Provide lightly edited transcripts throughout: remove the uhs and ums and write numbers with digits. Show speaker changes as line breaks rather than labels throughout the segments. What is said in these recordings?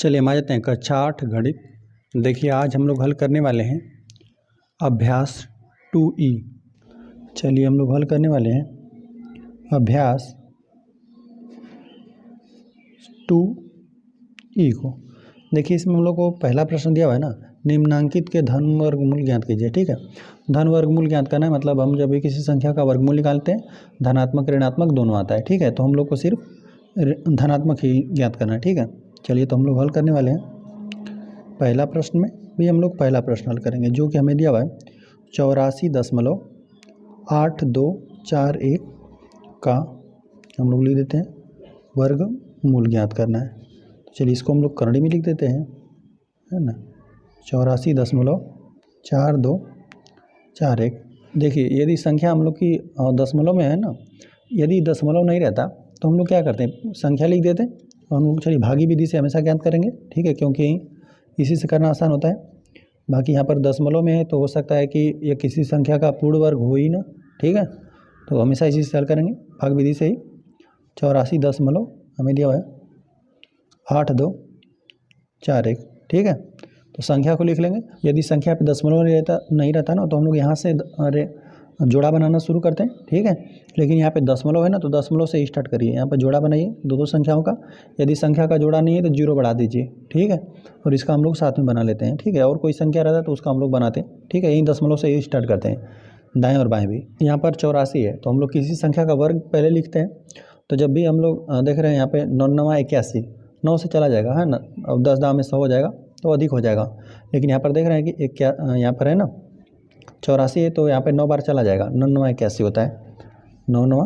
चलिए हम आ जाते हैं कक्षा 8 गणित। देखिए आज हम लोग हल करने वाले हैं अभ्यास 2E। चलिए हम लोग हल करने वाले हैं अभ्यास 2E को। देखिए इसमें हम लोग को पहला प्रश्न दिया हुआ है ना, निम्नांकित के धन वर्गमूल ज्ञात कीजिए। ठीक है, धन वर्गमूल ज्ञात करना है, मतलब हम जब भी किसी संख्या का वर्गमूल निकालते हैं धनात्मक ऋणात्मक दोनों आता है। ठीक है, तो हम लोग को सिर्फ धनात्मक ही ज्ञात करना है। ठीक है, चलिए तो हम लोग हल करने वाले हैं पहला प्रश्न में भी हम लोग पहला प्रश्न हल करेंगे जो कि हमें दिया हुआ है 84.8241 का हम लोग लिख देते हैं वर्गमूल ज्ञात करना है। तो चलिए इसको हम लोग करंडी में लिख देते हैं, है ना, 84.4241। देखिए यदि संख्या हम लोग की दशमलव में है ना, यदि दशमलव नहीं रहता तो हम लोग क्या करते हैं, संख्या लिख देते हैं और हम लोग चलिए भागी विधि से हमेशा ज्ञात करेंगे। ठीक है, क्योंकि इसी से करना आसान होता है। बाकी यहाँ पर दशमलव में है तो हो सकता है कि ये किसी संख्या का पूर्ण वर्ग हो ही ना। ठीक है, तो हमेशा इसी से हल करेंगे भाग विधि से ही। 84 हमें दिया हुआ है 8241। ठीक है, तो संख्या को लिख लेंगे। यदि संख्या पे दशमलव नहीं रहता ना तो हम लोग यहाँ से जोड़ा बनाना शुरू करते हैं। ठीक है, लेकिन यहाँ पे दशमलव है ना तो दशमलव से स्टार्ट करिए। यहाँ पर जोड़ा बनाइए दो संख्याओं का। यदि संख्या का जोड़ा नहीं है तो जीरो बढ़ा दीजिए। ठीक है, और इसका हम लोग साथ में बना लेते हैं। ठीक है, और कोई संख्या रहता है तो उसका हम लोग बनाते हैं। ठीक है, यही दशमलव से स्टार्ट करते हैं, दाएँ और बाएँ भी। यहाँ पर 84 है तो हम लोग किसी संख्या का वर्ग पहले लिखते हैं। तो जब भी हम लोग देख रहे हैं यहाँ पे 9×9 = 81, 9 से चला जाएगा, है ना। अब 10 दाम में 100 हो जाएगा तो अधिक हो जाएगा। लेकिन यहाँ पर देख रहे हैं कि यहाँ पर है ना 84 है तो यहाँ पे 9 बार चला जाएगा, 9×9 = 81 होता है, 9×9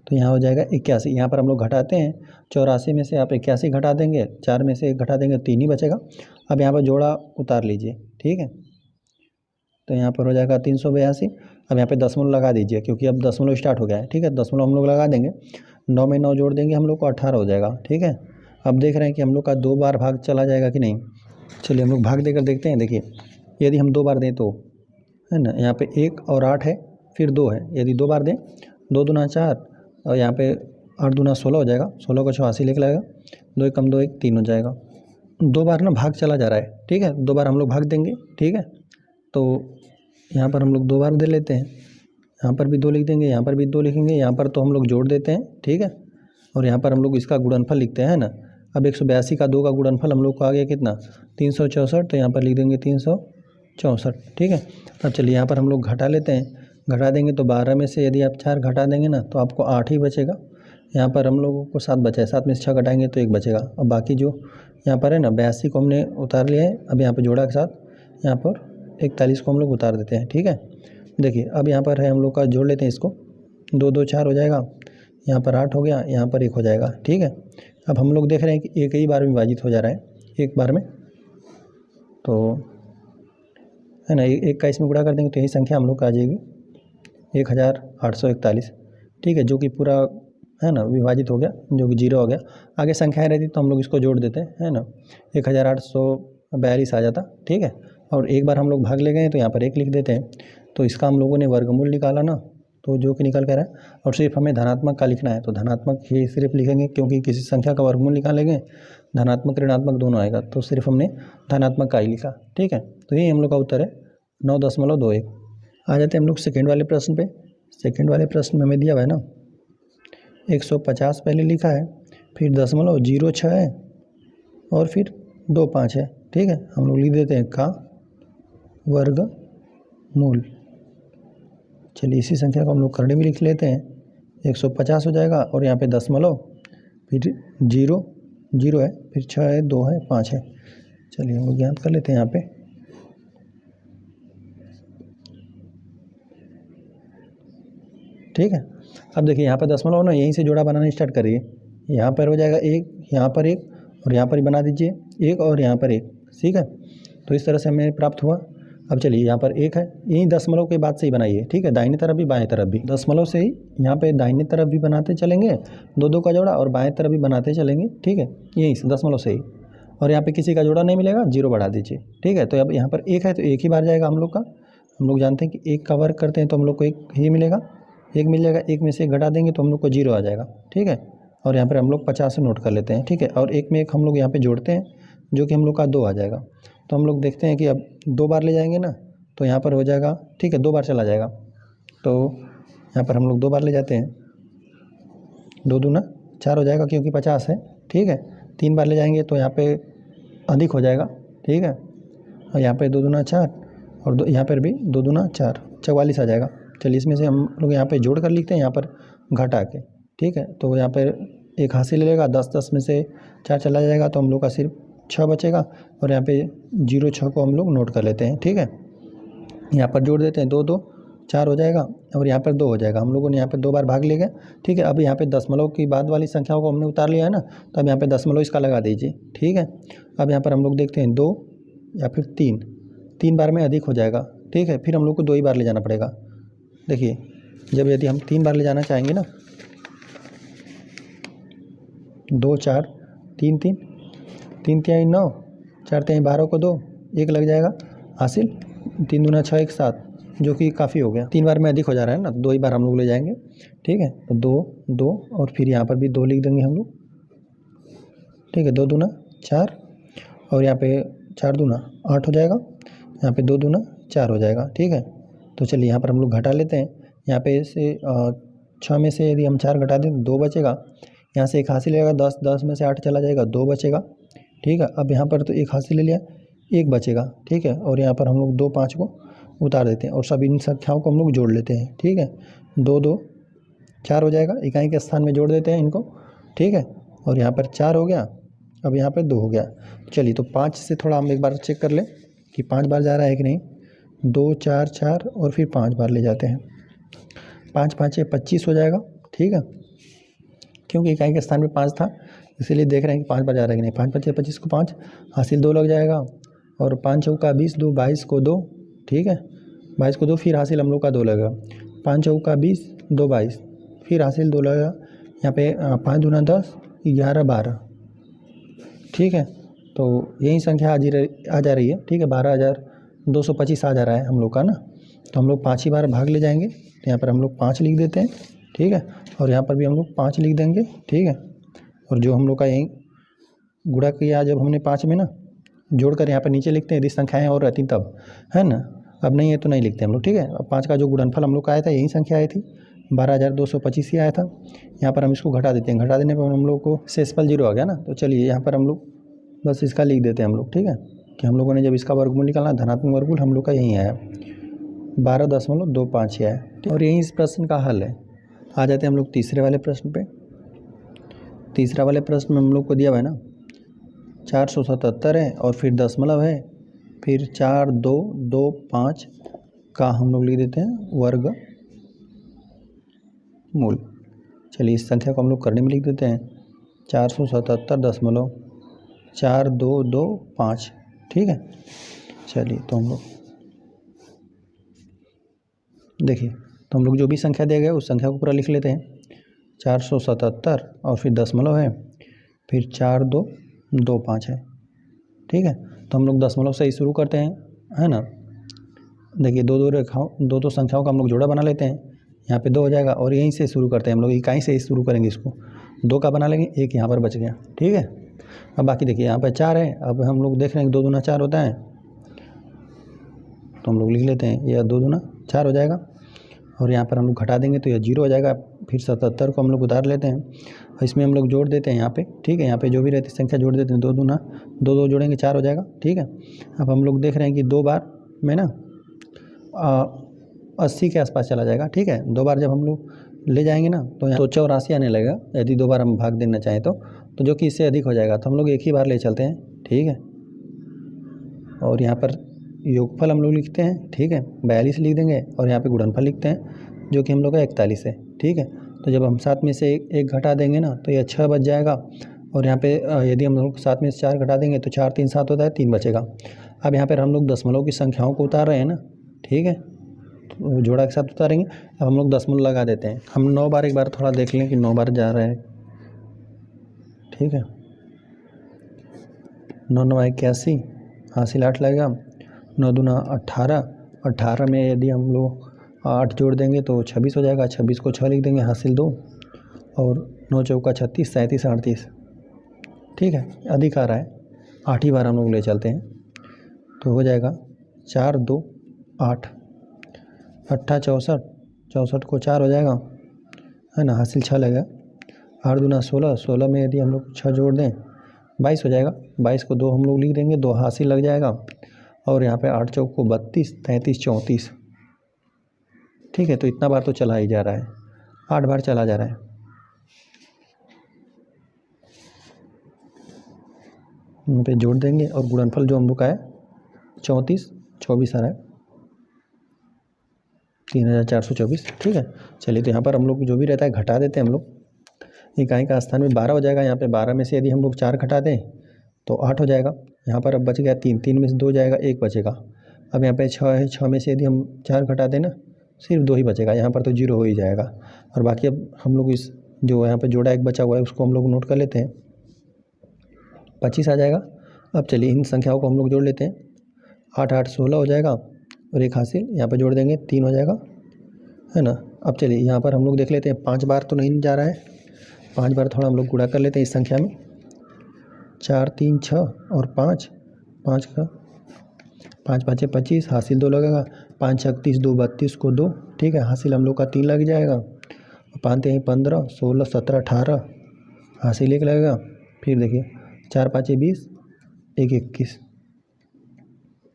तो यहाँ हो जाएगा 81। यहाँ पर हम लोग घटाते हैं, 84 में से आप 81 घटा देंगे, 4 में से 1 घटा देंगे, 3 ही बचेगा। अब यहाँ पर जोड़ा उतार लीजिए। ठीक है, तो यहाँ पर हो जाएगा 382। अब यहाँ पे दशमलव लगा दीजिए क्योंकि अब दशमलव स्टार्ट हो गया है। ठीक है, दशमलव हम लोग लगा देंगे, 9 में 9 जोड़ देंगे हम लोग को 18 हो जाएगा। ठीक है, अब देख रहे हैं कि हम लोग का 2 बार भाग चला जाएगा कि नहीं। चलिए हम लोग भाग देकर देखते हैं। देखिए यदि हम 2 बार दें तो, है ना, यहाँ पे 1 और 8 है, फिर 2 है। यदि 2 बार दें, 2 दूना 4 और यहाँ पे 8 दूना 16 हो जाएगा, 16 को 84 लिख लगेगा, 2 × 2 = 3 हो जाएगा। 2 बार ना भाग चला जा रहा है। ठीक है, 2 बार हम लोग भाग देंगे। ठीक है, तो यहाँ पर हम लोग 2 बार दे लेते हैं, यहाँ पर भी 2 लिख देंगे, यहाँ पर भी 2 लिखेंगे, यहाँ पर तो हम लोग जोड़ देते हैं। ठीक है, और यहाँ पर हम लोग इसका गुणनफल लिखते हैं, है ना। अब 182 का 2 का गुणनफल हम लोग को आ गया कितना, 364, तो यहाँ पर लिख देंगे 364। ठीक है, अब चलिए यहाँ पर हम लोग घटा लेते हैं। घटा देंगे तो 12 में से यदि आप 4 घटा देंगे ना तो आपको 8 ही बचेगा। यहाँ पर हम लोगों को 7 बचा है, 7 में से 6 घटाएंगे तो 1 बचेगा। अब बाकी जो यहाँ पर है ना 82 को हमने उतार लिया है। अब यहाँ पर जोड़ा के साथ यहाँ पर 41 को हम लोग उतार देते हैं। ठीक है, देखिए अब यहाँ पर है हम लोग का जोड़ लेते हैं इसको, 2 2 4 हो जाएगा, यहाँ पर 8 हो गया, यहाँ पर 1 हो जाएगा। ठीक है, अब हम लोग देख रहे हैं कि एक ही बार में विभाजित हो जा रहा है, एक बार में, तो है ना, एक का इसमें गुणा कर देंगे तो यही संख्या हम लोग का आ जाएगी 1841। ठीक है, जो कि पूरा है ना विभाजित हो गया, जो कि 0 हो गया। आगे संख्याएं रहती तो हम लोग इसको जोड़ देते हैं, है ना, 1842 आ जाता। ठीक है, और एक बार हम लोग भाग ले गए तो यहाँ पर 1 लिख देते हैं। तो इसका हम लोगों ने वर्गमूल निकाला ना, तो जो कि निकल कर है, और सिर्फ हमें धनात्मक का लिखना है तो धनात्मक ही सिर्फ लिखेंगे, क्योंकि किसी संख्या का वर्गमूल निकालेंगे धनात्मक ऋणात्मक दोनों आएगा, तो सिर्फ हमने धनात्मक का ही लिखा। ठीक है, तो यही हम लोग का उत्तर है 9.21। आ जाते हैं हम लोग सेकेंड वाले प्रश्न पे। सेकेंड वाले प्रश्न में हमें दिया हुआ है ना 150 पहले लिखा है, फिर दशमलव 06 है और फिर 25 है। ठीक है, हम लोग लिख देते हैं का वर्गमूल। चलिए इसी संख्या को हम लोग करंडी में लिख लेते हैं, 150 हो जाएगा और यहाँ पे दशमलव, फिर 0 है, फिर 6 है, 2 है, 5 है। चलिए हम लोग ज्ञात कर लेते हैं यहाँ पे। ठीक है, अब देखिए यहाँ पर दशमलव ना, यहीं से जोड़ा बनाना स्टार्ट करिए। यहाँ पर हो जाएगा 1, यहाँ पर 1 और यहाँ पर भी बना दीजिए 1 और यहाँ पर 1। ठीक है, तो इस तरह से हमें प्राप्त हुआ। अब चलिए यहाँ पर 1 है, यही दशमलव के बाद से ही बनाइए। ठीक है, दाहिनी तरफ भी बाएं तरफ भी दशमलव से ही यहाँ पे दाहिनी तरफ भी बनाते चलेंगे, 2 2 का जोड़ा, और बाएं तरफ भी बनाते चलेंगे। ठीक है, यही दशमलव से ही, और यहाँ पे किसी का जोड़ा नहीं मिलेगा, 0 बढ़ा दीजिए। ठीक है, तो अब यहाँ पर 1 है तो 1 ही बार जाएगा हम लोग का। हम लोग जानते हैं कि 1 का वर्ग करते हैं तो हम लोग को 1 ही मिलेगा, 1 मिल जाएगा। 1 में से 1 घटा देंगे तो हम लोग को 0 आ जाएगा। ठीक है, और यहाँ पर हम लोग 50 से नोट कर लेते हैं, ठीक है। और एक में एक हम लोग यहाँ पे जोड़ते हैं जो कि हम लोग का 2 आ जाएगा। तो हम लोग देखते हैं कि अब 2 बार ले जाएंगे ना, तो यहाँ पर हो जाएगा, ठीक है, 2 बार चला जाएगा। तो यहाँ पर हम लोग 2 बार ले जाते हैं, 2 दूना 4 हो जाएगा क्योंकि 50 है, ठीक है। 3 बार ले जाएंगे तो यहाँ पे अधिक हो जाएगा, ठीक है। और यहाँ पे 2 दूना 4 और यहाँ पर भी 2 दूना 4, 44 आ जाएगा। चलिए इसमें से हम लोग यहाँ पे जोड़ कर लिखते हैं, यहाँ पर घटा के, ठीक है। तो यहाँ पर एक हासिल लेगा, 10 में से 4 चला जाएगा तो हम लोग का सिर्फ 6 बचेगा। और यहाँ पे 0 6 को हम लोग नोट कर लेते हैं, ठीक है। यहाँ पर जोड़ देते हैं, 2 2 4 हो जाएगा और यहाँ पर 2 हो जाएगा। हम लोगों ने यहाँ पे 2 बार भाग ले गए, ठीक है। अब यहाँ पे दशमलव की बाद वाली संख्याओं को हमने उतार लिया है ना, तो अब यहाँ पे दशमलव इसका लगा दीजिए, ठीक है। अब यहाँ पर हम लोग देखते हैं 2 या फिर 3 बार में अधिक हो जाएगा, ठीक है। फिर हम लोग को 2 ही बार ले जाना पड़ेगा। देखिए जब यदि हम 3 बार ले जाना चाहेंगे ना, 2 4 3 3 3 तिहाई 9, 4 तिहाई 12 को 2, 1 लग जाएगा हासिल, 3 दूना 6 1 7, जो कि काफ़ी हो गया। 3 बार में अधिक हो जा रहा है ना, 2 ही बार हम लोग ले जाएंगे, ठीक है। तो 2 2 और फिर यहाँ पर भी 2 लिख देंगे हम लोग, ठीक है। 2 दूना 4 और यहाँ पे 4 दूना 8 हो जाएगा, यहाँ पे 2 दूना 4 हो जाएगा, ठीक है। तो चलिए यहाँ पर हम लोग घटा लेते हैं। यहाँ पे से 6 में से यदि हम 4 घटा दें 2 बचेगा, यहाँ से एक हासिल लेगा, 10 में से 8 चला जाएगा, 2 बचेगा, ठीक है। अब यहाँ पर तो एक हासिल ले लिया, 1 बचेगा, ठीक है। और यहाँ पर हम लोग 2 5 को उतार देते हैं और सब इन संख्याओं को हम लोग जोड़ लेते हैं, ठीक है। 2 2 4 हो जाएगा, इकाई के स्थान में जोड़ देते हैं इनको, ठीक है। और यहाँ पर 4 हो गया, अब यहाँ पर 2 हो गया। चलिए तो 5 से थोड़ा हम एक बार चेक कर लें कि 5 बार जा रहा है कि नहीं। 2 4 4 और फिर 5 बार ले जाते हैं, 5 5 25 हो जाएगा, ठीक है। क्योंकि इकाई के स्थान में 5 था इसीलिए देख रहे हैं कि 5 बार जा रहा है कि नहीं। 5 5 25 को 5 हासिल 2 लग जाएगा और 5 चौका 20 2 22 को 2, ठीक है। 22 को 2 फिर हासिल हम लोग का 2 लगेगा, 5 चौका 20 2 22 फिर हासिल 2 लगेगा। यहाँ पे 5 दूना 10 11 12, ठीक है। तो यही संख्या आ जा रही है, ठीक है। 12,225 आ जा रहा है हम लोग का ना। तो हम लोग 5 ही बार भाग ले जाएंगे, तो यहाँ पर हम लोग 5 लिख देते हैं, ठीक है। और यहाँ पर भी हम लोग 5 लिख देंगे, ठीक है। और जो हम लोग का यही गुणा किया जब हमने 5 में ना, जोड़कर यहाँ पर नीचे लिखते हैं, यदि संख्याएँ और रहती तब, है ना। अब नहीं है तो नहीं लिखते हम लोग, ठीक है। अब 5 का जो गुणनफल हम लोग का आया था यही संख्या आई थी, 12,225 ही आया था। यहाँ पर हम इसको घटा देते हैं, घटा देने पर हम लोग को शेषफल 0 आ गया ना। तो चलिए यहाँ पर हम लोग बस इसका लिख देते हैं हम लोग, ठीक है। कि हम लोगों ने जब इसका वर्गमूल निकाला, धनात्मक वर्गमूल हम लोग का यही आया, 12.25 आया। और यही इस प्रश्न का हल है। आ जाते हैं हम लोग तीसरे वाले प्रश्न पे। तीसरा वाले प्रश्न में हम लोग को दिया हुआ है ना, 477 है और फिर दशमलव है, फिर 4 2 2 5 का हम लोग लिख देते हैं वर्ग मूल। चलिए इस संख्या को हम लोग करने में लिख देते हैं, 477.4225, ठीक है। चलिए तो हम लोग देखिए, तो हम लोग जो भी संख्या दिया गया उस संख्या को पूरा लिख लेते हैं। 477 और फिर दशमलव है, फिर 4 2 2 5 है, ठीक है। तो हम लोग दशमलव से ही शुरू करते हैं, है ना। देखिए दो दो संख्याओं का हम लोग जोड़ा बना लेते हैं, यहाँ पे 2 हो जाएगा। और यहीं से शुरू करते हैं हम लोग, इकाई से ही शुरू करेंगे इसको, 2 का बना लेंगे, 1 यहाँ पर बच गया, ठीक है। अब बाकी देखिए यहाँ पर 4 है, अब हम लोग देख रहे हैं कि 2 दूना 4 होता है, तो हम लोग लिख लेते हैं यह 2 दूना 4 हो जाएगा। और यहाँ पर हम लोग घटा देंगे तो यह 0 हो जाएगा। फिर 77 को हम लोग उतार लेते हैं, इसमें हम लोग जोड़ देते हैं यहाँ पे, ठीक है। यहाँ पे जो भी रहती संख्या जोड़ देते हैं, 2 दूना 2 2 जोड़ेंगे 4 हो जाएगा, ठीक है। अब हम लोग देख रहे हैं कि 2 बार में ना 80 के आसपास चला जाएगा, ठीक है। 2 बार जब हम लोग ले जाएंगे ना तो यहाँ तो 84 आने लगेगा, यदि 2 बार हम भाग देना चाहें तो जो कि इससे अधिक हो जाएगा। तो हम लोग एक ही बार ले चलते हैं, ठीक है। और यहाँ पर योगफल हम लोग लिखते हैं, ठीक है, 42 लिख देंगे। और यहाँ पे गुणनफल लिखते हैं जो कि हम लोग का 41 है, ठीक है। तो जब हम 7 में से एक घटा देंगे ना तो यह 6 बच जाएगा। और यहाँ पे यदि हम लोग 7 में से 4 घटा देंगे तो 4 3 7 होता है, 3 बचेगा। अब यहाँ पर हम लोग दशमलव की संख्याओं को उतार रहे हैं ना, ठीक है, तो जोड़ा के साथ उतारेंगे। अब हम लोग दशमलव लगा देते हैं। हम 9 बार एक बार थोड़ा देख लें कि 9 बार जा रहा है, ठीक है। 9 9 81 हासिल 8 लगेगा, 9 दूना 18, 18 में यदि हम लोग 8 जोड़ देंगे तो 26 हो जाएगा, 26 को 6 लिख देंगे हासिल 2। और 9 चौका 36, 37 38, ठीक है, अधिक आ रहा है, 8 ही बार हम लोग ले चलते हैं तो हो जाएगा 4 2 8, 8 64, 64 को 4 हो जाएगा, है ना, हासिल 6 लगेगा, 8 दूना 16, 16 में यदि हम लोग 6 जोड़ दें 22 हो जाएगा, 22 को 2 हम लोग लिख देंगे, 2 हासिल लग जाएगा, और यहाँ पे 8 चौक को 32, 33 34, ठीक है। तो इतना बार तो चला ही जा रहा है, 8 बार चला जा रहा है। यहाँ पे जोड़ देंगे और गुणनफल जो हम लोग का है 34 24 आ रहा है, 3424, ठीक है। चलिए तो यहाँ पर हम लोग जो भी रहता है घटा देते हैं हम लोग, इकाई का स्थान में 12 हो जाएगा, यहाँ पे 12 में से यदि हम लोग 4 घटा दें तो 8 हो जाएगा, यहाँ पर अब बच गया 3, 3 में से 2 जाएगा, 1 बचेगा। अब यहाँ पे 6 है, 6 में से यदि हम 4 घटा दें ना सिर्फ 2 ही बचेगा, यहाँ पर तो 0 हो ही जाएगा। और बाकी अब हम लोग इस जो यहाँ पे जोड़ा 1 बचा हुआ है उसको हम लोग नोट कर लेते हैं, 25 आ जाएगा। अब चलिए इन संख्याओं को हम लोग जोड़ लेते हैं, 8 8 16 हो जाएगा, और 1 हासिल यहाँ पर जोड़ देंगे 3 हो जाएगा, है ना। अब चलिए यहाँ पर हम लोग देख लेते हैं, 5 बार तो नहीं जा रहा है, 5 बार थोड़ा हम लोग गुणा कर लेते हैं इस संख्या में, 4 3 6 और 5, 5 का 5 5 25, हासिल 2 लगेगा, 5 36 2 32 को 2, ठीक है, हासिल हम लोग का 3 लग जाएगा, 5 3 15 16 17 18, हासिल 1 लगेगा। फिर देखिए 4 5 20 1 21,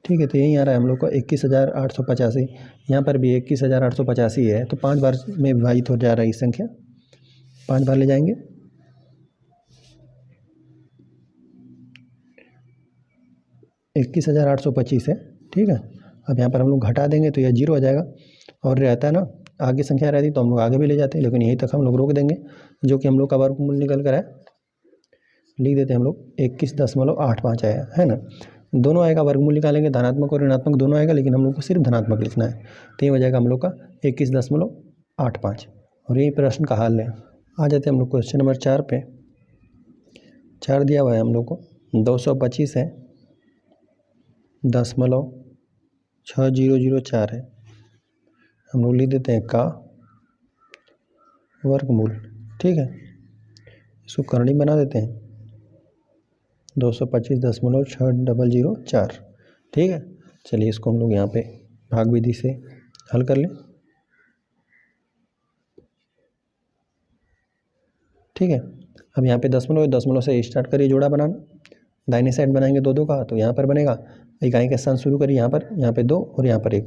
ठीक है। तो यही आ रहा है हम लोग को 21,885, यहाँ पर भी 21,885 है, तो 5 बार में विभाजित हो जा रहा है इस संख्या, 5 बार ले जाएंगे, 21,825 है, ठीक है। अब यहाँ पर हम लोग घटा देंगे तो यह 0 हो जाएगा, और रहता है ना आगे संख्या रहती तो हम लोग आगे भी ले जाते हैं, लेकिन यहीं तक हम लोग रोक देंगे, जो कि हम लोग का वर्गमूल निकल कर है, लिख देते हैं हम लोग 21.85 आया, है ना। दोनों आएगा, वर्गमूल निकालेंगे, धनात्मक और ऋणात्मक दोनों आएगा, लेकिन हम लोग को सिर्फ धनात्मक लिखना है, तो ये हो जाएगा हम लोग का 21.85। और यही प्रश्न का हल है। आ जाते हैं हम लोग क्वेश्चन नंबर 4 पे। 4 दिया हुआ है हम लोग को, 225 है, 0.6004 है, हम लोग लिख देते हैं का वर्गमूल, ठीक है, इसको करणी बना देते हैं 225.6004, ठीक है। चलिए इसको हम लोग यहाँ पे भाग विधि से हल कर लें, ठीक है। अब यहाँ पे दशमलव से स्टार्ट करिए जोड़ा बनाना, दाहिने साइड बनाएंगे 2 2 का, तो यहाँ पर बनेगा, इकाई के स्थान शुरू करिए यहाँ पे 2 और यहाँ पर 1,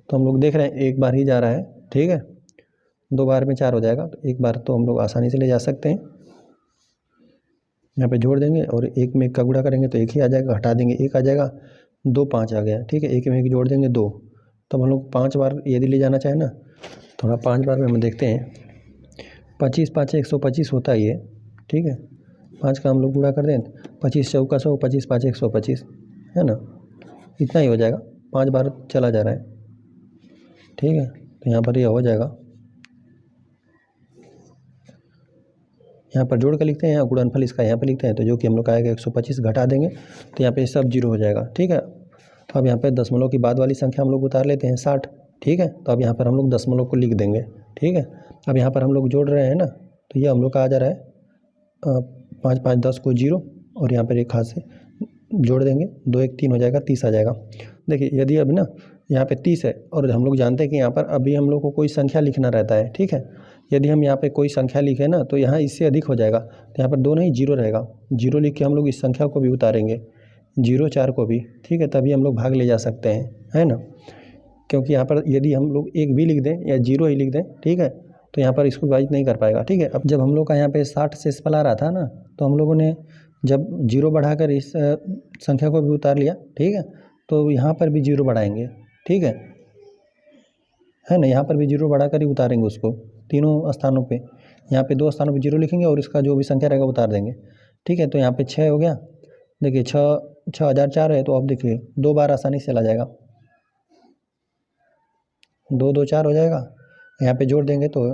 तो हम लोग देख रहे हैं 1 बार ही जा रहा है, ठीक है, 2 बार में 4 हो जाएगा, तो 1 बार तो हम लोग आसानी से ले जा सकते हैं, यहाँ पे जोड़ देंगे और 1 में 1 का गुणा करेंगे तो 1 ही आ जाएगा, घटा देंगे 1 आ जाएगा, 2 5 आ गया, ठीक है, 1 में 1 जोड़ देंगे 2, तब हम लोग 5 बार यदि ले जाना चाहें ना, थोड़ा 5 बार में हम देखते हैं, 25 5 125 होता ही है, ठीक है, 5 का हम लोग गुणा कर दें, 25 चौका 100, 25 5 125, है ना, इतना ही हो जाएगा, 5 बार चला जा रहा है, ठीक है। तो यहाँ पर यह हो जाएगा, यहाँ पर जोड़ कर लिखते हैं, यहाँ गुणनफल इसका यहाँ पे लिखते हैं, तो जो कि हम लोग का आएगा 125, घटा देंगे तो यहाँ पे सब 0 हो जाएगा, ठीक है। तो अब यहाँ पे दशमलव की बाद वाली संख्या हम लोग उतार लेते हैं 60, ठीक है। तो अब यहाँ पर हम लोग दशमलव को लिख देंगे, ठीक है। अब यहाँ पर हम लोग जोड़ रहे हैं ना, तो ये हम लोग का आ जा रहा है 5 5 10 को 0, और यहाँ पर एक हाथ से जोड़ देंगे, 2 1 3 हो जाएगा, 30 आ जाएगा। देखिए यदि अब ना यहाँ पे 30 है, और हम लोग जानते हैं कि यहाँ पर अभी हम लोग को कोई संख्या लिखना रहता है, ठीक है। यदि हम यहाँ पे कोई संख्या लिखें ना तो यहाँ इससे अधिक हो जाएगा, तो यहाँ पर 2 नहीं 0 रहेगा, 0 लिख के हम लोग इस संख्या को भी उतारेंगे, 0 4 को भी, ठीक है, तभी हम लोग भाग ले जा सकते हैं, है ना। क्योंकि यहाँ पर यदि हम लोग 1 भी लिख दें या 0 ही लिख दें, ठीक है, तो यहाँ पर इसको विभाजित नहीं कर पाएगा, ठीक है। अब जब हम लोग का यहाँ पे 60 से पला रहा था ना, तो हम लोगों ने जब 0 बढ़ाकर इस संख्या को भी उतार लिया, ठीक है, तो यहाँ पर भी 0 बढ़ाएंगे, ठीक है ना, यहाँ पर भी 0 बढ़ाकर ही उतारेंगे उसको, तीनों स्थानों पे, यहाँ पे 2 स्थानों पे 0 लिखेंगे और इसका जो भी संख्या रहेगा उतार देंगे, ठीक है। तो यहाँ पे 6 हो गया, देखिए 6004 है, तो अब देखिए 2 बार आसानी से चला जाएगा, 2 2 4 हो जाएगा, यहाँ पे जोड़ देंगे तो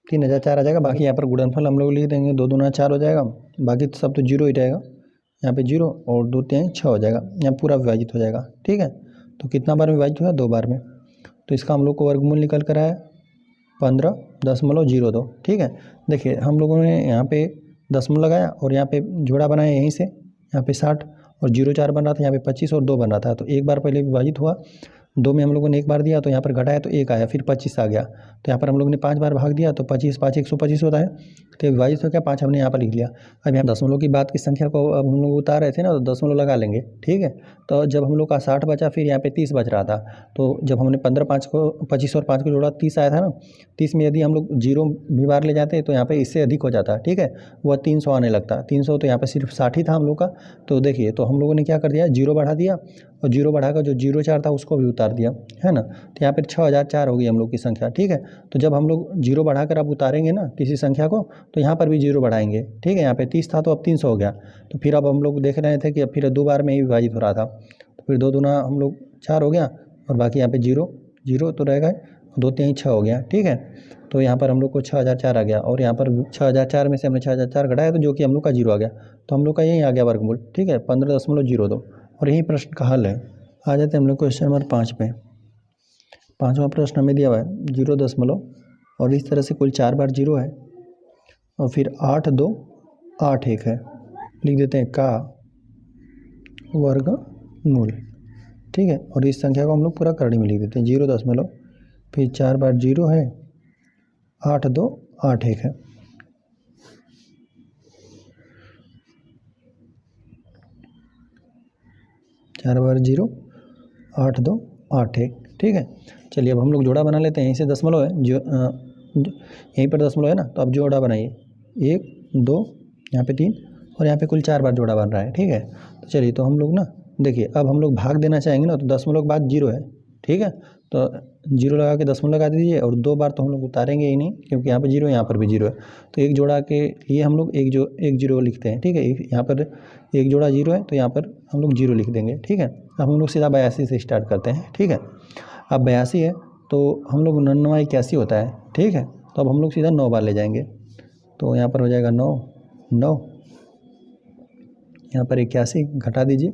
3004 आ जाएगा। बाकी यहाँ पर गुणनफल हम लोग लिख देंगे, 2 दूना 4 हो जाएगा, बाकी तो सब तो 0 ही रहेगा, यहाँ पे 0 और 2 3 6 हो जाएगा, यहाँ पूरा विभाजित हो जाएगा, ठीक है। तो कितना बार में विभाजित हुआ, 2 बार में, तो इसका हम लोग को वर्गमूल निकल कर आया 15.02। ठीक है, देखिए हम लोगों ने यहाँ पे दशमलव लगाया और यहाँ पे जोड़ा बनाया यहीं से, यहाँ पे 60 और 0 4 बन रहा था, यहाँ पे 25 और 2 बन रहा था। तो एक बार पहले विभाजित हुआ, 2 में हम लोगों ने एक बार दिया तो यहाँ पर घटाया तो 1 आया, फिर 25 आ गया। तो यहाँ पर हम लोगों ने 5 बार भाग दिया तो 25 5 125 होता है। तो विभाजित हो गया, 5 हमने यहाँ पर लिख लिया। अब यहाँ दशमलव की बात की संख्या को अब हम लोग उतार रहे थे ना, तो दशमलव लगा लेंगे। ठीक है, तो जब हम लोग का 60 बचा, फिर यहाँ पे 30 बच रहा था। तो जब हमने 25 और 5 को जोड़ा 30 आया था ना, 30 में यदि हम लोग 0 भी बार ले जाते तो यहाँ पे इससे अधिक हो जाता। ठीक है, वह 300 आने लगता। 300 तो यहाँ पे सिर्फ 60 ही था हम लोग का। तो देखिए, तो हम लोगों ने क्या कर दिया, 0 बढ़ा दिया और 0 बढ़ाकर जो 0 4 था उसको भी उतार दिया, है ना। तो यहाँ पर 6004 होगी हम लोग की संख्या। ठीक है, तो जब हम लोग 0 बढ़ाकर अब उतारेंगे ना किसी संख्या को, तो यहाँ पर भी 0 बढ़ाएंगे। ठीक है, यहाँ पे 30 था तो अब 300 हो गया। तो फिर अब हम लोग देख रहे थे कि अब फिर 2 बार में ही विभाजित हो रहा था। तो फिर 2 दूना हम लोग 4 हो गया और बाकी यहाँ पे 0 तो रहेगा, 2 3 6 हो गया। ठीक है, तो यहाँ पर हम लोग को 6004 आ गया और यहाँ पर 6004 में से हमने 6004 घटाया तो जो कि हम लोग का 0 आ गया। तो हम लोग का यही आ गया वर्गमूल। ठीक है, 15.02 और यही प्रश्न का हल है। आ जाते हैं हम लोग क्वेश्चन नंबर 5 पे। 5वां प्रश्न हमें दिया हुआ है 0 और इस तरह से कुल 4 बार 0 है और फिर 8 2 8 1 है। लिख देते हैं का वर्गमूल। ठीक है, और इस संख्या को हम लोग पूरा करड़ी में लिख देते हैं 0 फिर 4 बार 0 है, 8 2 8 1 है। चार बार 0 8 2 8 1। ठीक है, चलिए अब हम लोग जोड़ा बना लेते हैं। यहीं से दशमलव है, जो यहीं पर दशमलव है ना, तो अब जोड़ा बनाइए 1 2, यहाँ पे 3 और यहाँ पे कुल 4 बार जोड़ा बन रहा है। ठीक है, तो चलिए तो हम लोग ना देखिए, अब हम लोग भाग देना चाहेंगे ना, तो दशमलव के बाद 0 है। ठीक है, तो 0 लगा के दशमलव लगा दीजिए और 2 बार तो हम लोग उतारेंगे ही नहीं, क्योंकि यहाँ पे 0 है, यहाँ पर भी 0 है। तो एक जोड़ा के लिए हम लोग एक 0 लिखते हैं। ठीक है, यहाँ पर एक जोड़ा 0 है तो यहाँ पर हम लोग 0 लिख देंगे। ठीक है, अब हम लोग सीधा 82 से स्टार्ट करते हैं। ठीक है, अब 82 है तो हम लोग 99 81 होता है। ठीक है, तो अब हम लोग सीधा 9 बार ले जाएंगे। तो यहाँ पर हो जाएगा 9 9, यहाँ पर 81 घटा दीजिए,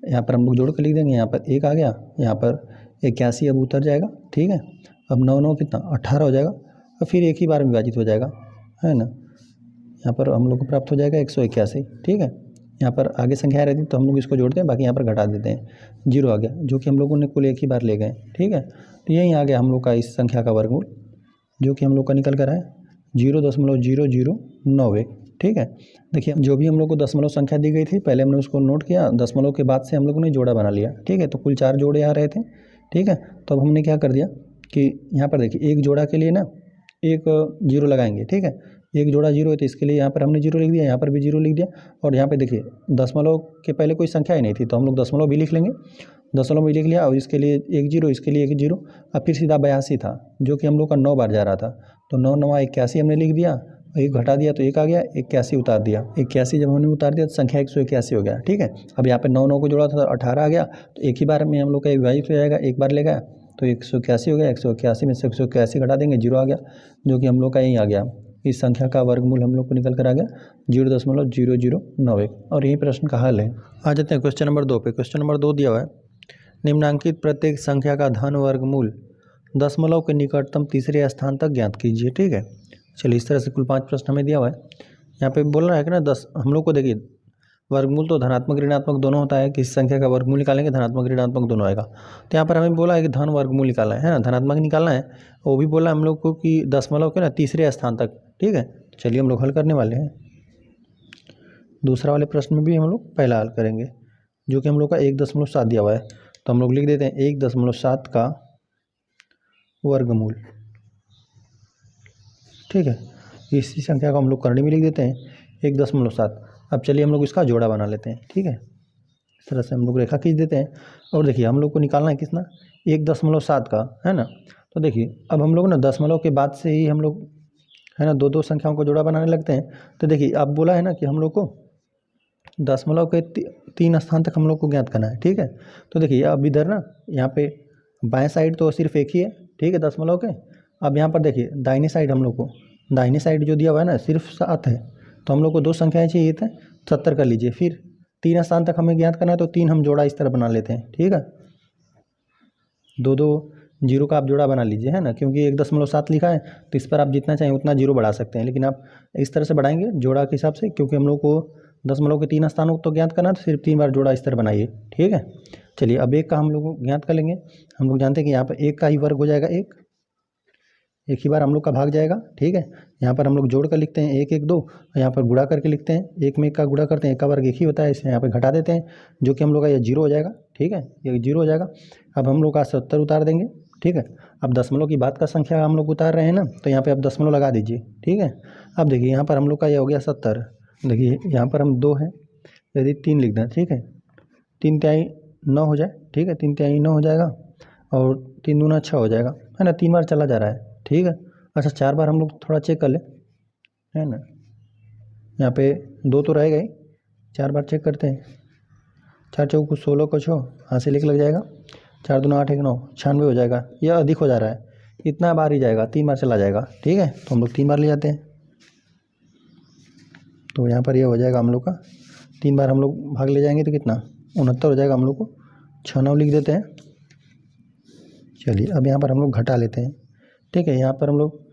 यहाँ पर हम लोग जोड़ कर लिख देंगे। यहाँ पर 1 आ गया, यहाँ पर 81 अब उतर जाएगा। ठीक है, अब 9 9 कितना 18 हो जाएगा और फिर एक ही बार में विभाजित हो जाएगा, है ना। यहाँ पर हम लोग को प्राप्त हो जाएगा 181। ठीक है, यहाँ पर आगे संख्या रहती तो हम लोग इसको जोड़ते हैं, बाकी यहाँ पर घटा देते हैं। 0 आ गया, जो कि हम लोगों ने कुल एक ही बार ले गए। ठीक है, तो यही आ गया हम लोग का इस संख्या का वर्गमूल, जो कि हम लोग का निकल कर है 0.0091। ठीक है, देखिए जो भी हम लोग को दशमलव संख्या दी गई थी, पहले हमने उसको नोट किया, दशमलव के बाद से हम लोगों ने जोड़ा बना लिया। ठीक है, तो कुल 4 जोड़े आ रहे थे। ठीक है, तो अब हमने क्या कर दिया कि यहाँ पर देखिए एक जोड़ा के लिए ना एक 0 लगाएंगे। ठीक है, एक जोड़ा 0 है तो इसके लिए यहाँ पर हमने 0 लिख दिया, यहाँ पर भी 0 लिख दिया और यहाँ पे देखिए दशमलव के पहले कोई संख्या ही नहीं थी, तो हम लोग दशमलव भी लिख लेंगे। दशमलव भी लिख लिया और इसके लिए एक 0, इसके लिए एक 0। अब फिर सीधा 82 था, जो कि हम लोग का 9 बार जा रहा था, तो 9 9 81 हमने लिख दिया, एक घटा दिया तो 1 आ गया, 81 उतार दिया। 81 जब हमने उतार दिया तो संख्या 181 हो गया। ठीक है, अब यहाँ पे 9 9 को जोड़ा था तो 18 आ गया, तो एक ही बार में हम लोग का विभाजित हो जाएगा, एक बार ले गया तो 181 हो गया। 181 में से 181 घटा देंगे, 0 आ गया, जो कि हम लोग का यही आ गया। इस संख्या का वर्गमूल हम लोग को निकल कर आ गया 0.0091 और यही प्रश्न का हल है। आ जाते हैं क्वेश्चन नंबर 2 पे। क्वेश्चन नंबर 2 दिया हुआ है, निम्नांकित प्रत्येक संख्या का धन वर्गमूल दशमलव के निकटतम तीसरे स्थान तक ज्ञात कीजिए। ठीक है, चलिए इस तरह से कुल 5 प्रश्न हमें दिया हुआ है। यहाँ पे बोल रहा है कि ना 10, हम लोग को देखिए वर्गमूल तो धनात्मक ऋणात्मक दोनों होता है, किस संख्या का वर्गमूल निकालेंगे धनात्मक ऋणात्मक दोनों आएगा। तो यहाँ पर हमें बोला है कि धन वर्गमूल निकालना है ना, धनात्मक निकालना है। वो भी बोला हम लोग को कि दशमलव के ना तीसरे स्थान तक। ठीक है, चलिए हम लोग हल करने वाले हैं। दूसरा वाले प्रश्न में भी हम लोग पहला हल करेंगे, जो कि हम लोग का 1.7 दिया हुआ है। तो हम लोग लिख देते हैं 1.7 का वर्गमूल। ठीक है, इसी संख्या को हम लोग करनी में लिख देते हैं 1.7। अब चलिए हम लोग इसका जोड़ा बना लेते हैं। ठीक है, इस तरह से हम लोग रेखा खींच देते हैं और देखिए हम लोग को निकालना है कितना 1.7 का, है ना। तो देखिए अब हम लोग ना दशमलव के बाद से ही हम लोग है ना दो संख्याओं को जोड़ा बनाने लगते हैं। तो देखिए अब बोला है ना कि हम लोग को दशमलव के 3 स्थान तक हम लोग को ज्ञात करना है। ठीक है, तो देखिए अब इधर ना यहाँ पे बाएं साइड तो सिर्फ एक ही है। ठीक है, दशमलव के। अब यहाँ पर देखिए दाहिने साइड हम लोग को, दाहिने साइड जो दिया हुआ है ना सिर्फ 7 है, तो हम लोग को 2 संख्याएं चाहिए थे, 70 कर लीजिए। फिर 3 स्थान तक हमें ज्ञात करना है, तो 3 हम जोड़ा इस तरह बना लेते हैं। ठीक है, 2 2 जीरो का आप जोड़ा बना लीजिए, है ना, क्योंकि 1.7 लिखा है तो इस पर आप जितना चाहें उतना जीरो बढ़ा सकते हैं, लेकिन आप इस तरह से बढ़ाएंगे जोड़ा के हिसाब से, क्योंकि हम लोग को दशमलव के 3 स्थानों को तो ज्ञात करना है, तो सिर्फ 3 बार जोड़ा इस तरह बनाइए। ठीक है, चलिए अब 1 का हम लोग ज्ञात कर लेंगे। हम लोग जानते हैं कि यहाँ पर 1 का ही वर्ग हो जाएगा, एक ही बार हम लोग का भाग जाएगा। ठीक है, यहाँ पर हम लोग जोड़ कर लिखते हैं 1 1 2, यहाँ पर गुणा करके लिखते हैं, 1 में 1 का गुणा करते हैं, 1 का वर्ग 1 ही होता है, इसे यहाँ पर घटा देते हैं, जो कि हम लोग का ये 0 हो जाएगा। ठीक है, ये 0 हो जाएगा। अब हम लोग का 70 उतार देंगे। ठीक है, अब दशमलव की बाद का संख्या हम लोग उतार रहे हैं ना, तो यहाँ पे अब दशमलव लगा दीजिए। ठीक है, अब देखिए यहाँ पर हम लोग का ये हो गया 70। देखिए यहाँ पर हम 2 है, यदि 3 लिख दें, ठीक है, 3 तिहाई 9 हो जाए। ठीक है, 3 तिहाई 9 हो जाएगा और 3 दूना 6 हो जाएगा, है ना, 3 बार चला जा रहा है। ठीक है, अच्छा 4 बार हम लोग थोड़ा चेक कर लें, है ना, यहाँ पे 2 तो रहेगा ही, 4 बार चेक करते हैं। 4 चौको 16 को 6 हाथ से लिख लग जाएगा, 4 दूना 8 1 9 96 हो जाएगा। यह अधिक हो जा रहा है, इतना बार ही जाएगा, 3 बार चला जाएगा। ठीक है, तो हम लोग 3 बार ले जाते हैं, तो यहाँ पर यह हो जाएगा हम लोग का 3 बार हम लोग भाग ले जाएंगे तो कितना 69 हो जाएगा। हम लोग को 6 9 लिख देते हैं। चलिए अब यहाँ पर हम लोग घटा लेते हैं। ठीक है, यहाँ पर हम लोग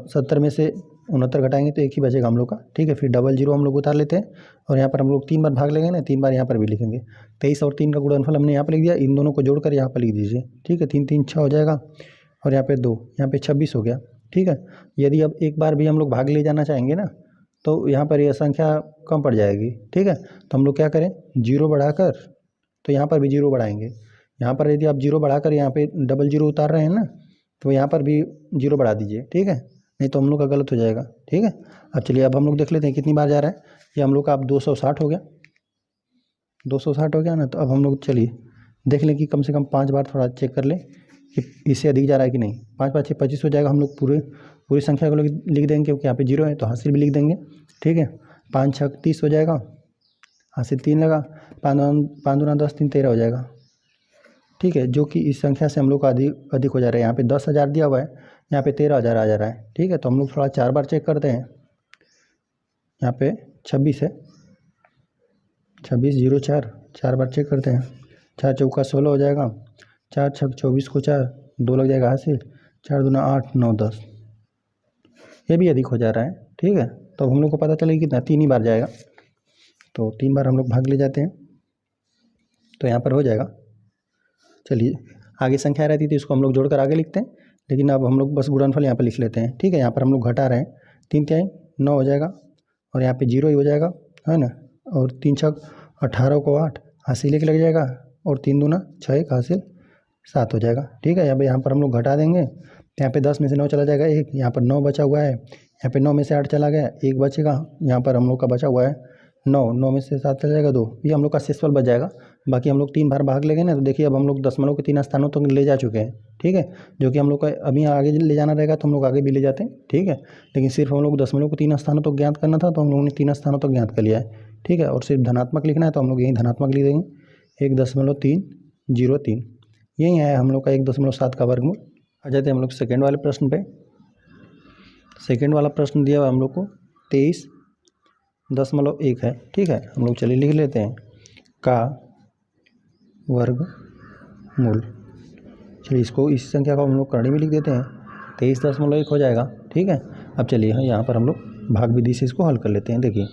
70 में से 69 घटाएंगे तो 1 ही बचेगा हम लोग का। ठीक है, फिर डबल 0 हम लोग उतार लेते हैं और यहाँ पर हम लोग 3 बार भाग लेंगे ना, 3 बार यहाँ पर भी लिखेंगे। 23 और 3 का गुणनफल हमने यहाँ पर लिख दिया, इन दोनों को जोड़कर यहाँ पर लिख दीजिए। ठीक है, 3 3 6 हो जाएगा और यहाँ पे 2, यहाँ पे 26 हो गया। ठीक है, यदि अब एक बार भी हम लोग भाग ले जाना चाहेंगे ना, तो यहाँ पर यह संख्या कम पड़ जाएगी। ठीक है, तो हम लोग क्या करें, 0 बढ़ाकर, तो यहाँ पर भी 0 बढ़ाएंगे। यहाँ पर यदि आप 0 बढ़ाकर यहाँ पे डबल 0 उतार रहे हैं ना, तो यहाँ पर भी 0 बढ़ा दीजिए। ठीक है, नहीं तो हम लोग का गलत हो जाएगा। ठीक है, अब चलिए अब हम लोग देख लेते हैं कितनी बार जा रहा है। ये हम लोग का अब 260 हो गया, 260 हो गया ना, तो अब हम लोग चलिए देख लें कि कम से कम 5 बार थोड़ा चेक कर लें कि इससे अधिक जा रहा है कि नहीं। 5 5 6 25 हो जाएगा। हम लोग पूरी संख्या को लिख देंगे, क्योंकि यहाँ पे 0 है तो हासिल भी लिख देंगे। ठीक है, 5 6 30 हो जाएगा, हासिल 3 लगा, 5 दूना 10 3 13 हो जाएगा। ठीक है, जो कि इस संख्या से हम लोग का अधिक हो जा रहा है। यहाँ पे 10,000 दिया हुआ है, यहाँ पे 13,000 आ जा रहा है। ठीक है, तो हम लोग थोड़ा 4 बार चेक करते हैं। यहाँ पे 26 है, 26 0 4, 4 बार चेक करते हैं। 4 चौका 16 हो जाएगा, 4 6 24 को 4 2 लग जाएगा हासिल, 4 दूना 8 9 10, ये भी अधिक हो जा रहा है। ठीक है, तो हम लोग को पता चलेगा कितना 3 ही बार जाएगा, तो 3 बार हम लोग भाग ले जाते हैं, तो यहाँ पर हो जाएगा। चलिए आगे संख्या रहती थी इसको हम लोग जोड़कर आगे लिखते हैं, लेकिन अब हम लोग बस गुणनफल यहाँ पर लिख लेते हैं। ठीक है, यहाँ पर हम लोग घटा रहे हैं, 3 तिहाई 9 हो जाएगा और यहाँ पे 0 ही हो जाएगा, है ना, और 3 6 18 को 8 हासिल 1 लग जाएगा और 3 दूना 6 1 हासिल 7 हो जाएगा। ठीक है, अब यहाँ पर हम लोग घटा देंगे, यहाँ पे 10 में से 9 चला जाएगा 1, यहाँ पर 9 बचा हुआ है, यहाँ पे 9 में से 8 चला गया 1 बचेगा, यहाँ पर हम लोग का बचा हुआ है 9 में से 7 चला जाएगा 2, ये हम लोग का शेषफल बच जाएगा। बाकी हम लोग 3 बार भाग लेंगे ना, तो देखिए अब हम लोग दशमलव के 3 स्थानों तक ले जा चुके हैं। ठीक है, जो कि हम लोग का अभी आगे ले जाना रहेगा तो हम लोग आगे भी ले जाते हैं। ठीक है, लेकिन सिर्फ हम लोग दशमलव को 3 स्थानों तक ज्ञात करना था, तो हम लोगों ने 3 स्थानों तक ज्ञात कर लिया है। ठीक है, और सिर्फ धनात्मक लिखना है तो हम लोग यहीं धनात्मक लिख देंगे, 1.303, यही है हम लोग का 1.7 का वर्गमूल। आ जाते हैं हम लोग सेकेंड वाले प्रश्न पे। सेकेंड वाला प्रश्न दिया हुआ हम लोग को 23.1 है। ठीक है, हम लोग चलिए लिख लेते हैं का वर्गमूल। चलिए इसको इस संख्या को हम लोग करणी में लिख देते हैं, 23.1 हो जाएगा। ठीक है, अब चलिए यहाँ पर हम लोग भाग विधि से इसको हल कर लेते हैं। देखिए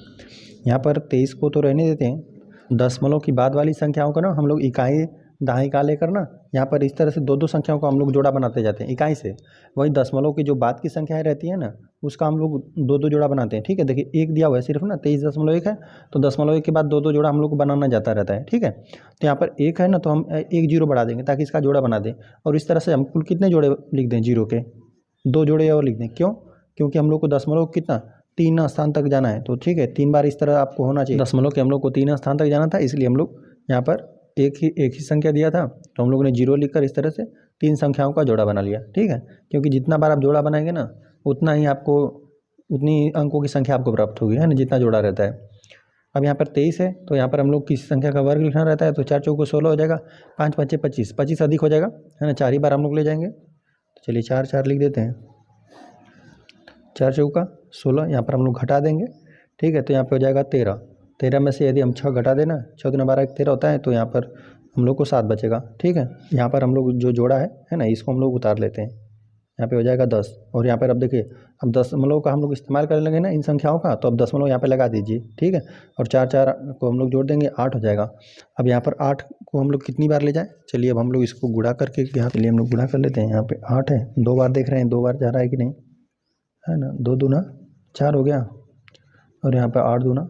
यहाँ पर 23 को तो रहने देते हैं, दशमलव की बाद वाली संख्याओं का ना हम लोग इकाई दाएं का लेकर ना यहाँ पर इस तरह से 2 2 संख्याओं को हम लोग जोड़ा बनाते जाते हैं इकाई से। वही दशमलव की जो बाद की संख्याएं रहती है ना, उसका हम लोग 2 2 जोड़ा बनाते हैं। ठीक है, देखिए 1 दिया हुआ है सिर्फ ना, 23.1 है, तो 0.1 के बाद 2 2 जोड़ा हम लोग को बनाना जाता रहता है। ठीक है, तो यहाँ पर 1 है ना, तो हम 1 0 बढ़ा देंगे ताकि इसका जोड़ा बना दें, और इस तरह से हम कुल कितने जोड़े लिख दें, 0 के 2 जोड़े और लिख दें। क्यों? क्योंकि हम लोग को दशमलव कितना 3 स्थान तक जाना है, तो ठीक है 3 बार इस तरह आपको होना चाहिए। दशमलव के हम लोग को 3 स्थान तक जाना था, इसलिए हम लोग यहाँ पर एक ही संख्या दिया था, तो हम लोगों ने 0 लिखकर इस तरह से 3 संख्याओं का जोड़ा बना लिया। ठीक है, क्योंकि जितना बार आप जोड़ा बनाएंगे ना, उतना ही आपको उतनी अंकों की संख्या आपको प्राप्त होगी, है ना, जितना जोड़ा रहता है। अब यहाँ पर 23 है, तो यहाँ पर हम लोग किसी संख्या का वर्ग लिखना रहता है, तो 4 चौको 16 हो जाएगा, 5 5 25, 25 अधिक हो जाएगा, है ना, 4 ही बार हम लोग ले जाएंगे। तो चलिए 4 4 लिख देते हैं, 4 चौका 16, यहाँ पर हम लोग घटा देंगे। ठीक है, तो यहाँ पर हो जाएगा 13 में से यदि हम 6 घटा देना, 6 दूना 12 13 होता है, तो यहाँ पर हम लोग को 7 बचेगा। ठीक है, यहाँ पर हम लोग जो जोड़ा है ना, इसको हम लोग उतार लेते हैं। यहाँ पे हो जाएगा 10, और यहाँ पर अब देखिए, अब दशमलव का हम लोग इस्तेमाल करने लगे ना इन संख्याओं का, तो अब दशमलव यहाँ पे लगा दीजिए। ठीक है, और 4 4 को हम लोग जोड़ देंगे, 8 हो जाएगा। अब यहाँ पर 8 को हम लोग कितनी बार ले जाएं, चलिए अब हम लोग इसको गुणा करके यहाँ पे हम लोग गुणा कर लेते हैं। यहाँ पे 8 है, 2 बार देख रहे हैं, 2 बार जा रहा है कि नहीं, है ना। 2 दूना 4 हो गया, और यहाँ पर 8 दूना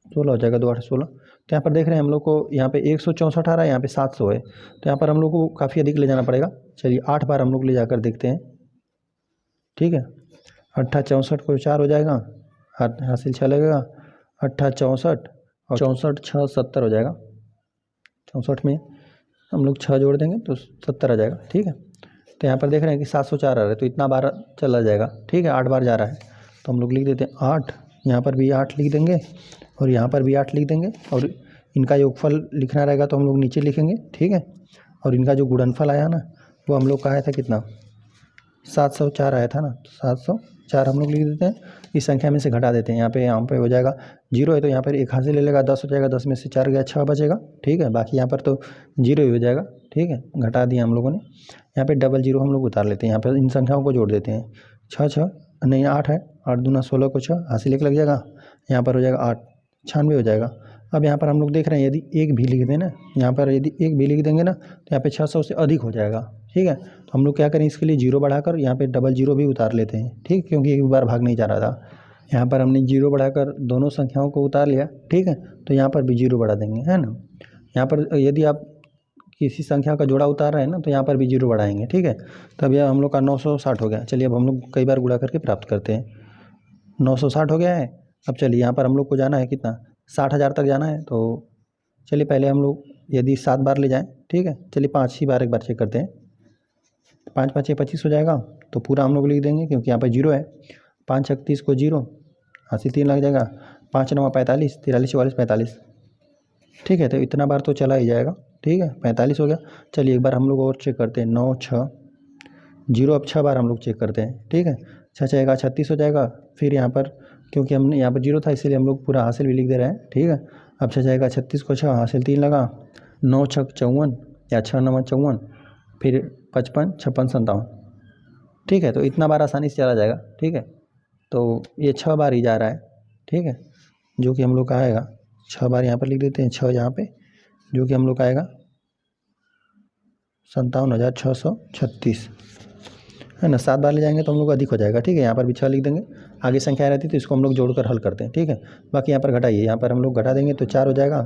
16 हो जाएगा, 2 8 16। तो यहाँ पर देख रहे हैं हम लोग को यहाँ पे 164 आ रहा है, यहाँ पे 700 है, तो यहाँ पर हम लोग को काफ़ी अधिक ले जाना पड़ेगा। चलिए 8 बार हम लोग ले जाकर देखते हैं। ठीक है, 8 64 को 4 हो जाएगा, हासिल 6 लगेगा, 8 64 और 64 6 70 हो जाएगा। 64 में हम लोग 6 जोड़ देंगे तो 70 आ जाएगा। ठीक है, तो यहाँ पर देख रहे हैं कि 704 आ रहा है, तो इतना बार चला जाएगा। ठीक है, 8 बार जा रहा है, तो हम लोग लिख देते हैं 8, यहाँ पर भी 8 लिख देंगे, और यहाँ पर भी 8 लिख देंगे, और इनका योगफल लिखना रहेगा तो हम लोग नीचे लिखेंगे। ठीक है, और इनका जो गुणनफल आया ना, वो हम लोग का आया था कितना, 704 आया था ना, तो 704 हम लोग लिख देते हैं। इस संख्या में से घटा देते हैं, यहाँ पे हो जाएगा 0 है, तो यहाँ पर एक हासिल ले लेगा, 10 हो जाएगा, 10 में से 4 गया, 6 बचेगा। ठीक है, बाकी यहाँ पर तो 0 ही हो जाएगा। ठीक है, घटा दिया हम लोगों ने। यहाँ पे डबल 0 हम लोग उतार लेते हैं, यहाँ पर इन संख्याओं को जोड़ देते हैं। 6 6 नहीं 8 है, 8 दूना 16 को 6 हासिल 1 लग जाएगा, यहाँ पर हो जाएगा 8 96 हो जाएगा। अब यहाँ पर हम लोग देख रहे हैं, यदि 1 भी लिख दें ना, यहाँ पर यदि 1 भी लिख देंगे ना, तो यहाँ पे 600 से अधिक हो जाएगा। ठीक है, तो हम लोग क्या करें, इसके लिए 0 बढ़ाकर यहाँ पे डबल 0 भी उतार लेते हैं। ठीक, क्योंकि एक बार भाग नहीं जा रहा था। यहाँ पर हमने 0 बढ़ाकर दोनों संख्याओं को उतार लिया। ठीक है, तो यहाँ पर भी 0 बढ़ा देंगे, है ना। यहाँ पर यदि आप किसी संख्या का जोड़ा उतार रहे हैं ना, तो यहाँ पर भी 0 बढ़ाएंगे। ठीक है, तब यह हम लोग का 960 हो गया। चलिए अब हम लोग कई बार गुणा करके प्राप्त करते हैं। 960 हो गया है। अब चलिए यहाँ पर हम लोग को जाना है कितना, 60,000 तक जाना है। तो चलिए पहले हम लोग यदि 7 बार ले जाएं, ठीक है, चलिए 5 ही बार एक बार चेक करते हैं। 5 5 25 हो जाएगा, तो पूरा हम लोग लिख देंगे क्योंकि यहाँ पर 0 है। 5 36 को 0 हासिल 3 लग जाएगा, 5 9 45 43 44 45। ठीक है, तो इतना बार तो चला ही जाएगा। ठीक है, 45 हो गया। चलिए एक बार हम लोग और चेक करते हैं, 9 6 0, अब 6 बार हम लोग चेक करते हैं। ठीक है, 6 6 36 हो जाएगा। फिर यहाँ पर क्योंकि हमने यहाँ पर 0 था, इसीलिए हम लोग पूरा हासिल भी लिख दे रहे हैं। ठीक है, अब 6 6 36 को 6 हासिल 3 लगा, 9 6 54 या 6 9 54, फिर 55 56 57। ठीक है, तो इतना बार आसानी से चला जाएगा। ठीक है, तो ये 6 बार ही जा रहा है। ठीक है, जो कि हम लोग का आएगा 6 बार यहाँ पर लिख देते हैं, 6 यहाँ पे, जो कि हम लोग का आएगा 57,636, है ना। 7 बार ले जाएंगे तो हम लोग अधिक हो जाएगा। ठीक है, यहाँ पर भी 6 लिख देंगे, आगे संख्या रहती है तो इसको हम लोग जोड़कर हल करते हैं। ठीक है, बाकी यहाँ पर घटाइए, यहाँ पर हम लोग घटा देंगे तो 4 हो जाएगा,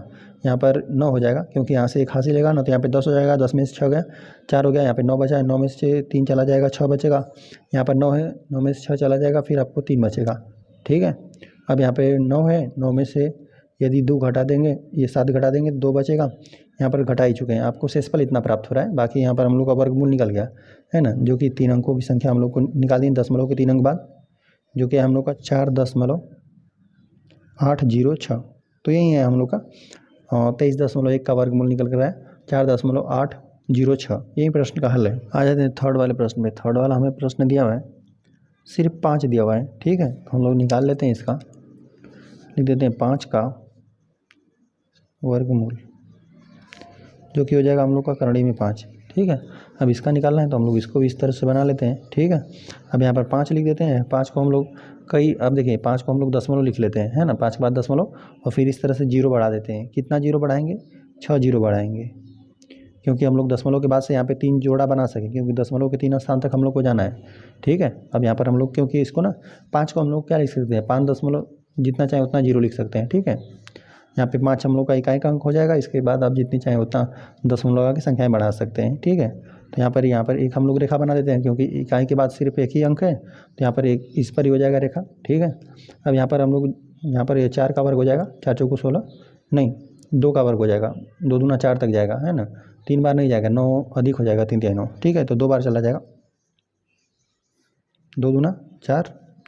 यहाँ पर 9 हो जाएगा क्योंकि यहाँ से एक हासिल लेगा ना, तो यहाँ पे 10 हो जाएगा, 10 में से 6 गया, 4 हो गया, यहाँ पे 9 बचा है, 9 में से 3 चला जाएगा, 6 बचेगा। यहाँ पर 9 है, 9 में से 6 चला जाएगा, फिर आपको 3 बचेगा। ठीक है, अब यहाँ पे 9 है, 9 में से यदि 2 घटा देंगे, ये 7 घटा देंगे तो 2 बचेगा। यहाँ पर घटा ही चुके हैं, आपको शेषफल इतना प्राप्त हो रहा है। बाकी यहाँ पर हम लोग का वर्गमूल निकल गया, है ना, जो कि 3 अंकों की संख्या हम लोग को निकाल दी दशमलव के 3 अंक बाद, जो कि हम लोग का 4.806। तो यही है हम लोग का 23.1 का वर्गमूल निकल कर रहा है 4.806। यही प्रश्न का हल है। आ जाते हैं थर्ड वाले प्रश्न में। थर्ड वाला हमें प्रश्न दिया हुआ है, सिर्फ 5 दिया हुआ है। ठीक है, तो हम लोग निकाल लेते हैं, इसका लिख देते हैं 5 का वर्गमूल, जो कि हो जाएगा हम लोग का करड़ी में 5। ठीक है, अब इसका निकालना है तो हम लोग इसको भी इस तरह से बना लेते हैं। ठीक है, अब यहाँ पर 5 लिख देते हैं। 5 को हम लोग अब देखिए 5 को हम लोग दशमलव लिख लेते हैं, है ना, 5 के बाद दशमलव, और फिर इस तरह से 0 बढ़ा देते हैं। कितना 0 बढ़ाएंगे, 6 0 बढ़ाएंगे, क्योंकि हम लोग दशमलव के बाद से यहाँ पे 3 जोड़ा बना सकें, क्योंकि दशमलव के 3 स्थान तक हम लोग को जाना है। ठीक है, अब यहाँ पर हम लोग क्योंकि इसको ना 5 को हम लोग क्या लिख सकते हैं, 5 दशमलव जितना चाहे उतना 0 लिख सकते हैं। ठीक है, यहाँ पे 5 हम लोग का इकाई का अंक हो जाएगा। इसके बाद आप जितनी चाहे उतना दशमलव लगा के संख्याएं बढ़ा सकते हैं। ठीक है, तो यहाँ पर एक हम लोग रेखा बना देते हैं, क्योंकि इकाई के बाद सिर्फ एक ही अंक है, तो यहाँ पर एक इस पर ही हो जाएगा रेखा। ठीक है, अब यहाँ पर हम लोग यहाँ पर ये 4 का वर्ग हो जाएगा, 4 चौको 16, नहीं 2 का वर्ग हो जाएगा, 2 दूना 4 तक जाएगा, है ना, 3 बार नहीं जाएगा, 9 अधिक हो जाएगा, 3 3 9। ठीक है, तो 2 बार चला जाएगा, 2 दूना 4।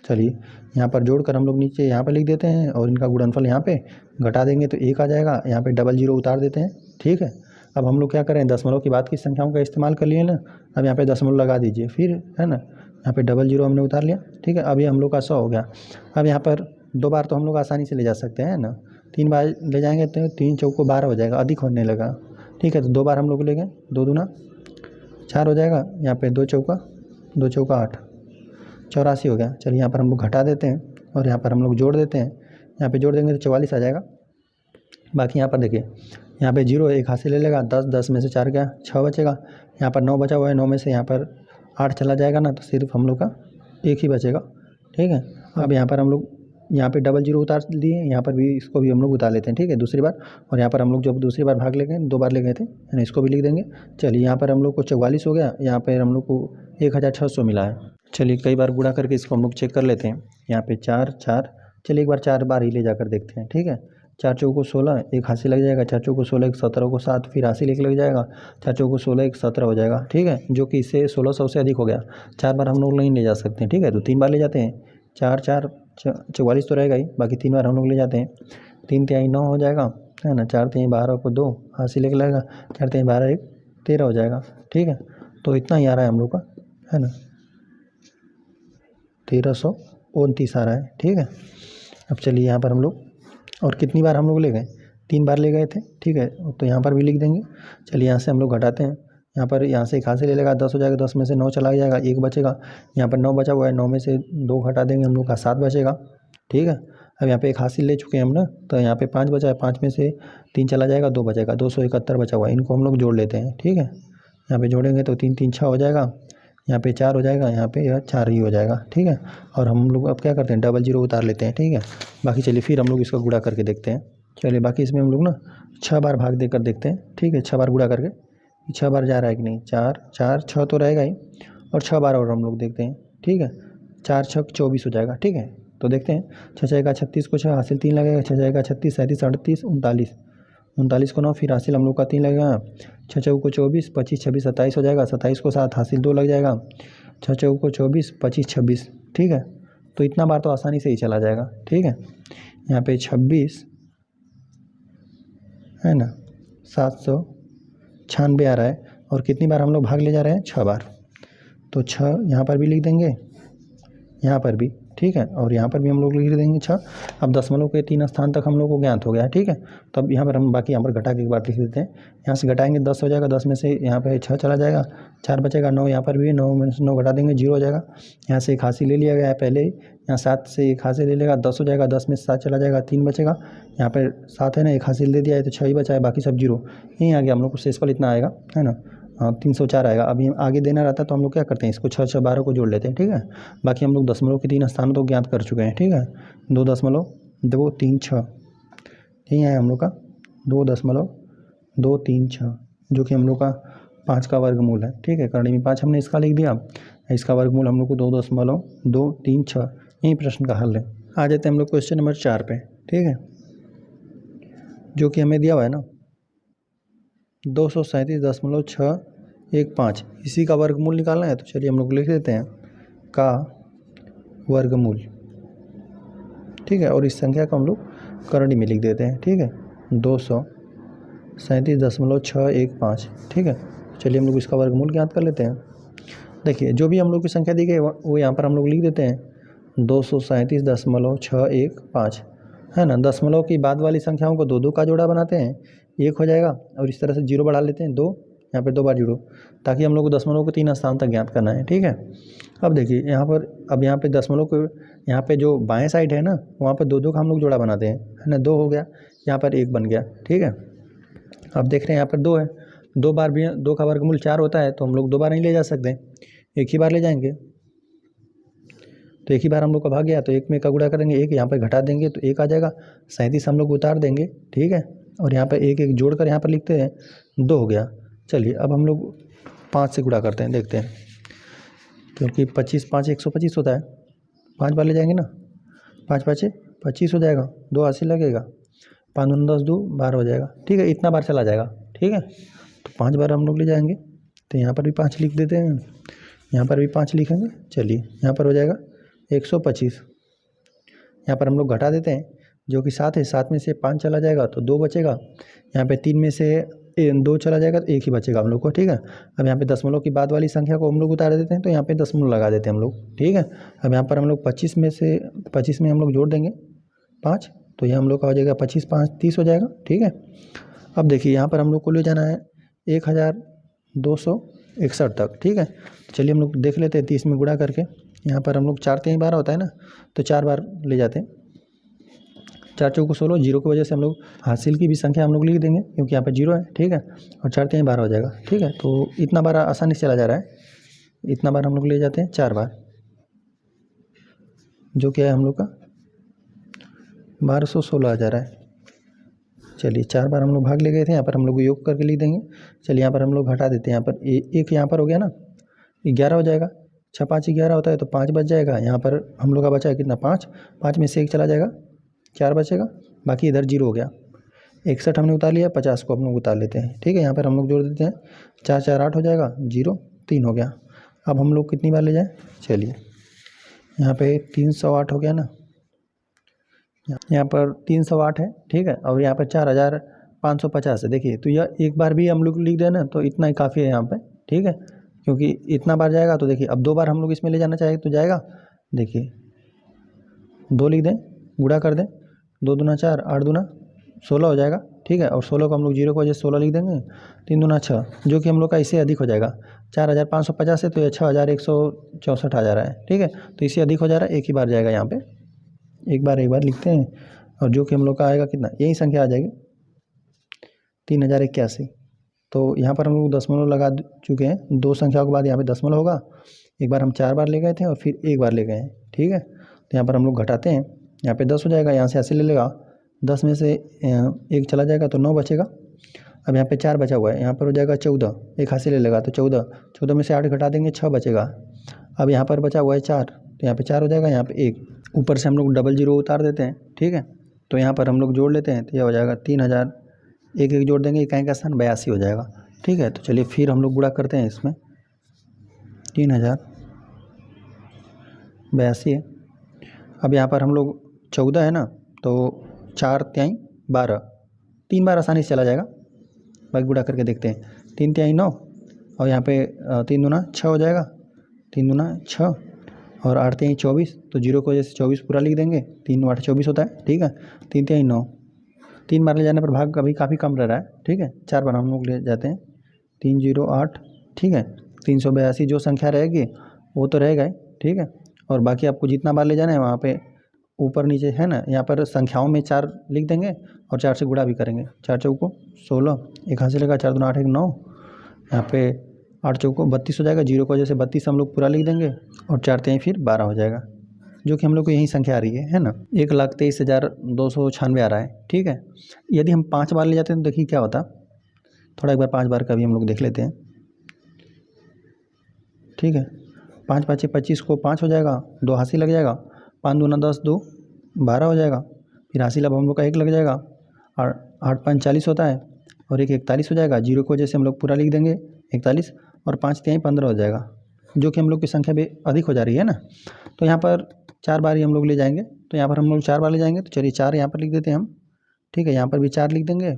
चलिए यहाँ पर जोड़कर हम लोग नीचे यहाँ पर लिख देते हैं, और इनका गुणनफल यहाँ पे घटा देंगे तो 1 आ जाएगा। यहाँ पे डबल 0 उतार देते हैं। ठीक है, अब हम लोग क्या करें, दशमलव की बाद की संख्याओं का इस्तेमाल कर लिए ना, अब यहाँ पे दशमलव लगा दीजिए, फिर है ना, यहाँ पे डबल 0 हमने उतार लिया। ठीक है, अब ये हम लोग का 100 हो गया। अब यहाँ पर 2 बार तो हम लोग आसानी से ले जा सकते हैं ना, 3 बार ले जाएंगे तो 3 चौको 12 हो जाएगा, अधिक होने लगा। ठीक है। तो 2 बार हम लोग ले गए, 2 दूना 4 हो जाएगा, यहाँ पे 2 चौका 8, 84 हो गया। चलिए यहाँ पर हम लोग घटा देते हैं और यहाँ पर हम लोग जोड़ देते हैं। यहाँ पे जोड़ देंगे तो 44 आ जाएगा। बाकी यहाँ पर देखिए, यहाँ पे 0 एक हासिल ले लेगा, 10 में से 4 गया, 6 बचेगा। यहाँ पर 9 बचा हुआ है, 9 में से यहाँ पर 8 चला जाएगा ना, तो सिर्फ हम लोग का 1 ही बचेगा। ठीक है। अब यहाँ पर हम लोग यहाँ पे डबल 0 उतार दिए, यहाँ पर भी इसको भी हम लोग उतार लेते हैं। ठीक है, दूसरी बार। और यहाँ पर हम लोग जब दूसरी बार भाग ले गए, 2 बार ले गए थे, यानी इसको भी लिख देंगे। चलिए यहाँ पर हम लोग को 44 हो गया, यहाँ पर हम लोग को 1600 मिला है। चलिए कई बार गुणा करके इसको हम लोग चेक कर लेते हैं। यहाँ पे 4 चलिए एक बार 4 बार ही ले जाकर देखते हैं। ठीक है, 4 चौको 16, एक हासिल लग जाएगा, 4 चौको 16, 1 17 को 7, फिर हासिल एक लग जाएगा, 4 चौको 16, 1 17 हो जाएगा। ठीक है, जो कि इससे 1600 से अधिक हो गया। 4 बार हम लोग नहीं ले जा सकते हैं। ठीक है, तो 3 बार ले जाते हैं। 4 4 44 तो रहेगा ही, बाकी 3 बार हम लोग ले जाते हैं। 3 तिहाई 9 हो जाएगा, है ना। 4 तिहाई 12 को 2 हासिल एक लगेगा, 4 तिहाई 12 1 13 हो जाएगा। ठीक है, तो इतना ही आ रहा है हम लोग का, है ना, 1329 आ रहा है। ठीक है, अब चलिए यहाँ पर हम लोग और कितनी बार हम लोग ले गए, 3 बार ले गए थे। ठीक है, तो यहाँ पर भी लिख देंगे। चलिए यहाँ से हम लोग घटाते हैं। यहाँ से एक हासिल ले लेगा, 10 हो जाएगा, 10 में से 9 चला जाएगा, 1 बचेगा। यहाँ पर 9 बचा हुआ है, 9 में से 2 घटा देंगे हम लोग का 7 बचेगा। ठीक है, अब यहाँ पे एक हासिल ले चुके हैं हम ना, तो यहाँ पे 5 बचा है, 5 में से 3 चला जाएगा, 2 बचेगा, 271 बचा हुआ है। इनको हम लोग जोड़ लेते हैं। ठीक है, यहाँ पे जोड़ेंगे तो 3 3 6 हो जाएगा, यहाँ पे 4 हो जाएगा, यहाँ पे यह 4 ही हो जाएगा। ठीक है, और हम लोग अब क्या करते हैं, डबल 0 उतार लेते हैं। ठीक है, बाकी चलिए फिर हम लोग इसका गुणा करके देखते हैं। चलिए बाकी इसमें हम लोग ना 6 बार भाग देकर देखते हैं। ठीक है, 6 बार गुणा करके, 6 बार जा रहा है कि नहीं, 4 4 6 तो रहेगा ही, और 6 बार और हम लोग देखते हैं। ठीक है, 4 6 24 हो जाएगा। ठीक है, तो देखते हैं। 6 जाएगा 36 को 6 हासिल 3 लगेगा, 6 जाएगा 36 37 38 39, 39 को 9 फिर हासिल हम लोग का 3 लगेगा, 6 चौको को 24 25 26 27 हो जाएगा, 27 को 7 हासिल 2 लग जाएगा, 6 चौको को 24 25 26। ठीक है, तो इतना बार तो आसानी से ही चला जाएगा। ठीक है, यहाँ पे 26 है ना, 796 आ रहा है। और कितनी बार हम लोग भाग ले जा रहे हैं, 6 बार, तो 6 यहाँ पर भी लिख देंगे, यहाँ पर भी। ठीक है, और यहाँ पर भी हम लोग लिख देंगे 6। अब दशमलव के 3 स्थान तक हम लोग को ज्ञात हो गया। ठीक है, तो अब यहाँ पर हम बाकी यहाँ पर घटा के एक बार लिख देते हैं। यहाँ से घटाएंगे 10 हो जाएगा, 10 में से यहाँ पे 6 चला जाएगा, 4 बचेगा, 9 यहाँ पर भी, 9 में से 9 घटा देंगे, 0 हो जाएगा। यहाँ से एक हासिल ले लिया गया है पहले ही, यहाँ 7 से एक हासिल ले लेगा, 10 हो जाएगा, 10 में से 7 चला जाएगा, 3 बचेगा। यहाँ पर 7 है ना, एक हासिल दे दिया है तो 6 ही बचा है, बाकी सब 0। यहीं आ गया हम लोग को शेषफल इतना आएगा, है ना, 304 आएगा। अभी आगे देना रहता है तो हम लोग क्या करते हैं, इसको 6 6 12 को जोड़ लेते हैं। ठीक है, बाकी हम लोग दशमलव के 3 स्थानों तो ज्ञात कर चुके हैं। ठीक है, 2.236 यही है हम लोग का, 2.236, जो कि हम लोग का 5 का वर्गमूल है। ठीक है, करणी में 5 हमने इसका लिख दिया, इसका वर्गमूल हम लोग को 2.236, यही प्रश्न का हल है। आ जाते हैं हम लोग क्वेश्चन नंबर 4 पे। ठीक है, जो कि हमें दिया हुआ है ना, 237.615, इसी का वर्गमूल निकालना है। तो चलिए हम लोग लिख देते हैं का वर्गमूल। ठीक है, और इस संख्या को हम लोग करणी में लिख देते हैं। ठीक है, 237.615। ठीक है, चलिए हम लोग इसका वर्गमूल ज्ञात कर लेते हैं। देखिए, जो भी हम लोग की संख्या दी गई वो यहाँ पर हम लोग लिख देते हैं, 237.615, है ना। दशमलव की बाद वाली संख्याओं को 2 2 का जोड़ा बनाते हैं, 1 हो जाएगा, और इस तरह से 0 बढ़ा लेते हैं, 2, यहाँ पे 2 बार 0, ताकि हम लोग को दशमलव को 3 स्थान तक ज्ञात करना है। ठीक है, अब देखिए यहाँ पर, अब यहाँ पे दशमलव को, यहाँ पे जो बाएं साइड है ना, वहाँ पे 2 2 का हम लोग जोड़ा बनाते हैं, है ना। 2 हो गया, यहाँ पर 1 बन गया। ठीक है, अब देख रहे हैं यहाँ पर 2 है, 2 बार भी 2 का वर्गमूल 4 होता है, तो हम लोग 2 बार नहीं ले जा सकते, एक ही बार ले जाएंगे। तो एक ही बार हम लोग का भाग गया, तो 1 में का गुणा करेंगे, 1 यहाँ पर घटा देंगे तो 1 आ जाएगा, 37 हम लोग उतार देंगे। ठीक है, और यहाँ पर 1 1 जोड़कर यहाँ पर लिखते हैं, 2 हो गया। चलिए अब हम लोग 5 से गुणा करते हैं, देखते हैं, क्योंकि 25 5 125 होता है, 5 बार ले जाएंगे ना, 5 5 25 हो जाएगा, 2 हासिल लगेगा, 5 9 10 2 12 हो जाएगा। ठीक है, इतना बार चला जाएगा। ठीक है, तो 5 बार हम लोग ले जाएंगे, तो यहाँ पर भी 5 लिख देते हैं, यहाँ पर भी 5 लिखेंगे। चलिए यहाँ पर हो जाएगा 125, यहाँ पर हम लोग घटा देते हैं, जो कि 7 है, 7 में से 5 चला जाएगा तो 2 बचेगा, यहाँ पे 3 में से 2 चला जाएगा तो 1 ही बचेगा हम लोग को। ठीक है, अब यहाँ पे दशमलव की बाद वाली संख्या को हम लोग उतार देते हैं, तो यहाँ पे दशमलव लगा देते हैं हम लोग। ठीक है, अब यहाँ पर हम लोग 25 में हम लोग जोड़ देंगे 5, तो यह हम लोग का हो जाएगा 25 5 30 हो जाएगा। ठीक है, अब देखिए यहाँ पर हम लोग को ले जाना है 1261 तक। ठीक है, चलिए हम लोग देख लेते हैं 30 में गुणा करके। यहाँ पर हम लोग 4 3 12 होता है ना, तो 4 बार ले जाते हैं। 4 चौको 16, जीरो की वजह से हम लोग हासिल की भी संख्या हम लोग लिख देंगे क्योंकि यहाँ पर जीरो है। ठीक है, और 4 3 12 हो जाएगा। ठीक है, तो इतना बार आसानी से चला जा रहा है, इतना बार हम लोग ले जाते हैं 4 बार, जो क्या है हम लोग का 1216 आ जा रहा है। चलिए 4 बार हम लोग भाग ले गए थे, यहाँ पर हम लोग योग करके लिख देंगे। चलिए यहाँ पर हम लोग घटा देते हैं, यहाँ पर एक यहाँ पर हो गया ना, 11 हो जाएगा। 6 5 11 होता है तो 5 बच जाएगा। यहाँ पर हम लोग का बचा है कितना, 5, 5 में से 1 चला जाएगा, 4 बचेगा, बाकी इधर 0 हो गया। 61 हमने उतार लिया, 50 को हम लोग उतार लेते हैं। ठीक है, यहाँ पर हम लोग जोड़ देते हैं, 4 4 8 हो जाएगा, 0 3 हो गया। अब हम लोग कितनी बार ले जाएँ, चलिए यहाँ पे 308 हो गया ना, यहाँ पर 308 है। ठीक है, और यहाँ पर 4550 है। देखिए तो यह एक बार भी हम लोग लिख दें ना तो इतना ही काफ़ी है यहाँ पे। ठीक है, क्योंकि इतना बार जाएगा तो देखिए अब 2 बार हम लोग इसमें ले जाना चाहिए तो जाएगा। देखिए 2 लिख दें, गुणा कर दें, 2 दूना 4, 8 दूना 16 हो जाएगा। ठीक है, और 16 को हम लोग 0 की वजह से 16 लिख देंगे, 3 दूना 6, जो कि हम लोग का इससे अधिक हो जाएगा। 4550 है तो यह 6164 आ जा रहा है। ठीक है, तो इससे अधिक हो जा रहा है, एक ही बार जाएगा यहाँ पे, एक बार लिखते हैं, और जो कि हम लोग का आएगा कितना, यही संख्या आ जाएगी 3081। तो यहाँ पर हम लोग दशमलव लगा चुके हैं, 2 संख्याओं के बाद यहाँ पे दशमलव होगा। एक बार हम 4 बार ले गए थे और फिर एक बार ले गए हैं। ठीक है, तो यहाँ पर हम लोग घटाते हैं, यहाँ पे 10 हो जाएगा, यहाँ से 80 ले लेगा, 10 में से 1 चला जाएगा तो 9 बचेगा। अब यहाँ पे 4 बचा हुआ है, यहाँ पर हो जाएगा 14, 1 80 ले लेगा तो 14, 14 में से 8 घटा देंगे, 6 बचेगा। अब यहाँ पर बचा हुआ है 4, तो यहाँ पे 4 हो जाएगा, यहाँ पे 1, ऊपर से हम लोग डबल 0 उतार देते हैं। ठीक है, तो यहाँ पर हम लोग जोड़ लेते हैं, तो यह हो जाएगा 3000, एक जोड़ देंगे, इकाई का स्थान 82 हो जाएगा। ठीक है, तो चलिए फिर हम लोग गुणा करते हैं इसमें, 3082 है। अब यहाँ पर हम लोग 14 है ना, तो 4 3 12, 3 बार आसानी से चला जाएगा, बाकी गुणा करके देखते हैं। 3 3 9, और यहाँ पे 3 दूना 6 हो जाएगा, 3 दूना 6, और 8 3 24, तो 0 की वजह से 24 पूरा लिख देंगे, 3 8 24 होता है। ठीक है, 3 3 9, 3 बार ले जाने पर भाग अभी काफ़ी कम रह रहा है। ठीक है, 4 बार हम लोग ले जाते हैं, 308। ठीक है, 382 जो संख्या रहेगी वो तो रहेगा ही। ठीक है, और बाकी आपको जितना बार ले जाना है वहाँ पे ऊपर नीचे है ना, यहाँ पर संख्याओं में 4 लिख देंगे और 4 से गुणा भी करेंगे। 4 चौको 16, 1 हाथ से लगा, 4 दूना 8 1 9, यहाँ पे 8 चौको 32 हो जाएगा, 0 की वजह से 32 हम लोग पूरा लिख देंगे, और 4 3 फिर 12 हो जाएगा, जो कि हम लोग को यही संख्या आ रही है ना, 1,23,296 आ रहा है। ठीक है, यदि हम 5 बार ले जाते हैं तो देखिए क्या होता, थोड़ा एक बार 5 बार का भी हम लोग देख लेते हैं। ठीक है, 5 5 25 को 5 हो जाएगा, 2 हासिल लग जाएगा, 5 दूना 10, 2 12 हो जाएगा, फिर हासिल अब हम लोग का 1 लग जाएगा, और 8 5 40 होता है, और 1 41 हो जाएगा, 0 की वजह से हम लोग पूरा लिख देंगे 41, और 5 3 15 हो जाएगा, जो कि हम लोग की संख्या भी अधिक हो जा रही है ना। तो यहाँ पर 4 बार ही हम लोग ले जाएंगे, तो यहाँ पर हम लोग 4 बार ले जाएंगे, तो चलिए 4 यहाँ पर लिख देते हैं हम। ठीक है, यहाँ पर भी 4 लिख देंगे,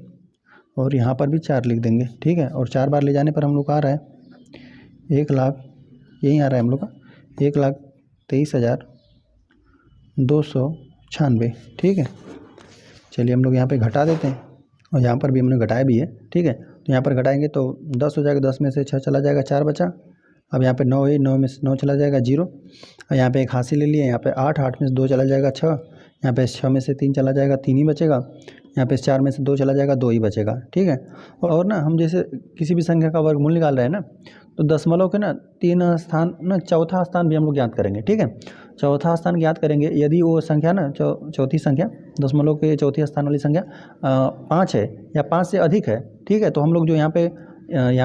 और यहाँ पर भी 4 लिख देंगे। ठीक है, और 4 बार ले जाने पर हम लोग का आ रहा है 1 लाख, यही आ रहा है हम लोग का 1,23,296। ठीक है, चलिए हम लोग यहाँ पे घटा देते हैं, और यहाँ पर भी हमने घटाया भी है। ठीक है, तो यहाँ पर घटाएंगे तो 10 हो जाएगा, 10 में से 6 चला जाएगा, 4 बचा। अब यहाँ पे 9 है, 9 में से 9 चला जाएगा 0, और यहाँ पे 1 हासिल ले लिए, यहाँ पे 8 8 में से 2 चला जाएगा 6, यहाँ पे 6 में से 3 चला जाएगा, 3 ही बचेगा, यहाँ पे 4 में से 2 चला जाएगा, 2 ही बचेगा। ठीक है, और ना हम जैसे किसी भी संख्या का वर्गमूल निकाल रहे हैं ना, तो दशमलव के ना 3 स्थान ना, चौथा स्थान भी हम लोग ज्ञात करेंगे। ठीक है, चौथा स्थान ज्ञात करेंगे, यदि वो संख्या ना चौथी संख्या, दशमलव के चौथी स्थान वाली संख्या 5 है या 5 से अधिक है। ठीक है, तो हम लोग जो यहाँ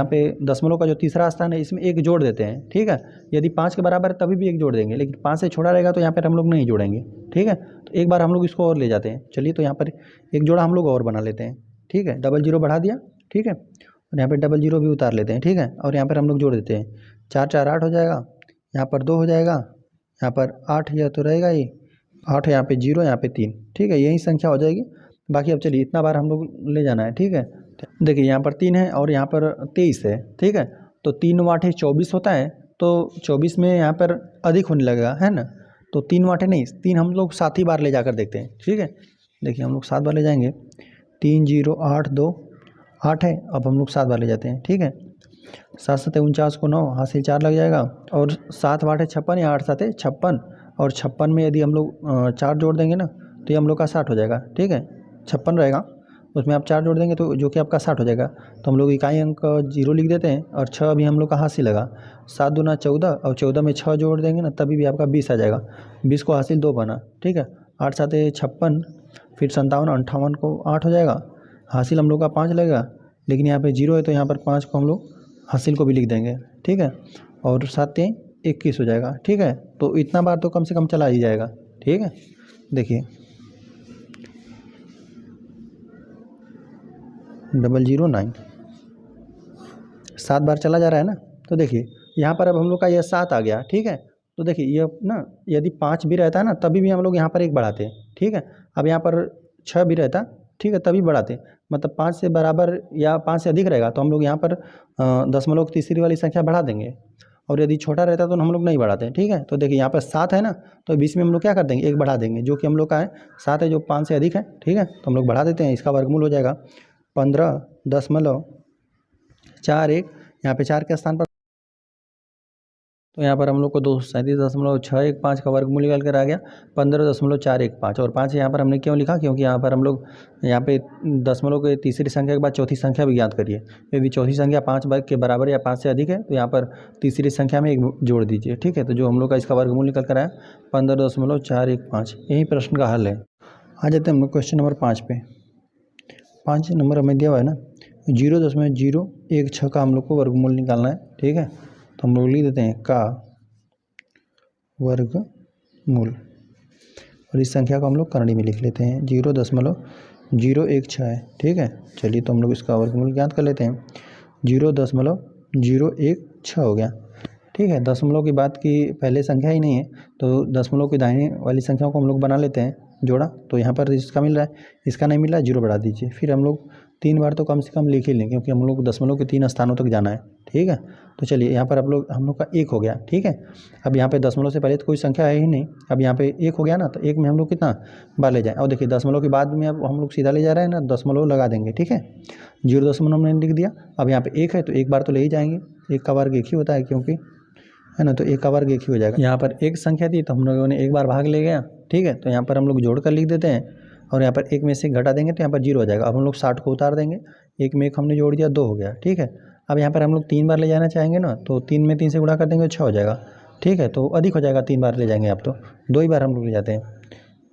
पे दशमलव का जो तीसरा स्थान है इसमें 1 जोड़ देते हैं। ठीक है, यदि 5 के बराबर है तभी भी 1 जोड़ देंगे, लेकिन 5 से छोड़ा रहेगा तो यहाँ पर हम लोग नहीं जोड़ेंगे। ठीक है, तो एक बार हम लोग इसको और ले जाते हैं। चलिए, तो यहाँ पर एक जोड़ा हम लोग और बना लेते हैं। ठीक है, डबल 0 बढ़ा दिया। ठीक है, और यहाँ पे डबल 0 भी उतार लेते हैं। ठीक है, और यहाँ पर हम लोग जोड़ देते हैं, 4 4 8 हो जाएगा, यहाँ पर 2 हो जाएगा, यहाँ पर 8 यह तो रहेगा ही, 8 यहाँ पे 0, यहाँ पे 3। ठीक है, यही संख्या हो जाएगी। बाकी अब चलिए इतना बार हम लोग ले जाना है। ठीक है, देखिए यहाँ पर 3 है और यहाँ पर 23 है। ठीक है, तो 3 8 24 होता है, तो 24 में यहाँ पर अधिक होने लगेगा, है ना, तो 3 8 नहीं, 3 हम लोग 7 ही बार ले जाकर देखते हैं। ठीक है, देखिए हम लोग 7 बार ले जाएंगे, 3 0 8 2, 8 है, अब हम लोग 7 बार ले जाते हैं, ठीक है। 7 सते 49 को 9 हासिल 4 लग जाएगा, और 7 8 है 56 या 8 7 है 56, और 56 में यदि हम लोग 4 जोड़ देंगे ना तो ये हम लोग का 60 हो जाएगा, ठीक है। 56 रहेगा, उसमें आप 4 जोड़ देंगे तो जो कि आपका 60 हो जाएगा। तो हम लोग इकाई अंक 0 लिख देते हैं, और 6 भी हम लोग का हासिल लगा। 7 दूना 14, और 14 में 6 जोड़ देंगे ना तभी भी आपका 20 आ जाएगा। 20 को हासिल 2 बना, ठीक है। 8 7 56, फिर 57 58 को 8 हो जाएगा, हासिल हम लोग का 5 लगेगा, लेकिन यहाँ पे 0 है तो यहाँ पर 5 को हम लोग हासिल को भी लिख देंगे, ठीक है। और 7 3 21 हो जाएगा, ठीक है। तो इतना बार तो कम से कम चला ही जाएगा, ठीक है। देखिए 009 7 बार चला जा रहा है ना। तो देखिए यहाँ पर अब हम लोग का यह 7 आ गया, ठीक है। तो देखिए ये ना यदि 5 भी रहता है ना तभी भी हम लोग यहाँ पर 1 बढ़ाते हैं, ठीक है। अब यहाँ पर 6 भी रहता, ठीक है, तभी बढ़ाते, मतलब 5 से बराबर या 5 से अधिक रहेगा तो हम लोग यहाँ पर दशमलव की तीसरी वाली संख्या बढ़ा देंगे, और यदि छोटा रहता तो हम लोग नहीं बढ़ाते हैं, ठीक है। तो देखिए यहाँ पर 7 है ना, तो बीच में हम लोग क्या कर देंगे 1 बढ़ा देंगे, जो कि हम लोग का है 7 है जो 5 से अधिक है, ठीक है। तो हम लोग बढ़ा देते हैं, इसका वर्गमूल हो जाएगा 15.41, यहाँ पे 4 के स्थान पर, तो यहाँ पर हम लोग को 237.615 का वर्गमूल निकल कर आ गया 15.415, और 5 यहाँ पर हमने क्यों लिखा, क्योंकि यहाँ पर हम लोग यहाँ पे दशमलव के तीसरी संख्या के बाद चौथी संख्या भी ज्ञात करिए। यदि चौथी संख्या 5 के बराबर या 5 से अधिक है तो यहाँ पर तीसरी संख्या में 1 जोड़ दीजिए, ठीक है। तो जो हम लोग का इसका वर्गमूल निकल कर आया 15.415, यही प्रश्न का हल है। आ जाते हैं हम लोग क्वेश्चन नंबर 5 पे। 5 नंबर हमें दिया हुआ है ना 0.016 का हम लोग को वर्गमूल निकालना है, ठीक है। तो हम लोग लिख देते हैं का वर्गमूल, और इस संख्या को हम लोग करणी में लिख लेते हैं 0.016 है, ठीक है। चलिए तो हम लोग इसका वर्गमूल ज्ञात कर लेते हैं, 0.016 हो गया, ठीक है। दशमलव की बात की पहले संख्या ही नहीं है, तो दशमलव की दाहिनी वाली संख्याओं को हम लोग बना लेते हैं जोड़ा। तो यहाँ पर इसका मिल रहा है, इसका नहीं मिल रहा है 0 बढ़ा दीजिए, फिर हम लोग 3 बार तो कम से कम लिख ही लें, क्योंकि हम लोग दशमलव के 3 स्थानों तक जाना है, ठीक है। तो चलिए यहाँ पर हम लोग का 1 हो गया, ठीक है। अब यहाँ पे दशमलव से पहले तो कोई संख्या है ही नहीं, अब यहाँ पे 1 हो गया ना, तो 1 में हम लोग कितना बार ले जाएं, और देखिए दशमलव के बाद में अब हम लोग सीधा ले जा रहे हैं ना, दशमलव लगा देंगे, ठीक है। 0 हमने लिख दिया, अब यहाँ पे 1 है तो 1 बार तो ले ही जाएंगे, 1 का वर्ग 1 ही होता है, क्योंकि है ना, तो 1 का वर्ग 1 ही हो जाएगा। यहाँ पर एक संख्या थी तो हम लोगों ने 1 बार भाग ले गया, ठीक है। तो यहाँ पर हम लोग जोड़ कर लिख देते हैं, और यहाँ पर 1 में से घटा देंगे तो यहाँ पर 0 हो जाएगा। अब हम लोग 60 को उतार देंगे, 1 में 1 हमने जोड़ दिया 2 हो गया, ठीक है। अब यहाँ पर हम लोग 3 बार ले जाना चाहेंगे ना, तो 3 में 3 से गुणा कर देंगे तो 6 हो जाएगा, ठीक है। तो अधिक हो जाएगा, 3 बार ले जाएंगे, आप तो 2 ही बार हम लोग ले जाते हैं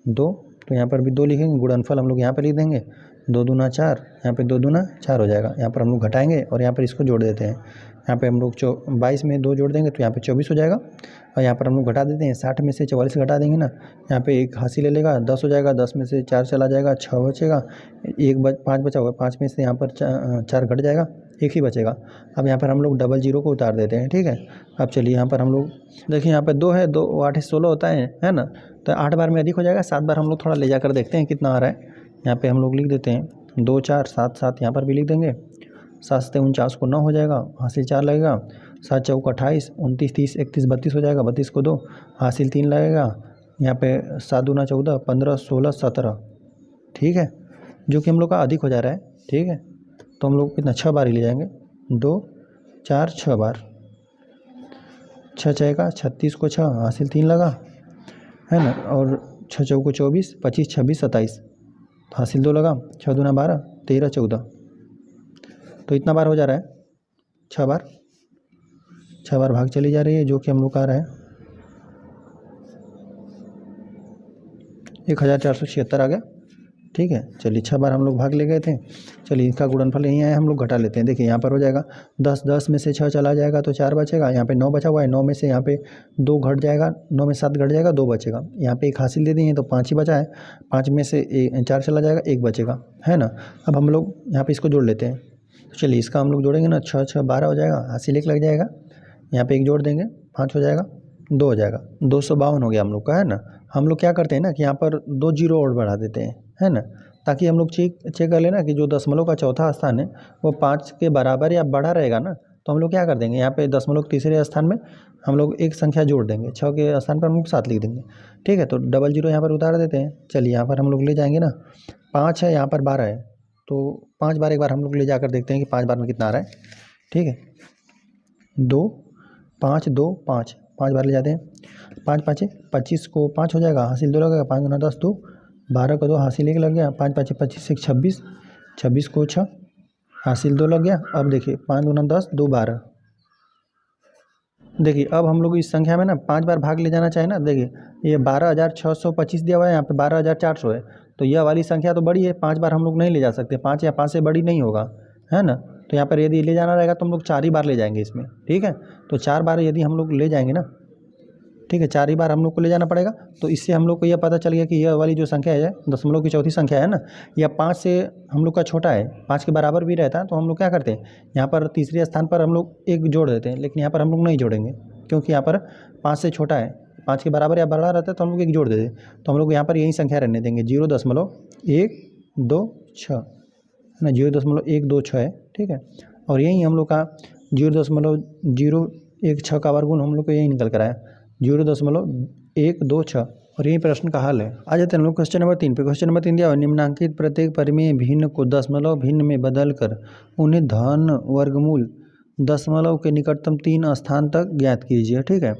2, तो यहाँ पर भी 2 लिखेंगे, गुणनफल हम लोग यहाँ पर लिख देंगे 2 दूना 4, यहाँ पे 2 दूना 4 हो जाएगा। यहाँ पर हम लोग घटाएंगे और यहाँ पर इसको जोड़ देते हैं, यहाँ पे हम लोग 22 में 2 जोड़ देंगे तो यहाँ पे 24 हो जाएगा, और यहाँ पर हम लोग घटा देते हैं 60 में से 44 घटा देंगे ना, यहाँ पे 1 हासिल ले लेगा 10 हो जाएगा, 10 में से 4 चला जाएगा 6 बचेगा, 5 बचा होगा, 5 में से यहाँ पर 4 घट जाएगा, 1 ही बचेगा। अब यहाँ पर हम लोग 00 को उतार देते हैं, ठीक है। अब चलिए यहाँ पर हम लोग देखिए यहाँ पर 2 है, 2 8 16 होता है ना, तो 8 बार में अधिक हो जाएगा, 7 बार हम लोग थोड़ा ले जाकर देखते हैं कितना आ रहा है। यहाँ पे हम लोग लिख देते हैं 2 4 7 7, यहाँ पर भी लिख देंगे, 7 से 49 को 9 हो जाएगा, हासिल 4 लगेगा, 7 चौक 28, 29 30 31 32 हो जाएगा, 32 को 2 हासिल 3 लगेगा, यहाँ पे 7 दूना 14 15 16 17, ठीक है, जो कि हम लोग का अधिक हो जा रहा है, ठीक है। तो हम लोग कितना 6 बार ही ले जाएंगे, 2 4 6 बार, 6 6 36 को 6 हासिल 3 लगा, है ना, और 6 चौको 24 25 26 27 हासिल 2 लगा, 6 दूना 12 13 14, तो इतना बार हो जा रहा है, 6 बार भाग चली जा रही है, जो कि हम लोग का आ रहा है 1476 आ गया, ठीक है। चलिए 6 बार हम लोग भाग ले गए थे, चलिए इसका गुणनफल यहीं आया, हम लोग घटा लेते हैं। देखिए यहाँ पर हो जाएगा 10 में से 6 चला जाएगा तो 4 बचेगा, यहाँ पे 9 बचा हुआ है, 9 में से यहाँ पे 2 घट जाएगा, 9 में 7 घट जाएगा 2 बचेगा, यहाँ पे 1 हासिल दे दिए तो 5 ही बचा है, 5 में से 4 चला जाएगा 1 बचेगा, है ना। अब हम लोग यहाँ पे इसको जोड़ लेते हैं, तो चलिए इसका हम लोग जोड़ेंगे ना, 6 6 12 हो जाएगा, हासिल 1 लग जाएगा, यहाँ पे 1 जोड़ देंगे 5 हो जाएगा, 2 हो जाएगा, 252 हो गया हम लोग का, है ना। हम लोग क्या करते हैं ना कि यहाँ पर 2 जीरो और बढ़ा देते हैं, है ना, ताकि हम लोग चेक कर लेना कि जो दशमलव का चौथा स्थान है वो 5 के बराबर या बड़ा रहेगा ना, तो हम लोग क्या कर देंगे, यहाँ पे दशमलव के तीसरे स्थान में हम लोग एक संख्या जोड़ देंगे, 6 के स्थान पर हम लोग 7 लिख देंगे, ठीक है। तो 00 यहाँ पर उतार देते हैं, चलिए यहाँ पर हम लोग ले जाएंगे ना, 5 है यहाँ पर 12 है, तो 5 बार एक बार हम लोग ले जाकर देखते हैं कि 5 बार में कितना आ रहा है। ठीक है, 2 5 2 5 5 बार ले जाते हैं। 5 5 25 को 5 हो जाएगा, हासिल 2 लगेगा, 5 गुना 10 2, 12 को 2 हासिल 1 लग गया, 5 5 25 1 26, 26 को 6 हासिल 2 लग गया। अब देखिए 5 गुना 10 2 12। देखिए अब हम लोग इस संख्या में ना 5 बार भाग ले जाना चाहे ना, देखिए ये 12,625 दिया हुआ है, यहाँ पे 12,400 है, तो यह वाली संख्या तो बड़ी है, 5 बार हम लोग नहीं ले जा सकते, 5 या 5 से बड़ी नहीं होगा, है ना। तो यहाँ पर यदि ले जाना रहेगा तो हम लोग 4 ही बार ले जाएंगे इसमें। ठीक है, तो 4 बार यदि हम लोग ले जाएंगे ना, ठीक है, 4 ही बार हम लोग को ले जाना पड़ेगा। तो इससे हम लोग को यह पता चल गया कि यह वाली जो संख्या है दशमलव की चौथी संख्या है ना, यह 5 से हम लोग का छोटा है, 5 के बराबर भी रहता है। तो हम लोग क्या करते हैं, यहाँ पर तीसरे स्थान पर हम लोग 1 जोड़ देते हैं, लेकिन यहाँ पर हम लोग नहीं जोड़ेंगे क्योंकि यहाँ पर 5 से छोटा है, 5 के बराबर या बड़ा रहता है तो हम लोग 1 जोड़ देते हैं। तो हम लोग यहाँ पर यही संख्या रहने देंगे 0.126, है ना, 0.126 है। ठीक है, और यही हम लोग का 0.016 का वर्गमूल हम लोग को यही निकल कर आया 0.126, और यही प्रश्न का हल है। आ जाते हैं हम लोग क्वेश्चन नंबर 3 पे। क्वेश्चन नंबर 3 दिया हुआ, निम्नांकित प्रत्येक परिमेय भिन्न को दशमलव भिन्न में बदल कर उन्हें धन वर्गमूल दशमलव के निकटतम 3 स्थान तक ज्ञात कीजिए। ठीक है,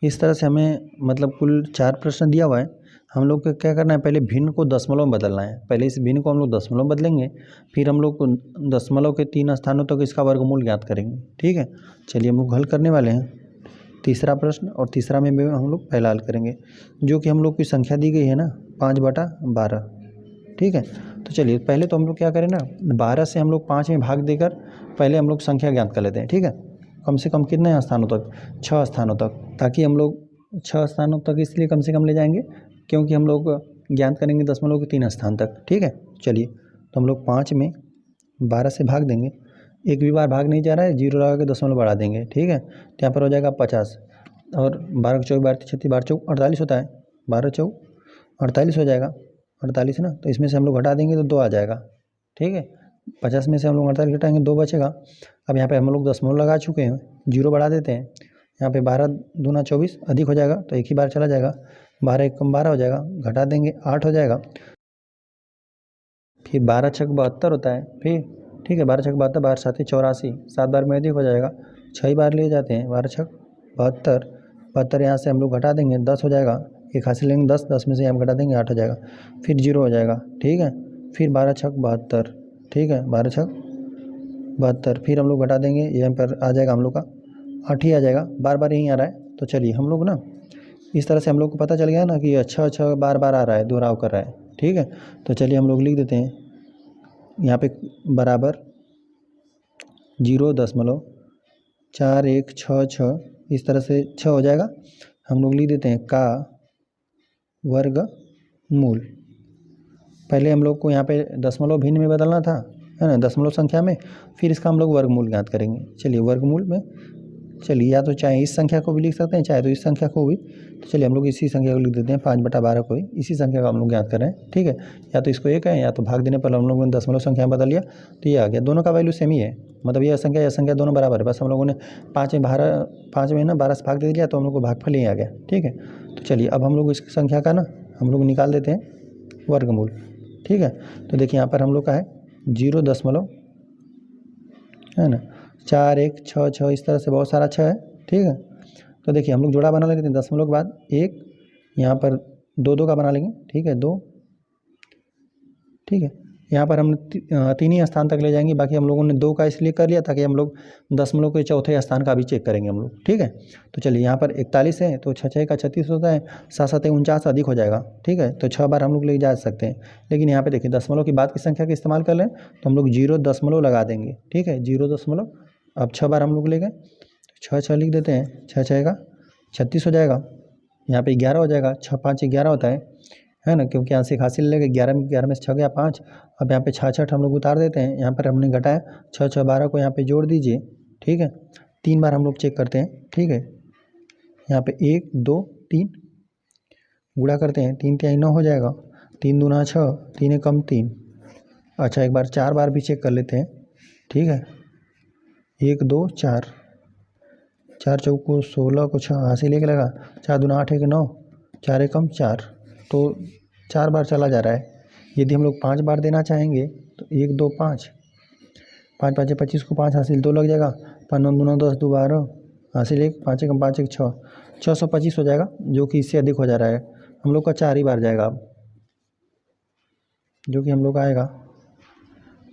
इस तरह से हमें मतलब कुल 4 प्रश्न दिया हुआ है। हम लोग को क्या करना है, पहले भिन्न को दशमलव में बदलना है। पहले इस भिन्न को हम लोग दशमलव में बदलेंगे, फिर हम लोग को दशमलव के 3 स्थानों तक इसका वर्गमूल ज्ञात करेंगे। ठीक है, चलिए हम लोग हल करने वाले हैं तीसरा प्रश्न, और तीसरा में भी हम लोग पहला हल करेंगे, जो कि हम लोग की संख्या दी गई है ना 5/12। ठीक है, तो चलिए पहले तो हम लोग क्या करें ना, 12 से हम लोग 5 में भाग देकर पहले हम लोग संख्या ज्ञात कर लेते हैं। ठीक है, कम से कम कितने स्थानों तक, 6 स्थानों तक, ताकि हम लोग 6 स्थानों तक इसलिए कम से कम ले जाएंगे क्योंकि हम लोग ज्ञात करेंगे दशमलव के 3 स्थान तक। ठीक है, चलिए तो हम लोग 5 में 12 से भाग देंगे, एक भी बार भाग नहीं जा रहा है, 0 लगा के दशमलव बढ़ा देंगे। ठीक है, तो यहाँ पर हो जाएगा 50, और 12 को 24 12 36 12 चौक 48 होता है, 12 चौक 48 हो जाएगा, 48 ना, तो इसमें से हम लोग घटा देंगे तो 2 आ जाएगा। ठीक है, 50 में से हम लोग 48 घटाएंगे 2 बचेगा। अब यहाँ पे हम लोग दशमलव लगा चुके हैं, 0 बढ़ा देते हैं, यहाँ पे 12 दूना 24 अधिक हो जाएगा तो एक ही बार चला जाएगा, 12 एक कम 12 हो जाएगा, घटा देंगे 8 हो जाएगा, फिर 12 छक 72 होता है फिर। ठीक है, 12 छक 72, 12 7 84, 7 बार में अधिक हो जाएगा, 6 बार ले जाते हैं, 12 छक 72, 72 यहाँ से हम लोग घटा देंगे 10 हो जाएगा, एक हासिल लेंगे 10, 10 में से हम घटा देंगे 8 हो जाएगा, फिर 0 हो जाएगा। ठीक है, फिर 12 छक 72, ठीक है, 12 छक 72, फिर हम लोग घटा देंगे, यहाँ पर आ जाएगा हम लोग का 8 ही आ जाएगा, बार बार यहीं आ रहा है। तो चलिए हम लोग ना इस तरह से हम लोग को पता चल गया ना कि अच्छा अच्छा बार बार आ रहा है, दोहराव कर रहा है। ठीक है, तो चलिए हम लोग लिख देते हैं यहाँ पे बराबर 0.4166, इस तरह से 6 हो जाएगा। हम लोग लिख देते हैं का वर्गमूल। पहले हम लोग को यहाँ पे दशमलव भिन्न में बदलना था, है ना, दशमलव संख्या में, फिर इसका हम लोग वर्गमूल ज्ञात करेंगे। चलिए वर्गमूल में, चलिए या तो चाहे इस संख्या को भी लिख सकते हैं, चाहे तो इस संख्या को भी, तो चलिए हम लोग इसी संख्या को लिख देते हैं 5/12 को ही, इसी संख्या का हम लोग ज्ञात कर रहे हैं। ठीक है, या तो इसको एक है, या तो भाग देने पर हम लोगों ने दशमलव संख्या में बदल लिया तो ये आ गया, दोनों का वैल्यू सेम ही है, मतलब यह संख्या दोनों बराबर है, बस हम लोगों ने 5 में ना 12 से भाग दे दिया तो हम लोग को भागफल ही आ गया। ठीक है, तो चलिए अब हम लोग इस संख्या का ना हम लोग निकाल देते हैं वर्गमूल। ठीक है, तो देखिए यहाँ पर हम लोग का है 0, है ना, 4 1 6 6, इस तरह से बहुत सारा 6 है। ठीक है, तो देखिए हम लोग जोड़ा बना लेते हैं, दशमलव के बाद 1, यहाँ पर 2 का बना लेंगे। ठीक है, 2, ठीक है, यहाँ पर हम 3 ही स्थान तक ले जाएंगे, बाकी हम लोगों ने 2 का इसलिए कर लिया ताकि हम लोग दशमलव के चौथे स्थान का भी चेक करेंगे हम लोग। ठीक है, तो चलिए यहाँ पर 41 है तो 6 6 का 36 होता है, 7 7 49 अधिक हो जाएगा। ठीक है, तो 6 बार हम लोग ले जा सकते हैं, लेकिन यहाँ पे देखिए दशमलव की बाद की संख्या का इस्तेमाल कर लें तो हम लोग 0 लगा देंगे। ठीक है, 0, अब 6 बार हम लोग ले गए, 6 6 लिख देते हैं, 6 6 का 36 हो जाएगा, यहाँ पे 11 हो जाएगा, 6 5 11 होता है ना, क्योंकि यहाँ से हासिल लेंगे 11 में से 6 गया 5, अब यहाँ पे 6 6 हम लोग उतार देते हैं, यहाँ पर हमने घटाया 6 6 12 को यहाँ पे जोड़ दीजिए। ठीक है, 3 बार हम लोग चेक करते हैं। ठीक है, यहाँ पे 1 2 3 गुणा करते हैं, 3 3 9 हो जाएगा, 3 दूना 6, 3 कम 3। अच्छा एक बार 4 बार भी चेक कर लेते हैं। ठीक है, 1 2 4, 4 चौक को 16 को 6 हासिल 1 लगा, 4 दूना 8 1 9, 4 कम 4, तो 4 बार चला जा रहा है। यदि हम लोग 5 बार देना चाहेंगे तो 1 2 5, 5 5 25 को 5 हासिल 2 लग जाएगा, 5 9 2 10 2 12 हासिल 1, 5 1 5 1 6, 625 हो जाएगा, जो कि इससे अधिक हो जा रहा है। हम लोग का 4 ही बार जाएगा अब, जो कि हम लोग का आएगा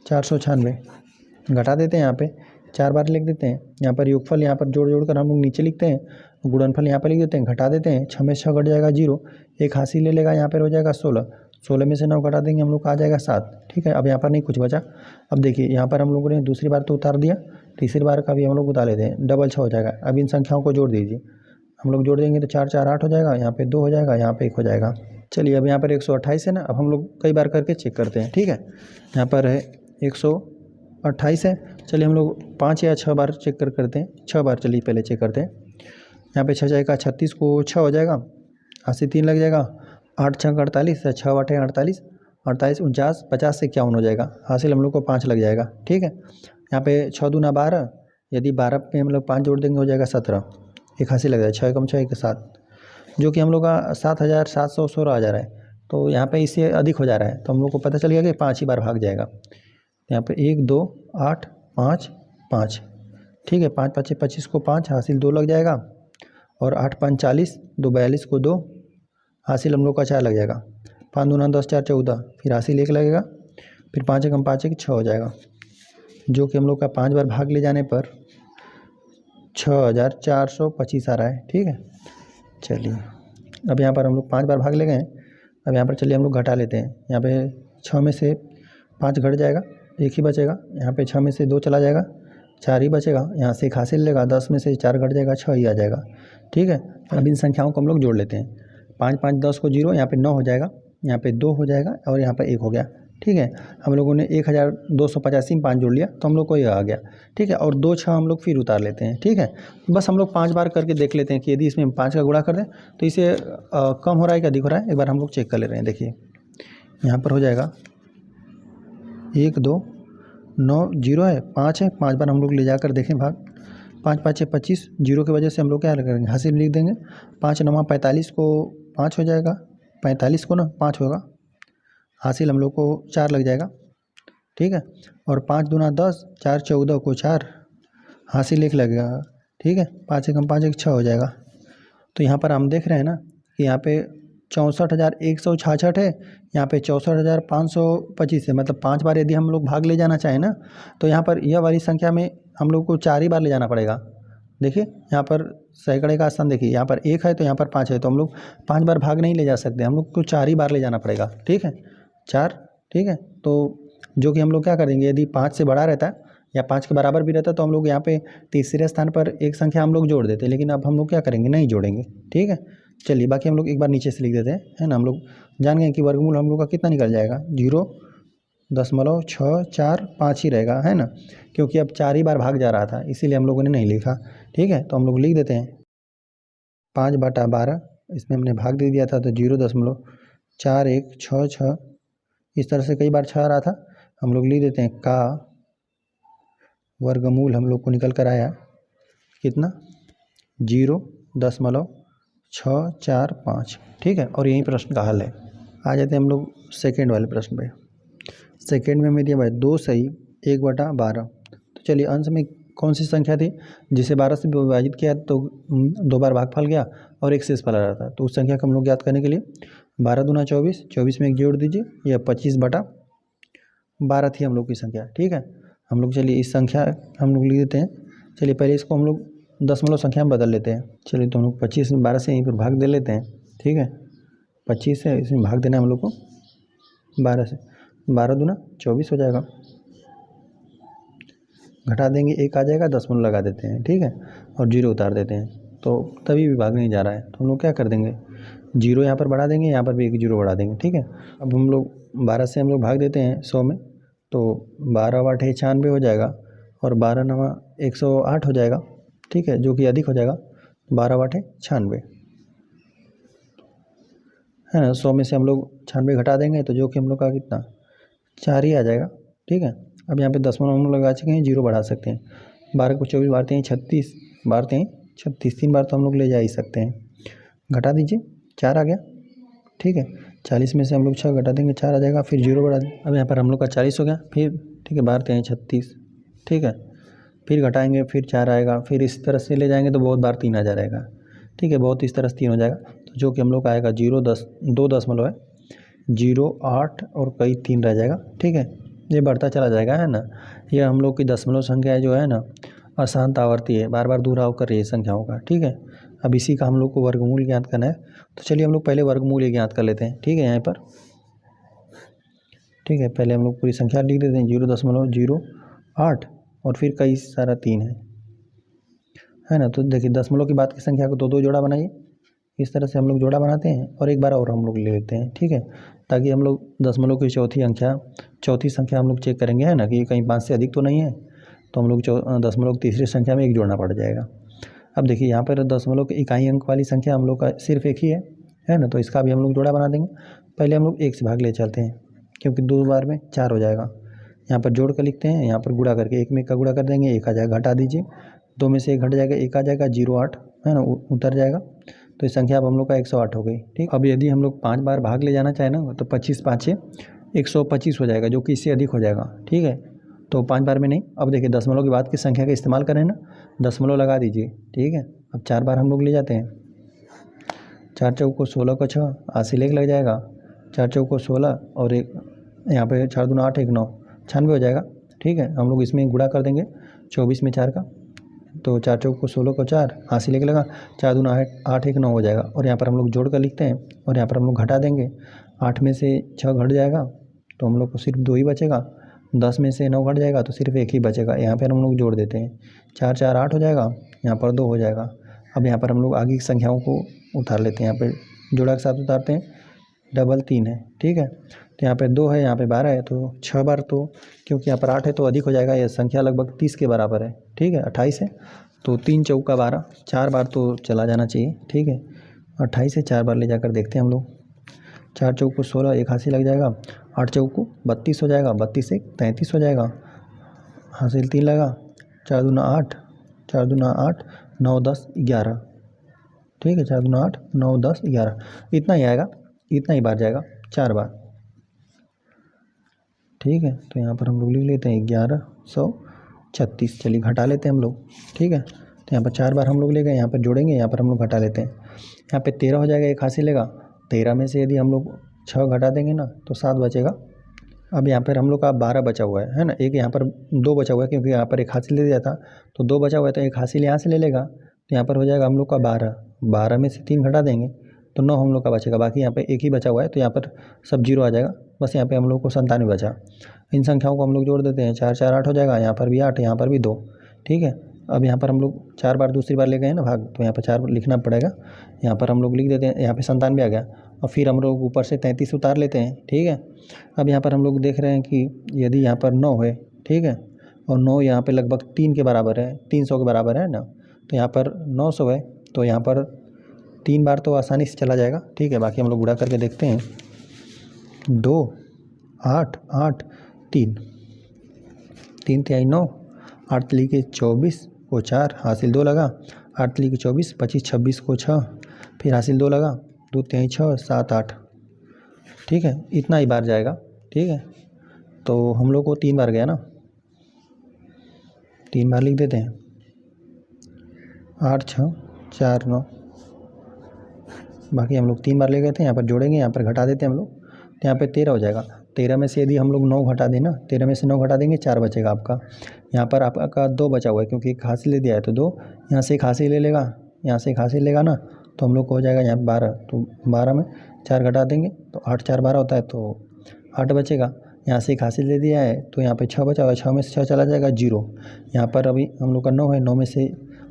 496। घटा देते हैं, यहाँ पे 4 बार लिख देते हैं। यहाँ पर योगफल यहाँ पर जोड़ कर हम लोग नीचे लिखते हैं, गुणनफल यहाँ पर लिख देते हैं, घटा देते हैं। 6 में 6 घट जाएगा 0, 1 हासिल ले लेगा, यहाँ पर हो जाएगा 16, 16 में से 9 घटा देंगे हम लोग का आ जाएगा 7। ठीक है, अब यहाँ पर नहीं कुछ बचा। अब देखिए यहाँ पर हम लोगों ने दूसरी बार तो उतार दिया, तीसरी बार का भी हम लोग उतार लेते हैं, डबल 6 हो जाएगा। अब इन संख्याओं को जोड़ दीजिए, हम लोग जोड़ देंगे तो 4 4 8 हो जाएगा, यहाँ पे 2 हो जाएगा, यहाँ पे 1 हो जाएगा। चलिए अब यहाँ पर 128 है ना, अब हम लोग कई बार करके चेक करते हैं। ठीक है, यहाँ पर है 128 है, चलिए हम लोग 5 या 6 बार चेक करते हैं। 6 बार चलिए पहले चेक करते हैं। यहाँ पे 6 जाएगा 36 को 6 हो जाएगा, हाथ से 3 लग जाएगा, 8 6 48, 6 8 48, 48 49 50 से 51 हो जाएगा, हासिल हम लोग को 5 लग जाएगा। ठीक है, यहाँ पे 6 दूना 12, यदि 12 पे हम लोग 5 जोड़ देंगे हो जाएगा 17, एक हासिल लग जाएगा, 6 कम 6 1 7, जो कि हम लोग का 7716 आ जा रहा है। तो यहाँ पे इससे अधिक हो जा रहा है, तो हम लोग को पता चल गया कि 5 ही बार भाग जाएगा। यहाँ पे 1 2 8 5 5। ठीक है, 5 5 25 को 5 हासिल 2 लग जाएगा, और 8 5 40, 2 42 को 2 हासिल हम लोग का 4 लग जाएगा, 5 दूना 10 4 14, फिर हासिल 1 लगेगा, फिर 5 1 5 1 6 हो जाएगा, जो कि हम लोग का 5 बार भाग ले जाने पर 6425 आ रहा है। ठीक है, चलिए अब यहाँ पर हम लोग 5 बार भाग ले गए। अब यहाँ पर चलिए हम लोग घटा लेते हैं। यहाँ पे 6 में से 5 घट जाएगा, 1 ही बचेगा। यहाँ पे 6 में से 2 चला जाएगा, 4 ही बचेगा। यहाँ से 1 हासिल लेगा, 10 में से 4 घट जाएगा, 6 ही आ जाएगा। ठीक है, अब इन संख्याओं को हम लोग जोड़ लेते हैं। 5 5 10 को 0, यहाँ पे 9 हो जाएगा, यहाँ पे 2 हो जाएगा, और यहाँ पर 1 हो गया। ठीक है, हम लोगों ने 1285 में 5 जोड़ लिया, तो हम लोग को ये आ गया। ठीक है, और 2 6 हम लोग फिर उतार लेते हैं। ठीक है, बस हम लोग 5 बार करके देख लेते हैं कि यदि इसमें 5 का गुणा कर दें तो इसे कम हो रहा है कि अधिक हो रहा है। एक बार हम लोग चेक कर ले रहे हैं। देखिए यहाँ पर हो जाएगा 1 2 9 0 है, 5 है, 5 बार हम लोग ले जाकर देखें भाग। 5 5 25, 0 की वजह से हम लोग क्या करेंगे, हासिल लिख देंगे। 5 9 45 को 5 हो जाएगा, 45 को ना 5 होगा, हासिल हम लोग को 4 लग जाएगा। ठीक है, और 5 दूना 10, 4 14 को 4, हासिल 1 लगेगा। ठीक है, 5 1 5 1 6 हो जाएगा। तो यहाँ पर हम देख रहे हैं ना कि यहाँ पे 64,166 है, यहाँ पे 64,525 है। मतलब 5 बार यदि हम लोग भाग ले जाना चाहें ना, तो यहाँ पर यह वाली संख्या में हम लोग को 4 ही बार ले जाना पड़ेगा। देखिए यहाँ पर सैकड़े का स्थान देखिए, यहाँ पर 1 है तो यहाँ पर 5 है, तो हम लोग 5 बार भाग नहीं ले जा सकते, हम लोग को 4 ही बार ले जाना पड़ेगा। ठीक है, 4। ठीक है, तो जो कि हम लोग क्या करेंगे, यदि 5 से बड़ा रहता है या 5 के बराबर भी रहता है तो हम लोग यहाँ पे तीसरे स्थान पर एक संख्या हम लोग जोड़ देते, लेकिन अब हम लोग क्या करेंगे, नहीं जोड़ेंगे। ठीक है, चलिए बाकी हम लोग एक बार नीचे से लिख देते हैं, है ना। हम लोग जान गए कि वर्गमूल हम लोग का कितना निकल जाएगा, 0.645 ही रहेगा, है ना, क्योंकि अब 4 ही बार भाग जा रहा था, इसीलिए हम लोगों ने नहीं लिखा। ठीक है, तो हम लोग लिख देते हैं 5/12, इसमें हमने भाग दे दिया था तो 0.4166, इस तरह से कई बार 6 आ रहा था। हम लोग लिख देते हैं का वर्गमूल हम लोग को निकल कर आया कितना, 0.645। ठीक है, और यही प्रश्न का हल है। आ जाते हैं हम लोग सेकेंड वाले प्रश्न पे। सेकेंड में हमें दिया भाई 2 सही 1/12। तो चलिए अंश में कौन सी संख्या थी जिसे 12 से विभाजित किया तो 2 बार भागफल गया और एक शेष फल आ रहा था। तो उस संख्या को हम लोग याद करने के लिए 12 दूना 24, 24 में 1 जोड़ दीजिए, यह 25/12 थी हम लोग की संख्या। ठीक है, हम लोग चलिए इस संख्या हम लोग लिख देते हैं। चलिए पहले इसको हम लोग दशमलव संख्या में बदल लेते हैं। चलिए तो हम लोग 25 में 12 से यहीं पर भाग दे लेते हैं। ठीक है, 25 से इसमें भाग देना है हम लोग को 12 से, 12 दूना 24 हो जाएगा, घटा देंगे 1 आ जाएगा, दशमलव लगा देते हैं। ठीक है, और 0 उतार देते हैं, तो तभी भी भाग नहीं जा रहा है। तो हम लोग क्या कर देंगे, 0 यहाँ पर बढ़ा देंगे, यहाँ पर भी 1 0 बढ़ा देंगे। ठीक है, अब हम लोग 12 से हम लोग भाग देते हैं 100 में, तो 12 8 96 हो जाएगा, और 12 9 108 हो जाएगा। ठीक है, जो कि अधिक हो जाएगा, 12 8 96, है ना। 100 में से हम लोग 96 घटा देंगे तो जो कि हम लोग का कितना 4 ही आ जाएगा। ठीक है, अब यहाँ पे दशमलव हम लोग लगा चुके हैं, 0 बढ़ा सकते हैं। 12 को 24 बारते हैं 36, बारते हैं 36, 3 बार तो हम लोग ले जा ही सकते हैं। घटा दीजिए, 4 आ गया। ठीक है, 40 में से हम लोग 6 घटा देंगे 4 आ जाएगा, फिर 0 बढ़ा देंगे। अब यहाँ पर हम लोग का 40 हो गया, फिर ठीक है 12 3 36, ठीक है, फिर घटाएंगे फिर 4 आएगा, फिर इस तरह से ले जाएंगे तो बहुत बार 3 आ जाएगा, ठीक है, बहुत इस तरह से 3 हो जाएगा। तो जो कि हम लोग का आएगा 0 10 2 दशमलव है 0 8 और कई 3 रह जाएगा, ठीक है। ये बढ़ता चला जाएगा, है ना। ये हम लोग की दशमलव संख्या जो है ना अशांत आवर्ती है, बार बार दोहराव कर रही है संख्याओं का, ठीक है। अब इसी का हम लोग को वर्गमूल ज्ञात करना है, तो चलिए हम लोग पहले वर्गमूल ये ज्ञात कर लेते हैं, ठीक है। यहाँ पर ठीक है, पहले हम लोग पूरी संख्या लिख देते हैं 0.08 और फिर कई सारा 3 है ना। तो देखिए दशमलव की बात की संख्या को दो जोड़ा बनाइए, इस तरह से हम लोग जोड़ा बनाते हैं और एक बार और हम लोग ले लेते हैं, ठीक है, ताकि हम लोग दशमलव की चौथी संख्या हम लोग चेक करेंगे, है ना, कि कहीं 5 से अधिक तो नहीं है, तो हम लोग दशमलव की तीसरी संख्या में 1 जोड़ना पड़ जाएगा। अब देखिए यहाँ पर दशमलव के इकाई अंक वाली संख्या हम लोग का सिर्फ एक ही है ना, तो इसका भी हम लोग जोड़ा बना देंगे। पहले हम लोग 1 से भाग ले चलते हैं, क्योंकि 2 बार में 4 हो जाएगा। यहाँ पर जोड़ कर लिखते हैं, यहाँ पर गुणा करके 1 में का गुणा कर देंगे, 1 आ जाएगा, घटा दीजिए, 2 में से 1 घट जाएगा, 1 आ जाएगा, 0.8 है ना, उतर जाएगा। तो इस संख्या अब हम लोग का 108 हो गई, ठीक। अब यदि हम लोग 5 बार भाग ले जाना चाहें ना, तो 25 5 125 हो जाएगा, जो कि इससे अधिक हो जाएगा, ठीक है। तो 5 बार में नहीं। अब देखिए दशमलव की बात की संख्या का इस्तेमाल करें ना, दशमलव लगा दीजिए, ठीक है। अब 4 बार हम लोग ले जाते हैं, 4 चौक को 16 को 6 80 लेख लग जाएगा, 4 चौक को 16 और एक यहाँ पे 4 दूना 8 1 9 96 हो जाएगा, ठीक है। हम लोग इसमें गुणा कर देंगे 24 में 4 का, तो 4 चौक को 16 को 4 80 लेके लगा, 4 दूना 8 1 9 हो जाएगा। और यहाँ पर हम लोग जोड़ कर लिखते हैं और यहाँ पर हम लोग घटा देंगे, 8 में से 6 घट जाएगा तो हम लोग को सिर्फ 2 ही बचेगा, 10 में से 9 घट जाएगा तो सिर्फ 1 ही बचेगा। यहाँ पर हम लोग जोड़ देते हैं, 4 4 8 हो जाएगा, यहाँ पर 2 हो जाएगा। अब यहाँ पर हम लोग आगे की संख्याओं को उतार लेते हैं, यहाँ पर जोड़ा के साथ उतारते हैं, डबल 3 है, ठीक है। तो यहाँ पे 2 है, यहाँ पे 12 है, तो 6 बार, तो क्योंकि यहाँ पर 8 है तो अधिक हो जाएगा, यह संख्या लगभग 30 के बराबर है, ठीक है। 28 है, तो 3 चौका 12, 4 बार तो चला जाना चाहिए, ठीक है। 28 से 4 बार ले जाकर देखते हैं हम लोग, 4 चौक को 16 81 लग जाएगा, 8 चौक को 32 हो जाएगा, 32 से 33 हो जाएगा, हासिल 3 लगा, 4 दूना 8 4 दूना 8 9 10 11, ठीक है, 4 दूना 8 9 10 11, इतना ही आएगा, इतना ही बार जाएगा, 4 बार, ठीक है। तो यहाँ पर हम लोग लिख लेते हैं 1136, चलिए घटा लेते हैं हम लोग, ठीक है। तो यहाँ पर 4 बार हम लोग ले गए, यहाँ पर जोड़ेंगे, यहाँ पर हम लोग घटा लेते हैं, यहाँ पे 13 हो जाएगा, 1 हासिल लेगा, 13 में से यदि हम लोग 6 घटा देंगे ना तो 7 बचेगा। अब यहाँ पर हम लोग का 12 बचा हुआ है ना, एक यहाँ पर 2 बचा हुआ है, क्योंकि यहाँ पर 1 हासिल ले दिया था तो 2 बचा हुआ है, तो 1 हासिल यहाँ से ले लेगा, तो यहाँ पर हो जाएगा हम लोग का 12 में से 3 घटा देंगे तो 9 हम लोग का बचेगा, बाकी यहाँ पे 1 ही बचा हुआ है, तो यहाँ पर सब 0 आ जाएगा, बस यहाँ पे हम लोग को 97 बचा। इन संख्याओं को हम लोग जोड़ देते हैं, 4 4 8 हो जाएगा, यहाँ पर भी 8, यहाँ पर भी 2, ठीक है। अब यहाँ पर हम लोग 4 बार दूसरी बार ले गए ना भाग, तो यहाँ पर 4 लिखना पड़ेगा, यहाँ पर हम लोग लिख देते हैं, यहाँ पे 97 आ गया, और फिर हम लोग ऊपर से 33 उतार लेते हैं, ठीक है। अब यहाँ पर हम लोग देख रहे हैं कि यदि यहाँ पर 9 है, ठीक है, और 9 यहाँ पर लगभग 3 के बराबर है, 300 के बराबर है ना, तो यहाँ पर 900 है, तो यहाँ पर 3 बार तो आसानी से चला जाएगा, ठीक है। बाकी हम लोग गुणा करके देखते हैं, 2 8 8 3 3 तिहाई 9, 8 तिली के 24 को 4 हासिल 2 लगा, 8 तिली के 24 25 26 को 6 फिर हासिल 2 लगा, 2 तिहाई 6 7 8, ठीक है, इतना ही बार जाएगा, ठीक है। तो हम लोग को 3 बार गया ना, 3 बार लिख देते हैं, 8 6 4 9, बाकी हम लोग 3 बार ले गए थे, यहाँ पर जोड़ेंगे, यहाँ पर घटा देते हैं हम लोग, तो यहाँ पे 13 हो जाएगा। 13 में से यदि हम लोग 9 घटा दें ना, 13 में से 9 घटा देंगे 4 बचेगा आपका, यहाँ पर आपका 2 बचा हुआ है, क्योंकि 1 हासिल ले दिया है तो 2, यहाँ से 1 हासिल ले लेगा, यहाँ से 1 हासिल लेगा ना, तो हम लोग को हो जाएगा यहाँ 12, तो 12 में 4 घटा देंगे तो 8 4 12 होता है, तो 8 बचेगा। यहाँ से 1 हासिल ले दिया है तो यहाँ पे 6 बचा हुआ है, 6 में से 6 चला जाएगा 0, यहाँ पर अभी हम लोग का 9 है, 9 में से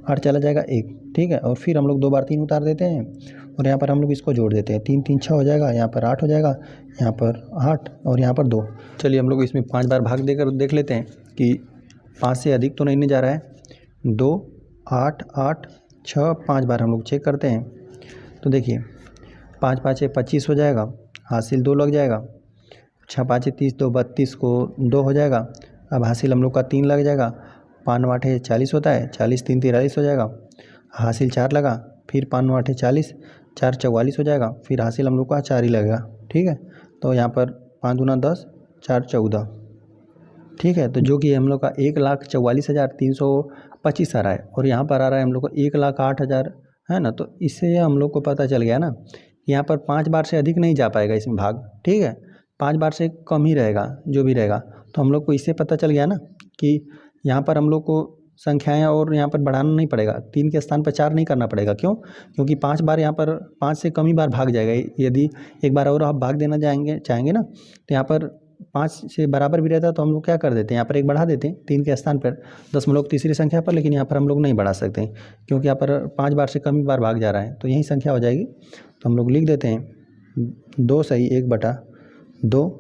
8 चला जाएगा 1, ठीक है। और फिर हम लोग 2 बार 3 उतार देते हैं और यहाँ पर हम लोग इसको जोड़ देते हैं, 3 3 6 हो जाएगा, यहाँ पर 8 हो जाएगा, यहाँ पर 8 और यहाँ पर 2। चलिए हम लोग इसमें 5 बार भाग देकर देख लेते हैं कि 5 से अधिक तो नहीं जा रहा है। 2 8 8 6 5 बार हम लोग चेक करते हैं, तो देखिए 5 5 25 हो जाएगा, हासिल 2 लग जाएगा, 6 5 30 2 32 को 2 हो जाएगा, अब हासिल हम लोग का 3 लग जाएगा, 5 8 40 होता है, 40 3 43 हो जाएगा, हासिल 4 लगा, फिर 5 8 40 4 44 हो जाएगा, फिर हासिल हम लोग का 4 ही लगेगा, ठीक है। तो यहाँ पर 5 दूना 10, 4 14, ठीक है। तो जो कि हम लोग का 1,44,325 आ रहा है और यहाँ पर आ रहा है हम लोग को 1,08,000, है ना। तो इससे हम लोग को पता चल गया ना कि यहाँ पर 5 बार से अधिक नहीं जा पाएगा इसमें भाग, ठीक है। 5 बार से कम ही रहेगा जो भी रहेगा। तो हम लोग को इससे पता चल गया ना कि यहाँ पर हम लोग को संख्याएं और यहाँ पर बढ़ाना नहीं पड़ेगा, 3 के स्थान पर 4 नहीं करना पड़ेगा। क्यों? क्योंकि 5 बार यहाँ पर 5 से कम ही बार भाग जाएगा। यदि एक बार और आप भाग देना चाहेंगे ना, तो यहाँ पर 5 से बराबर भी रहता तो हम लोग क्या कर देते हैं, यहाँ पर एक बढ़ा देते हैं 3 के स्थान पर दशमलव तीसरी संख्या पर। लेकिन यहाँ पर हम लोग नहीं बढ़ा सकते क्योंकि यहाँ पर 5 बार से कम ही बार भाग जा रहा है, तो यही संख्या हो जाएगी। तो हम लोग लिख देते हैं 2 सही 1/2,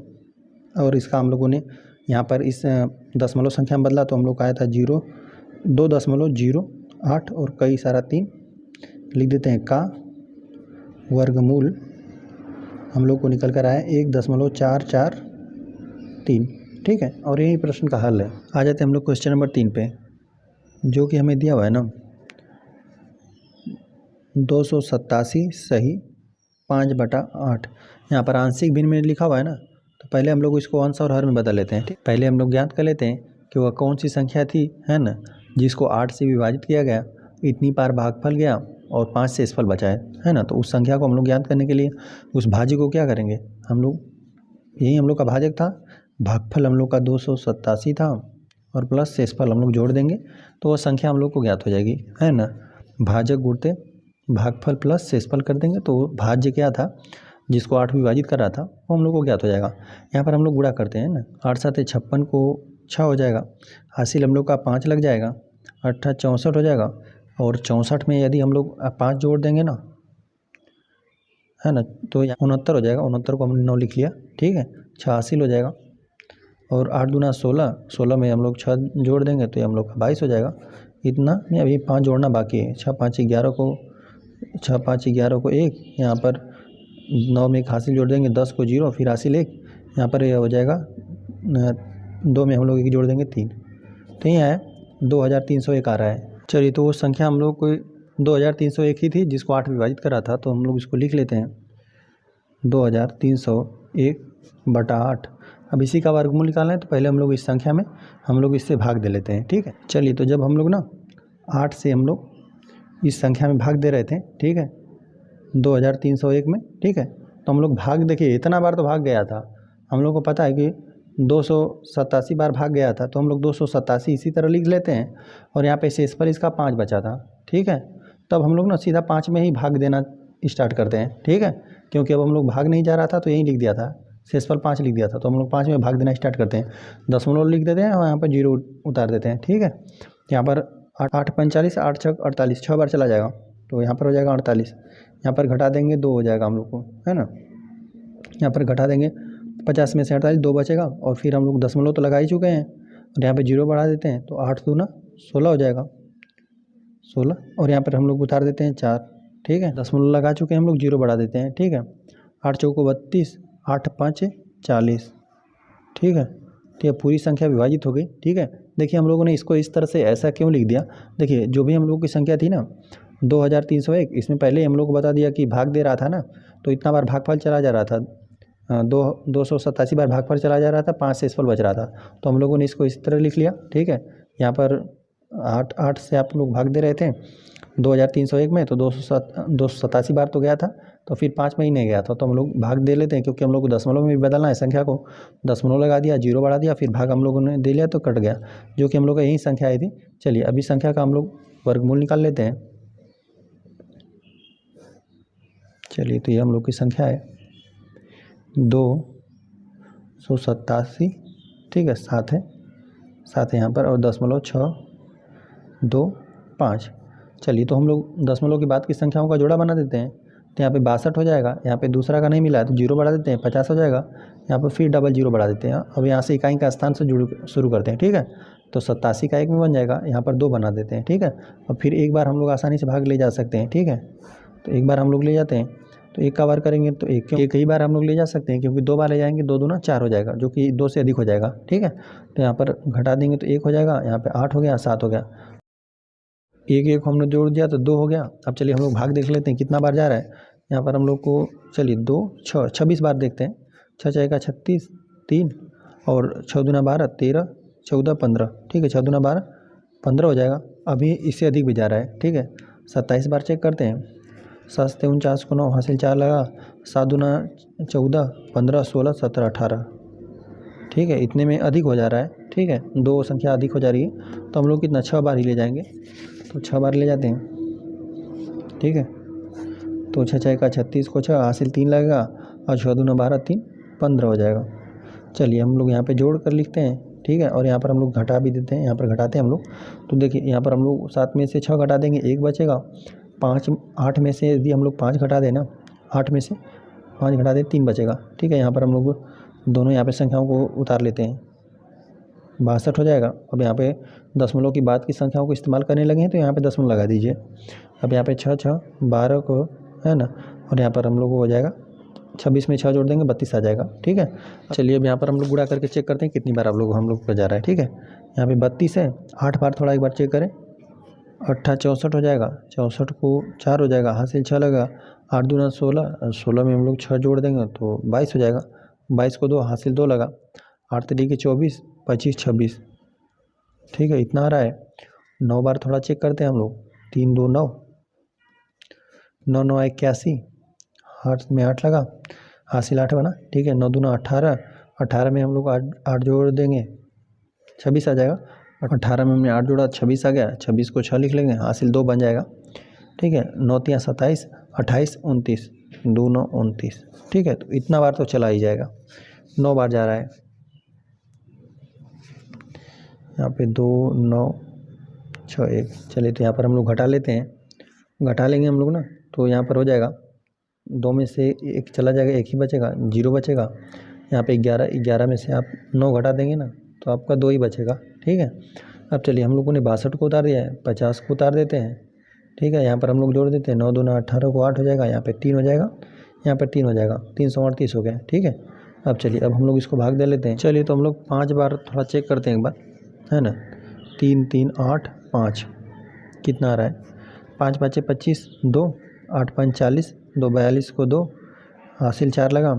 और इसका हम लोगों ने यहाँ पर इस दशमलव संख्या में बदला तो हम लोग का आया था 2.08 और कई सारा 3 लिख देते हैं का वर्गमूल हम लोग को निकल कर आया 1.443, ठीक है। और यही प्रश्न का हल है। आ जाते हैं हम लोग क्वेश्चन नंबर 3 पे, जो कि हमें दिया हुआ है ना 287 सही 5/8। यहाँ पर आंशिक भिन्न में लिखा हुआ है ना, तो पहले हम लोग इसको अंश और हर में बदल लेते हैं। ठीक, पहले हम लोग ज्ञात कर लेते हैं कि वह कौन सी संख्या थी, है ना, जिसको 8 से विभाजित किया गया, इतनी बार भागफल गया और 5 से शेषफल बचा है ना। तो उस संख्या को हम लोग ज्ञात करने के लिए उस भाज्य को क्या करेंगे हम लोग, यही हम लोग का भाजक था। भागफल हम लोग का 287 था और प्लस शेषफल हम लोग जोड़ देंगे तो वह संख्या हम लोग को ज्ञात हो जाएगी, है ना। भाजक गुणते भागफल प्लस शेषफल कर देंगे तो भाज्य क्या था जिसको 8 विभाजित कर रहा था वो हम लोग को ज्ञात हो जाएगा। यहाँ पर हम लोग गुणा करते हैं ना, 8 7 56 को 6 हो जाएगा, हासिल हम लोग का 5 लग जाएगा, 8 64 हो जाएगा। और 64 में यदि हम लोग 5 जोड़ देंगे ना, है ना, तो 69 हो जाएगा। 69 को हमने 9 लिख लिया, ठीक है। 6 हासिल हो जाएगा और 8 दूना 16, 16 में हम लोग 6 जोड़ देंगे तो ये हम लोग का 22 हो जाएगा। इतना में अभी 5 जोड़ना बाकी है। 6 5 11 को 1, यहाँ पर 9 में एक हासिल जोड़ देंगे, 10 को 0, फिर हासिल 1, यहाँ पर यह हो जाएगा 2 में हम लोग 1 जोड़ देंगे 3, तो यह है 2301 आ रहा है। चलिए, तो वो संख्या हम लोग को 2301 ही थी जिसको 8 विभाजित करा था, तो हम लोग इसको लिख लेते हैं 2301/8। अब इसी का वर्गमूल निकालना है तो पहले हम लोग इस संख्या में हम लोग इससे भाग दे लेते हैं, ठीक है। चलिए, तो जब हम लोग ना 8 से हम लोग इस संख्या में भाग दे रहे थे, ठीक है, 2301 में, ठीक है, तो हम लोग भाग, देखिए इतना बार तो भाग गया था, हम लोग को पता है कि 287 बार भाग गया था, तो हम लोग 287 इसी तरह लिख लेते हैं और यहाँ पे शेषफल इसका 5 बचा था, ठीक है। तब हम लोग ना सीधा 5 में ही भाग देना स्टार्ट करते हैं, ठीक है, क्योंकि अब हम लोग भाग नहीं जा रहा था तो यही लिख दिया था, शेषफल 5 लिख दिया था, तो हम लोग 5 में भाग देना स्टार्ट करते हैं, दशमलव लिख देते हैं और यहाँ पर 0 उतार देते हैं, ठीक है। यहाँ पर 8 45, 8 6 48, 6 बार चला जाएगा तो यहाँ पर हो जाएगा 48, यहाँ पर घटा देंगे 2 हो जाएगा हम लोग को, है ना। यहाँ पर घटा देंगे 50 में से 48, 2 बचेगा और फिर हम लोग दशमलव तो लगा ही चुके हैं और यहाँ पे 0 बढ़ा देते हैं तो 8 दूना 16 हो जाएगा, 16, और यहाँ पर हम लोग उतार देते हैं 4, ठीक है। दशमलव लगा चुके हैं हम लोग, 0 बढ़ा देते हैं, ठीक है। 8 चौको 32, 8 5 40, ठीक है। तो यह पूरी संख्या विभाजित हो गई, ठीक है। देखिए, हम लोगों ने इसको इस तरह से ऐसा क्यों लिख दिया, देखिए जो भी हम लोगों की संख्या थी ना 2301, इसमें पहले हम लोग को बता दिया कि भाग दे रहा था ना, तो इतना बार भागफल चला जा रहा था, 287 बार भागफल चला जा रहा था, 5 शेषफल बच रहा था, तो हम लोगों ने इसको इस तरह लिख लिया, ठीक है। यहाँ पर 8 से आप लोग भाग दे रहे थे 2301 में, तो 287 बार तो गया था, तो फिर 5 में ही नहीं गया था, तो हम लोग भाग दे लेते हैं क्योंकि हम लोग को दशमलव में भी बदलना है संख्या को, दशमलव लगा दिया, 0 बढ़ा दिया, फिर भाग हम लोगों ने दे लिया तो कट गया, जो कि हम लोग का यही संख्या आई थी। चलिए, अभी संख्या का हम लोग वर्गमूल निकाल लेते हैं। चलिए, तो ये हम लोग की संख्या है 287, ठीक है, 7 है यहाँ पर, और 0.625। चलिए, तो हम लोग दशमलव के बाद की संख्याओं का जोड़ा बना देते हैं, तो यहाँ पे 62 हो जाएगा, यहाँ पे दूसरा का नहीं मिला है तो 0 बढ़ा देते हैं, 50 हो जाएगा, यहाँ पर फिर डबल 0 बढ़ा देते हैं। अब यहाँ से इकाई का स्थान से शुरू करते हैं, ठीक है। तो 87 का 1 में बन जाएगा, यहाँ पर 2 बना देते हैं, ठीक है। और फिर एक बार हम लोग आसानी से भाग ले जा सकते हैं, ठीक है। तो एक बार हम लोग ले जाते हैं तो 1 का बार करेंगे तो एक ही बार हम लोग ले जा सकते हैं, क्योंकि 2 बार ले जाएंगे 2 दूना 4 हो जाएगा, जो कि 2 से अधिक हो जाएगा, ठीक है। तो यहाँ पर घटा देंगे तो 1 हो जाएगा, यहाँ पे 8 हो गया, 7 हो गया, 1 हमने जोड़ दिया तो 2 हो गया। अब चलिए हम लोग भाग देख लेते हैं कितना बार जा रहा है, यहाँ पर हम लोग को चलिए 2 6 26 बार देखते हैं। 6 6 का 36, 3 और 6 दूना 12, 13 14 15, ठीक है। 6 दूना 12 15 हो जाएगा। अभी इससे अधिक भी जा रहा है, ठीक है। 27 बार चेक करते हैं। 7 से 49 को 9 हासिल 4 लगा, 7 दूना 14 15 16 17 18, ठीक है। इतने में अधिक हो जा रहा है, ठीक है। 2 संख्या अधिक हो जा रही है तो हम लोग कितना 6 बार ही ले जाएंगे, तो 6 बार ले जाते हैं, ठीक है। तो 6 6 का 36 को 6 हासिल 3 लगेगा और 6 दूना 12 3 15 हो जाएगा। चलिए हम लोग यहाँ पे जोड़ कर लिखते हैं, ठीक है। और यहाँ पर हम लोग घटा भी देते हैं, यहाँ पर घटाते हैं हम लोग। तो देखिए यहाँ पर हम लोग 7 में से 6 घटा देंगे, 1 बचेगा। 8 में से यदि हम लोग 5 घटा दें ना, 8 में से 5 घटा दें 3 बचेगा, ठीक है। यहाँ पर हम लोग दोनों यहाँ पे संख्याओं को उतार लेते हैं, 62 हो जाएगा। अब यहाँ पे दशमलव की बाद की संख्याओं को इस्तेमाल करने लगे हैं तो यहाँ पे दशमलव लगा दीजिए। अब यहाँ पे 6 6 12 को है ना, और यहाँ पर हम लोग को हो जाएगा 26 में 6 जोड़ देंगे 32 आ जाएगा, ठीक है। चलिए अब यहाँ पर हम लोग गुणा करके चेक करते हैं कितनी बार हम लोग को जा रहा है, ठीक है। यहाँ पे 32 है, 8 बार थोड़ा एक बार चेक करें, 8 64 हो जाएगा। 64 को 4 हो जाएगा, हासिल 6 लगा, 8 दूना 16, 16 में हम लोग 6 जोड़ देंगे तो 22 हो जाएगा। 22 को 2 हासिल 2 लगा, 8 3 24 25 26, ठीक है। इतना आ रहा है। 9 बार थोड़ा चेक करते हैं हम लोग, 3 2 9, 9 9 81, 8 में 8 लगा, हासिल 8 बना, ठीक है। 9 दूना 18, 18 में हम लोग 8 जोड़ देंगे 26 आ जाएगा। 18 में हमने 8 जोड़ा 26 आ गया, 26 को 6 लिख लेंगे, हासिल 2 बन जाएगा, ठीक है। 9 3 27, 28 29, 2 9 29, ठीक है। तो इतना बार तो चला ही जाएगा, 9 बार जा रहा है। यहाँ पे 2 9 6 1, चलिए तो यहाँ पर हम लोग घटा लेते हैं, घटा लेंगे हम लोग ना, तो यहाँ पर हो जाएगा 2 में से 1 चला जाएगा, 1 ही बचेगा, 0 बचेगा। यहाँ पे 11 में से आप 9 घटा देंगे ना तो आपका 2 ही बचेगा, ठीक है। अब चलिए हम लोगों ने 62 को उतार दिया है, 50 को उतार देते हैं, ठीक है। यहाँ पर हम लोग जोड़ देते हैं, 9 दूना 18 को 8 हो जाएगा, यहाँ पे 3 हो जाएगा, यहाँ पर 3 हो जाएगा, 338 हो गया, ठीक है। अब चलिए अब हम लोग इसको भाग दे लेते हैं। चलिए तो हम लोग 5 बार थोड़ा चेक करते हैं एक बार, है ना। 3 3 8 5 कितना आ रहा है, 5 5 25 2, 8 5 40, 2 42 को 2 हासिल 4 लगा,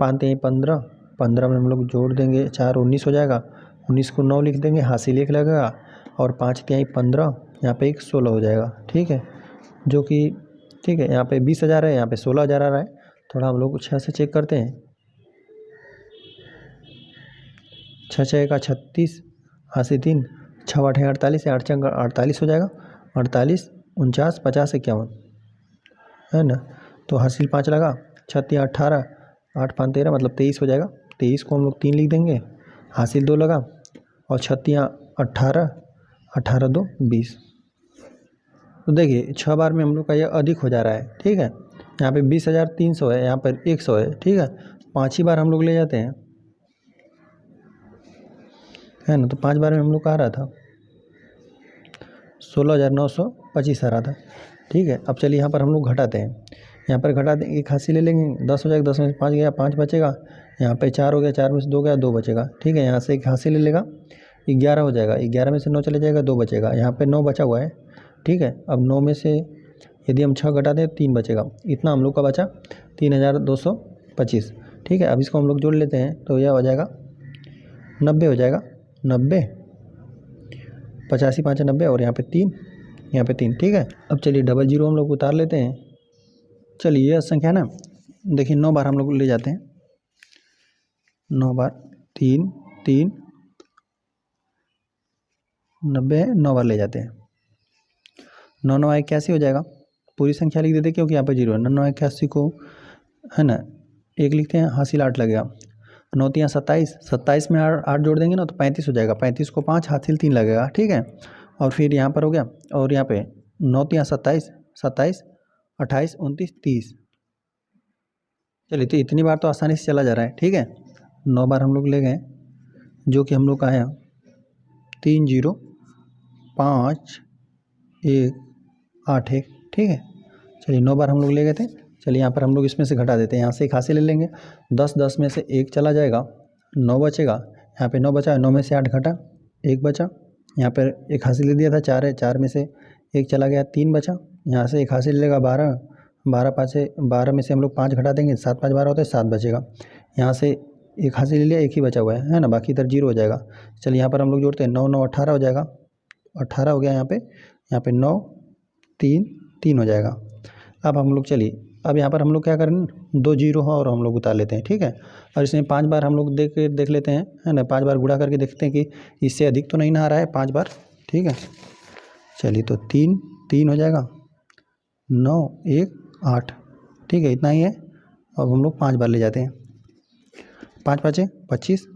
5 3 15, 15 में हम लोग जोड़ देंगे 4 19 हो जाएगा, 19 को 9 लिख देंगे, हासिल 1 लगेगा, और 5 3 15, यहाँ पे 1 16 हो जाएगा, ठीक है। जो कि ठीक है, यहाँ पे 20,000 है, यहाँ पे 16,000 आ रहा है। थोड़ा हम लोग 6 से चेक करते हैं, 6 6 का 36, हासिल 3, 6 8 48, 8 4 48 हो जाएगा, 48 49 50 51, है ना। तो हासिल 5 लगा, 6 3 18, 8 5 13 मतलब 23 हो जाएगा। 23 को हम लोग 3 लिख देंगे, हासिल 2 लगा, और 6 3 18, 18 2 20। तो देखिए 6 बार में हम लोग का यह अधिक हो जा रहा है, ठीक है। यहाँ पे 20,300 है, यहाँ पर 100 है, ठीक है। 5 ही बार हम लोग ले जाते हैं, है ना। तो 5 बार में हम लोग का आ रहा था 16,925 आ रहा था, ठीक है। अब चलिए यहाँ पर हम लोग घटाते हैं, यहाँ पर घटा दें, 1 हासिल ले लेंगे, 10 हो जाएगा, 10 में से 5 गया 5 बचेगा, यहाँ पे 4 हो गया, 4 में से 2 गया 2 बचेगा, ठीक है। यहाँ से 1 हासिल ले लेगा, 11 हो जाएगा, 11 में से 9 चले जाएगा 2 बचेगा, यहाँ पे 9 बचा हुआ है, ठीक है। अब 9 में से यदि हम 6 घटा दें 3 बचेगा, इतना हम लोग का बचा 3,225, ठीक है। अब इसको हम लोग जोड़ लेते हैं तो यह हो जाएगा 90 हो जाएगा, 90 85 5 90, और यहाँ पे 3, यहाँ पे 3, ठीक है। अब चलिए 00 हम लोग उतार लेते हैं। चलिए यह संख्या ना देखिए 9 बार हम लोग ले जाते हैं, 9 बार 3 3 90 है, 9 बार ले जाते हैं। 9 9 81 हो जाएगा, पूरी संख्या लिख देते हैं क्योंकि यहाँ पे 0 है। 9 9 81 को है ना 1 लिखते हैं, हासिल 8 लगेगा। 9 3 27, 27 में 8 जोड़ देंगे ना तो 35 हो जाएगा, 35 को 5 हासिल 3 लगेगा, ठीक है। और फिर यहाँ पर हो गया, और यहाँ पे 9 3 27, 27 28 29 30। चलिए तो इतनी बार तो आसानी से चला जा रहा है, ठीक है। 9 बार हम लोग ले गए, जो कि हम लोग का आया 3 0 5 1 8 1, ठीक है। चलिए 9 बार हम लोग ले गए थे। चलिए यहाँ पर हम लोग इसमें से घटा देते हैं, यहाँ से 1 हासिल ले लेंगे, 10 10 में से 1 चला जाएगा, 9 बचेगा, यहाँ पे 9 बचा, 9 में से 8 घटा 1 बचा, यहाँ पर 1 हासिल ले दिया था 4 है, 4 में से 1 चला गया 3 बचा, यहाँ से 1 हासिल लेगा 12, 12 में से हम लोग 5 घटा देंगे, 7 5 12 होता है, 7 बचेगा। यहाँ से एक हाथ से ले लिया, एक ही बचा हुआ है ना, बाकी इधर 0 हो जाएगा। चलिए यहाँ पर हम लोग जोड़ते हैं, 9 9 18 हो जाएगा, 18 हो गया यहाँ पे 9 3 3 हो जाएगा। अब हम लोग चलिए, अब यहाँ पर हम लोग क्या करें, 2 0 हो और हम लोग उतार लेते हैं, ठीक है। और इसमें 5 बार हम लोग देख लेते हैं, है ना, 5 बार गुणा करके देखते हैं कि इससे अधिक तो नहीं ना आ रहा है 5 बार, ठीक है। चलिए तो 3 3 हो जाएगा, 9 1 8, ठीक है, इतना ही है। अब हम लोग 5 बार ले जाते हैं, 5 5 25,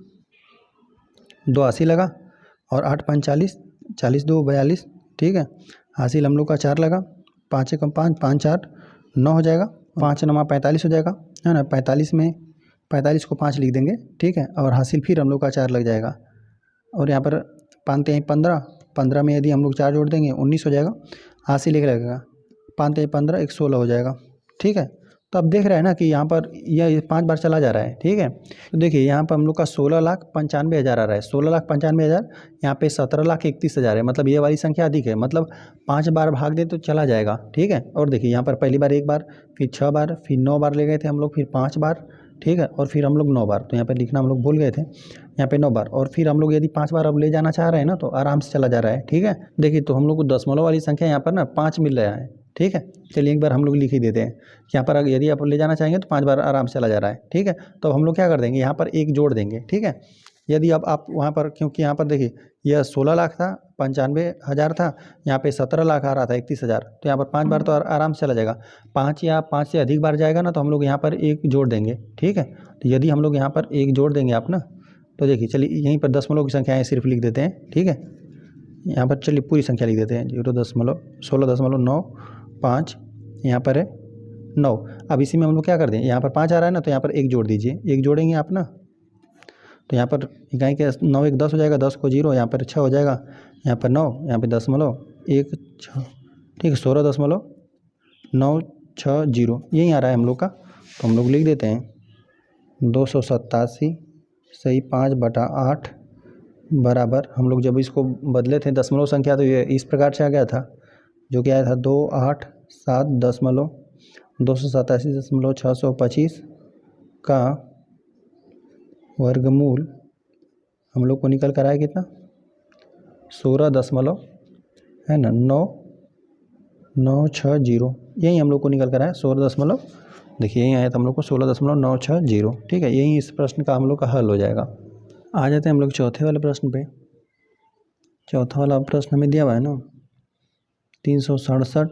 2 80 लगा और 8 5 40, 40 2 42, ठीक है। हासिल हम लोग का 4 लगा, 5 1 5 5 4 9 हो जाएगा, 5 9 45 हो जाएगा, है ना। 45 में 45 को 5 लिख देंगे, ठीक है। और हासिल फिर हम लोग का 4 लग जाएगा। और यहाँ पर 5 3 15, 15 में यदि हम लोग 4 जोड़ देंगे 19 हो जाएगा, हासिल 1 लगेगा, 5 3 15 1 16 हो जाएगा, ठीक है। तो अब देख रहे हैं ना कि यहाँ पर यह 5 बार चला जा रहा है, ठीक है। तो देखिए यहाँ पर हम लोग का 16,95,000 आ रहा है, 16,95,000, यहाँ पे 17,31,000 है, मतलब ये वाली संख्या अधिक है, मतलब 5 बार भाग दे तो चला जाएगा, ठीक है। और देखिए यहाँ पर पहली बार 1 बार, फिर 6 बार, फिर 9 बार ले गए थे हम लोग, फिर 5 बार, ठीक है, और फिर हम लोग 9 बार, तो यहाँ पर लिखना हम लोग भूल गए थे, यहाँ पे 9 बार। और फिर हम लोग यदि 5 बार अब ले जाना चाह रहे हैं ना, तो आराम से चला जा रहा है, ठीक है। देखिए तो हम लोग को दशमलव वाली संख्या यहाँ पर ना 5 मिल रहा है, ठीक है। चलिए एक बार हम लोग लिख ही देते हैं, यहाँ पर यदि आप ले जाना चाहेंगे तो 5 बार आराम से चला जा रहा है, ठीक है। तो हम लोग क्या कर देंगे, यहाँ पर 1 जोड़ देंगे, ठीक है। यदि अब आप वहाँ पर, क्योंकि यहाँ पर देखिए यह 16 लाख था, 95,000 था, यहाँ पे 17 लाख आ रहा था 31,000, तो यहाँ पर 5 बार तो आराम से चला जाएगा। 5 या 5 से अधिक बार जाएगा ना, तो हम लोग यहाँ पर 1 जोड़ देंगे, ठीक है। तो यदि हम लोग यहाँ पर 1 जोड़ देंगे आप ना, तो देखिए चलिए यहीं पर दशमलव की संख्याएँ सिर्फ लिख देते हैं, ठीक है। यहाँ पर चलिए पूरी संख्या लिख देते हैं, 0.16.95, यहाँ पर है 9। अब इसी में हम लोग क्या कर दें, यहाँ पर 5 आ रहा है ना, तो यहाँ पर 1 जोड़ दीजिए, 1 जोड़ेंगे आप ना, तो यहाँ पर इकाई के 9 1 10 हो जाएगा, 10 को 0, यहाँ पर 6 हो जाएगा, यहाँ पर 9, यहाँ पर 0.1 6, ठीक है, 16.960 यही आ रहा है हम लोग का। तो हम लोग लिख देते हैं 287 सही 5/8 बराबर, हम लोग जब इसको बदले थे दशमलव संख्या, तो ये इस प्रकार से आ गया था, जो कि आया था 287.625 का वर्गमूल हम लोग को निकल कर आया कितना, 16 दशमलव, है ना, 960, यही हम लोग को निकल कर आया 16 दशमलव, देखिए यही आया था हम लोग को 16.960, ठीक है। यही इस प्रश्न का हम लोग का हल हो जाएगा। आ जाते हैं हम लोग चौथे वाले प्रश्न पे। चौथा वाला प्रश्न हमें दिया हुआ है ना, 367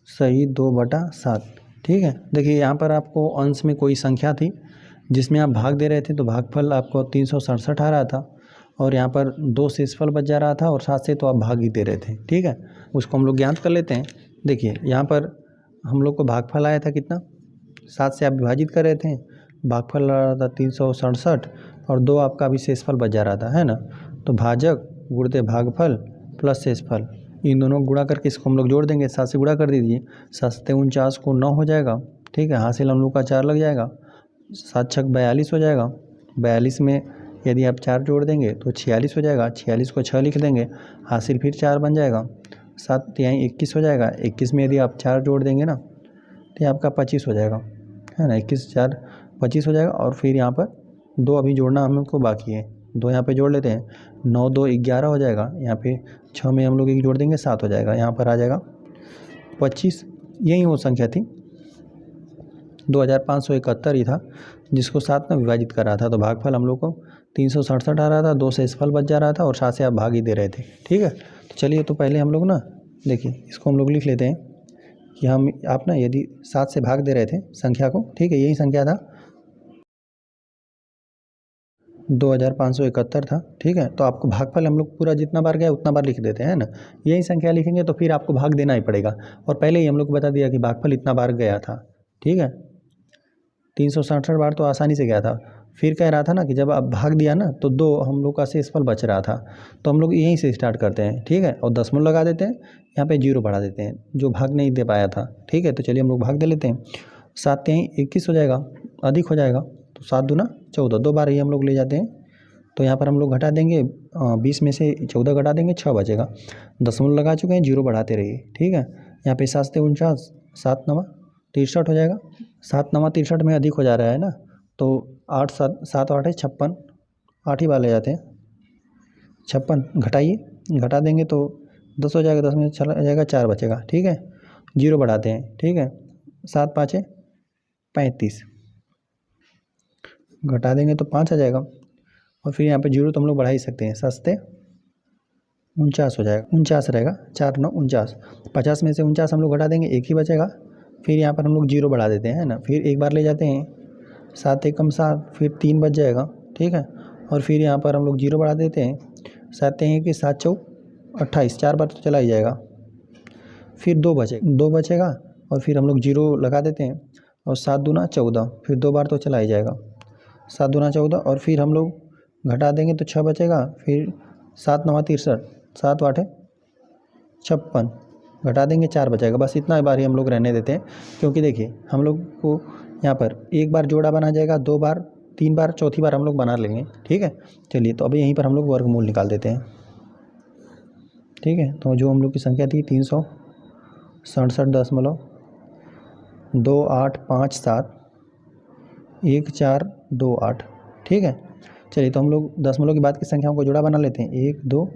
सही 2/7, ठीक है। देखिए यहाँ पर आपको अंश में कोई संख्या थी जिसमें आप भाग दे रहे थे, तो भागफल आपको 367 आ रहा था, और यहाँ पर 2 शेषफल बच जा रहा था, और 7 से तो आप भाग ही दे रहे थे, ठीक है। उसको हम लोग ज्ञात कर लेते हैं। देखिए यहाँ पर हम लोग को भागफल आया था कितना, 7 से आप विभाजित कर रहे थे, भागफल आ रहा था 367, और 2 आपका अभी शेषफल बच जा रहा था, है ना। तो भाजक गुणते भागफल प्लस शेषफल, इन दोनों को गुणा करके इसको हम लोग जोड़ देंगे, 7 से गुणा कर दीजिए, 7 से 49 को 9 हो जाएगा, ठीक है। हासिल हम लोग का 4 लग जाएगा, 7 6 42 हो जाएगा, 42 में यदि आप 4 जोड़ देंगे तो 46 हो जाएगा, 46 को 6 लिख देंगे, हासिल फिर 4 बन जाएगा, 7 यहाँ 21 हो जाएगा, 21 में यदि आप 4 जोड़ देंगे ना, तो ये आपका 25 हो जाएगा, है ना, 21 4 25 हो जाएगा। और फिर यहाँ पर 2 अभी जोड़ना हम लोग को बाकी है, 2 यहाँ पे जोड़ लेते हैं, 9 2 11 हो जाएगा, यहाँ पे 6 में हम लोग 1 जोड़ देंगे 7 हो जाएगा, यहाँ पर आ जाएगा 25। यही वो संख्या थी 2571 ही था, जिसको 7 में विभाजित कर रहा था। तो भागफल हम लोग को 367 आ रहा था, 2 शेषफल बच जा रहा था, और 7 से आप भाग ही दे रहे थे, ठीक है। तो चलिए तो पहले हम लोग ना देखिए इसको हम लोग लिख लेते हैं कि आप ना यदि 7 से भाग दे रहे थे संख्या को, ठीक है, यही संख्या था 2571 था, ठीक है। तो आपको भागफल हम लोग पूरा जितना बार गया उतना बार लिख देते हैं ना, यही संख्या लिखेंगे तो फिर आपको भाग देना ही पड़ेगा, और पहले ही हम लोग को बता दिया कि भागफल इतना बार गया था, ठीक है। 367 बार तो आसानी से गया था। फिर कह रहा था ना कि जब आप भाग दिया ना, तो 2 हम लोग का शेषफल बच रहा था, तो हम लोग यहीं से स्टार्ट करते हैं, ठीक है, और दशमलव लगा देते हैं, यहाँ पे 0 बढ़ा देते हैं, जो भाग नहीं दे पाया था, ठीक है। तो चलिए हम लोग भाग दे लेते हैं, 7 यहीं 21 हो जाएगा, अधिक हो जाएगा, तो 7 दूना 14, 2 बार ही हम लोग ले जाते हैं, तो यहाँ पर हम लोग घटा देंगे, 20 में से 14 घटा देंगे, 6 बचेगा, दशमलव लगा चुके हैं, 0 बढ़ाते रहिए, ठीक है। यहाँ पे 7 से 49, 7 9 63 हो जाएगा। 7 9 63 में अधिक हो जा रहा है ना, तो 8 7 7 8 है 56, 8 ही बार ले जाते हैं। 56 घटाइए, घटा देंगे तो 10 हो जाएगा, 10 में चला जाएगा 4 बचेगा, ठीक है। 0 बढ़ाते हैं, ठीक है। 7 5 है 35, घटा देंगे तो 5 आ जाएगा। और फिर यहाँ पे 0 तो हम लोग बढ़ा ही सकते हैं, सस्ते 49 हो जाएगा, 49 रहेगा, 4 9 49। 50 में से 49 हम लोग घटा देंगे, 1 ही बचेगा। फिर यहाँ पर हम लोग 0 बढ़ा देते हैं, है ना। फिर एक बार ले जाते हैं, 7 एकम 7, फिर 3 बच जाएगा, ठीक है। और फिर यहाँ पर हम लोग 0 बढ़ा देते हैं, 7 हैं कि 7 चौक 28, 4 बार तो चला ही जाएगा। फिर 2 बचेगा और फिर हम लोग 0 लगा देते हैं, और 7 दूना 14, फिर 2 बार तो चला ही जाएगा। 7 दूना 14 और फिर हम लोग घटा देंगे तो 6 बचेगा। फिर 7 9 63, 7 8 56, घटा देंगे 4 बचेगा। बस इतना बार ही हम लोग रहने देते हैं, क्योंकि देखिए हम लोग को यहाँ पर एक बार जोड़ा बना जाएगा, 2 बार 3 बार, चौथी बार हम लोग बना लेंगे, ठीक है। चलिए तो अभी यहीं पर हम लोग वर्गमूल निकाल देते हैं, ठीक है। तो जो हम लोग की संख्या थी 367.2857 1428, ठीक है। चलिए तो हम लोग दशमलव के बाद की संख्याओं को जोड़ा बना लेते हैं, 1 2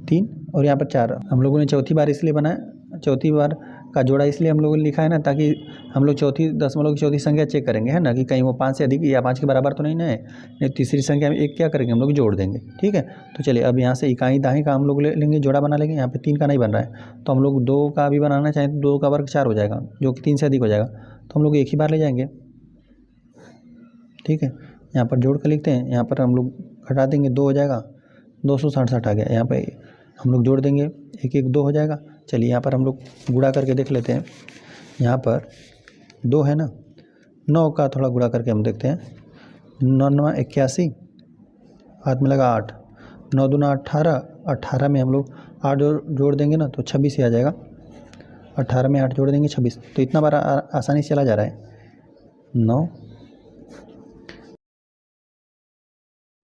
3 और यहाँ पर 4। हम लोगों ने चौथी बार इसलिए बनाया, चौथी बार का जोड़ा इसलिए हम लोगों ने लिखा है ना, ताकि हम लोग चौथी दशमलव की चौथी संख्या चेक करेंगे, है ना, कि कहीं वो 5 से अधिक या 5 के बराबर तो नहीं ना है। नहीं, तीसरी संख्या में एक क्या करेंगे, हम लोग जोड़ देंगे, ठीक है। तो चलिए अब यहाँ से इकाई दाहीं का हम लोग ले लेंगे, जोड़ा बना लेंगे। यहाँ पे 3 का नहीं बन रहा है, तो हम लोग 2 का भी बनाना चाहें तो 2 का वर्ग 4 हो जाएगा, जो कि 3 से अधिक हो जाएगा, तो हम लोग एक ही बार ले जाएंगे, ठीक है। यहाँ पर जोड़ कर लिखते हैं, यहाँ पर हम लोग घटा देंगे, 2 हो जाएगा, 267 आ गया। यहाँ पे हम लोग जोड़ देंगे, 1 1 2 हो जाएगा। चलिए यहाँ पर हम लोग गुणा करके देख लेते हैं। यहाँ पर 2 है ना, 9 का थोड़ा गुणा करके हम देखते हैं। 9 9 81, हाथ में लगा 8, 9 दूना 18, 18 में हम लोग 8 जोड़ देंगे ना तो 26 ही आ जाएगा। 18 में 8 जोड़ देंगे 26, तो इतना बार आसानी से चला जा रहा है। 9,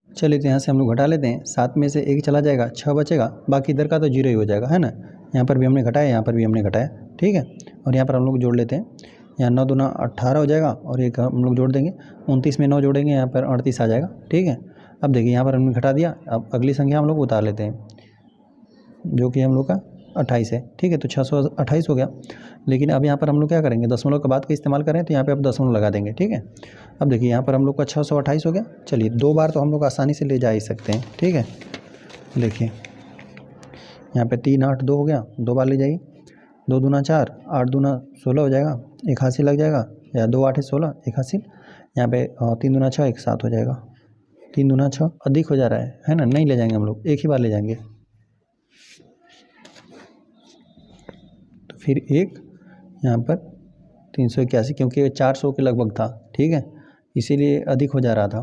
चलिए तो यहाँ से हम लोग घटा लेते हैं, 7 में से 1 चला जाएगा, 6 बचेगा, बाकी इधर का तो 0 ही हो जाएगा, है ना। यहाँ पर भी हमने घटाया, यहाँ पर भी हमने घटाया, ठीक है। और यहाँ पर हम लोग जोड़ लेते हैं, यहाँ 9 दूना 18 हो जाएगा, और एक हम लोग जोड़ देंगे, 29 में 9 जोड़ेंगे, यहाँ पर 38 आ जाएगा, ठीक है। अब देखिए यहाँ पर हमने घटा दिया, अब अगली संख्या हम लोग उतार लेते हैं, जो कि हम लोग का 28 है, ठीक है। तो 628 हो गया। लेकिन अब यहाँ पर हम लोग क्या करेंगे, दशमलव के बाद का इस्तेमाल करें, तो यहाँ पे अब दशमलव लगा देंगे, ठीक है। अब देखिए यहाँ पर हम लोग का 628 हो गया। चलिए 2 बार तो हम लोग आसानी से ले जा ही सकते हैं, ठीक है। देखिए यहाँ पे 3 8 2 हो गया, 2 बार ले जाइए, 2 दूना 4, 8 दूना 16 हो जाएगा, 1 हासिल लग जाएगा, या 2 8 16, 1 हासिल। यहाँ पे 3 दूना 6, 1 7 हो जाएगा। 3 दूना 6 अधिक हो जा रहा है ना, नहीं ले जाएंगे हम लोग, एक ही बार ले जाएंगे। तो फिर 1 यहाँ पर 381, क्योंकि 400 के लगभग था, ठीक है, इसीलिए अधिक हो जा रहा था।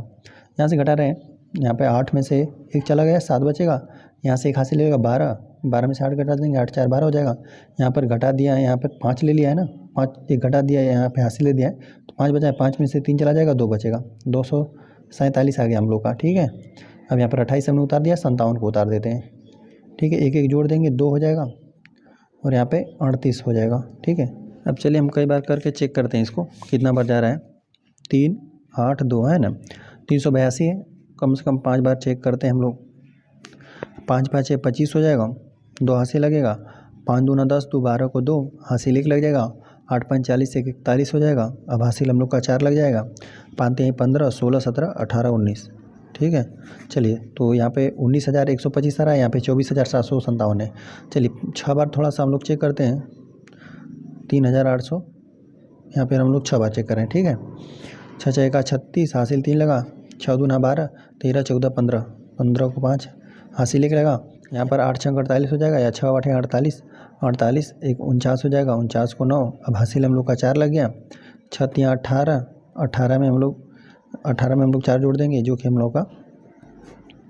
यहाँ से घटा रहे हैं, यहाँ पे 8 में से 1 चला गया, 7 बचेगा, यहाँ से 1 हासिल लगेगा 12, 12 में से 8 घटा देंगे, 8 4 12 हो जाएगा। यहाँ पर घटा दिया है, यहाँ पर 5 ले लिया है ना, 5 1 घटा दिया है, यहाँ पे हासिल ले दिया है, तो 5 बचा है, 5 में से 3 चला जाएगा, 2 बचेगा, 247 आ गया हम लोग का, ठीक है। अब यहाँ पर 28 हमने उतार दिया, 57 को उतार देते हैं, ठीक है। 1 1 जोड़ देंगे, 2 हो जाएगा, और यहाँ पे 38 हो जाएगा, ठीक है। अब चलिए हम कई बार करके चेक करते हैं इसको, कितना बार जा रहा है। 3 8 2 है ना, 382 है, कम से कम 5 बार चेक करते हैं हम लोग। 5 5 है 25 हो जाएगा, 2 हासिल लगेगा, 5 दूना 10, 2 12 को 2 हासिल 1 लग जाएगा, 8 5 40 से 41 हो जाएगा। अब हासिल हम लोग का 4 लग जाएगा, 5 3 15 16 17 18 19, ठीक है। चलिए तो यहाँ पे 19,125 आ रहा है, यहाँ पे 24,757 है। चलिए 6 बार थोड़ा सा हम लोग चेक करते हैं, 3,800, यहाँ पे हम लोग 6 बार चेक करें, ठीक है। 6 6 का 36, हासिल 3 लगा, 6 दूना 12, 13 14 15, 15 को 5 हासिल 1 लगा। यहाँ पर 8 6 48 हो जाएगा, या 6 8 48, 48 1 49 हो जाएगा, 49 को 9, अब हासिल हम लोग का 4 लग गया। 6 3 18, 18 में हम लोग 4 जोड़ देंगे, जो कि हम लोग का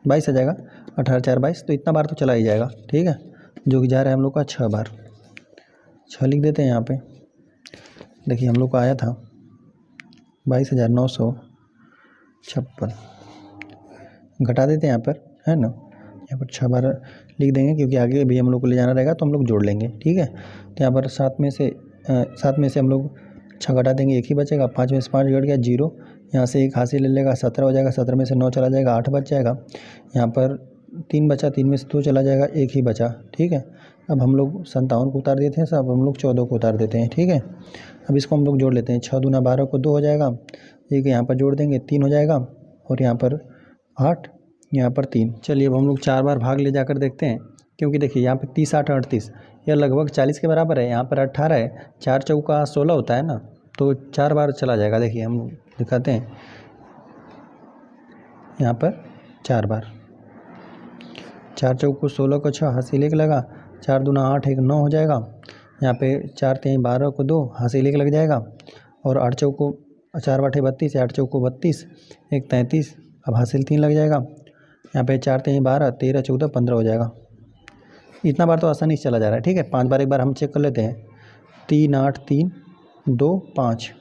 22 आ जाएगा। 18 4 22, तो इतना बार तो चला ही जाएगा, ठीक है, जो कि जा रहा है हम लोग का 6 बार। 6 लिख देते हैं यहाँ पे। देखिए हम लोग का आया था 22,956, घटा देते हैं यहाँ पर, है ना। यहाँ पर 6 बार लिख देंगे, क्योंकि आगे भी हम लोग को ले जाना रहेगा, तो हम लोग जोड़ लेंगे, ठीक है। तो यहाँ पर 7 में से हम लोग 6 घटा देंगे 1 ही बचेगा, 5 में से 5 घट गया 0, यहाँ से 1 हासिल ले लेगा 17 हो जाएगा, 17 में से 9 चला जाएगा 8 बच जाएगा, यहाँ पर 3 बचा, 3 में से 2 चला जाएगा 1 ही बचा। ठीक है, अब हम लोग 57 को उतार देते हैं सब, हम लोग 14 को उतार देते हैं। ठीक है, अब इसको हम लोग जोड़ लेते हैं, 6 दूना 12 को 2 हो जाएगा, एक यहाँ पर जोड़ देंगे 3 हो जाएगा, और यहाँ पर 8, यहाँ पर 3। चलिए अब हम लोग 4 बार भाग ले जाकर देखते हैं, क्योंकि देखिए यहाँ पे 30 8 38 यह लगभग 40 के बराबर है, यहाँ पर 18 है, 4 चौका 16 होता है ना, तो 4 बार चला जाएगा। देखिए हम दिखाते हैं, यहाँ पर 4 बार, 4 चौको 16 को 6 हासिल 1 लगा, 4 दूना 8 1 9 हो जाएगा, यहाँ पे 4 3 12 को 2 हासिल 1 लग जाएगा, और 8 चौको 4 बाटे 32, 8 चौको 32 1 33, अब हासिल 3 लग जाएगा, यहाँ पे 4 3 12 13 14 15 हो जाएगा। इतना बार तो आसानी से चला जा रहा है। ठीक है, 5 बार एक बार हम चेक कर लेते हैं, 3 8 3 2 5,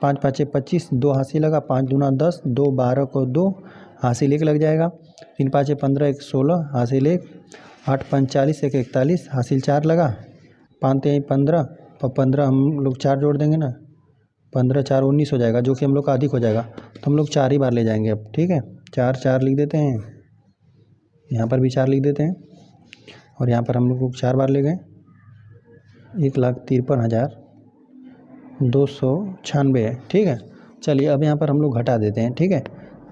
5 5 25 2 हासिल लगा, 5 दूना 10 2 12 को 2 हासिल 1 लग जाएगा, 3 5 15 1 16 हासिल 1, 8 5 40 1 41 हासिल 4 लगा, 5 3 15 और 15 हम लोग 4 जोड़ देंगे ना, 15 4 19 हो जाएगा, जो कि हम लोग का अधिक हो जाएगा, तो हम लोग 4 ही बार ले जाएंगे अब। ठीक है, 4 4 लिख देते हैं, यहाँ पर भी 4 लिख देते हैं, और यहाँ पर हम लोग 4 बार ले गए, 1,53,296 है। ठीक है, चलिए अब यहाँ पर हम लोग घटा देते हैं। ठीक है,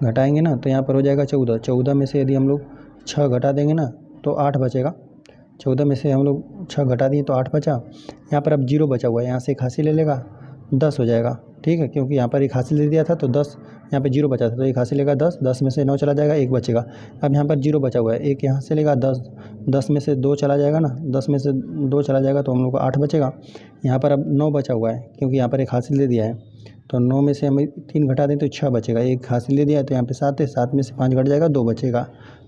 घटाएंगे ना तो यहाँ पर हो जाएगा 14, 14 में से यदि हम लोग 6 घटा देंगे ना तो 8 बचेगा, 14 में से हम लोग 6 घटा दिए तो 8 बचा, यहाँ पर अब 0 बचा हुआ है, यहाँ से एक हासिल ले लेगा 10 हो जाएगा। ठीक है, क्योंकि यहाँ पर एक हासिल दे दिया था तो 10, यहाँ पे 0 बचा था तो एक हासिल लेगा 10, 10 में से 9 चला जाएगा 1 बचेगा, अब यहाँ पर 0 बचा हुआ है, एक यहाँ से लेगा 10, 10 में से 2 चला जाएगा ना, 10 में से 2 चला जाएगा तो हम लोग को 8 बचेगा, यहाँ पर अब 9 बचा हुआ है, क्योंकि यहाँ पर एक हासिल दे दिया है, तो 9 में से हम 3 घटा दें तो 6 बचेगा, एक हासिल दे दिया है तो यहाँ पे 7 है, 7 में से 5 घट जाएगा 2 बचेगा।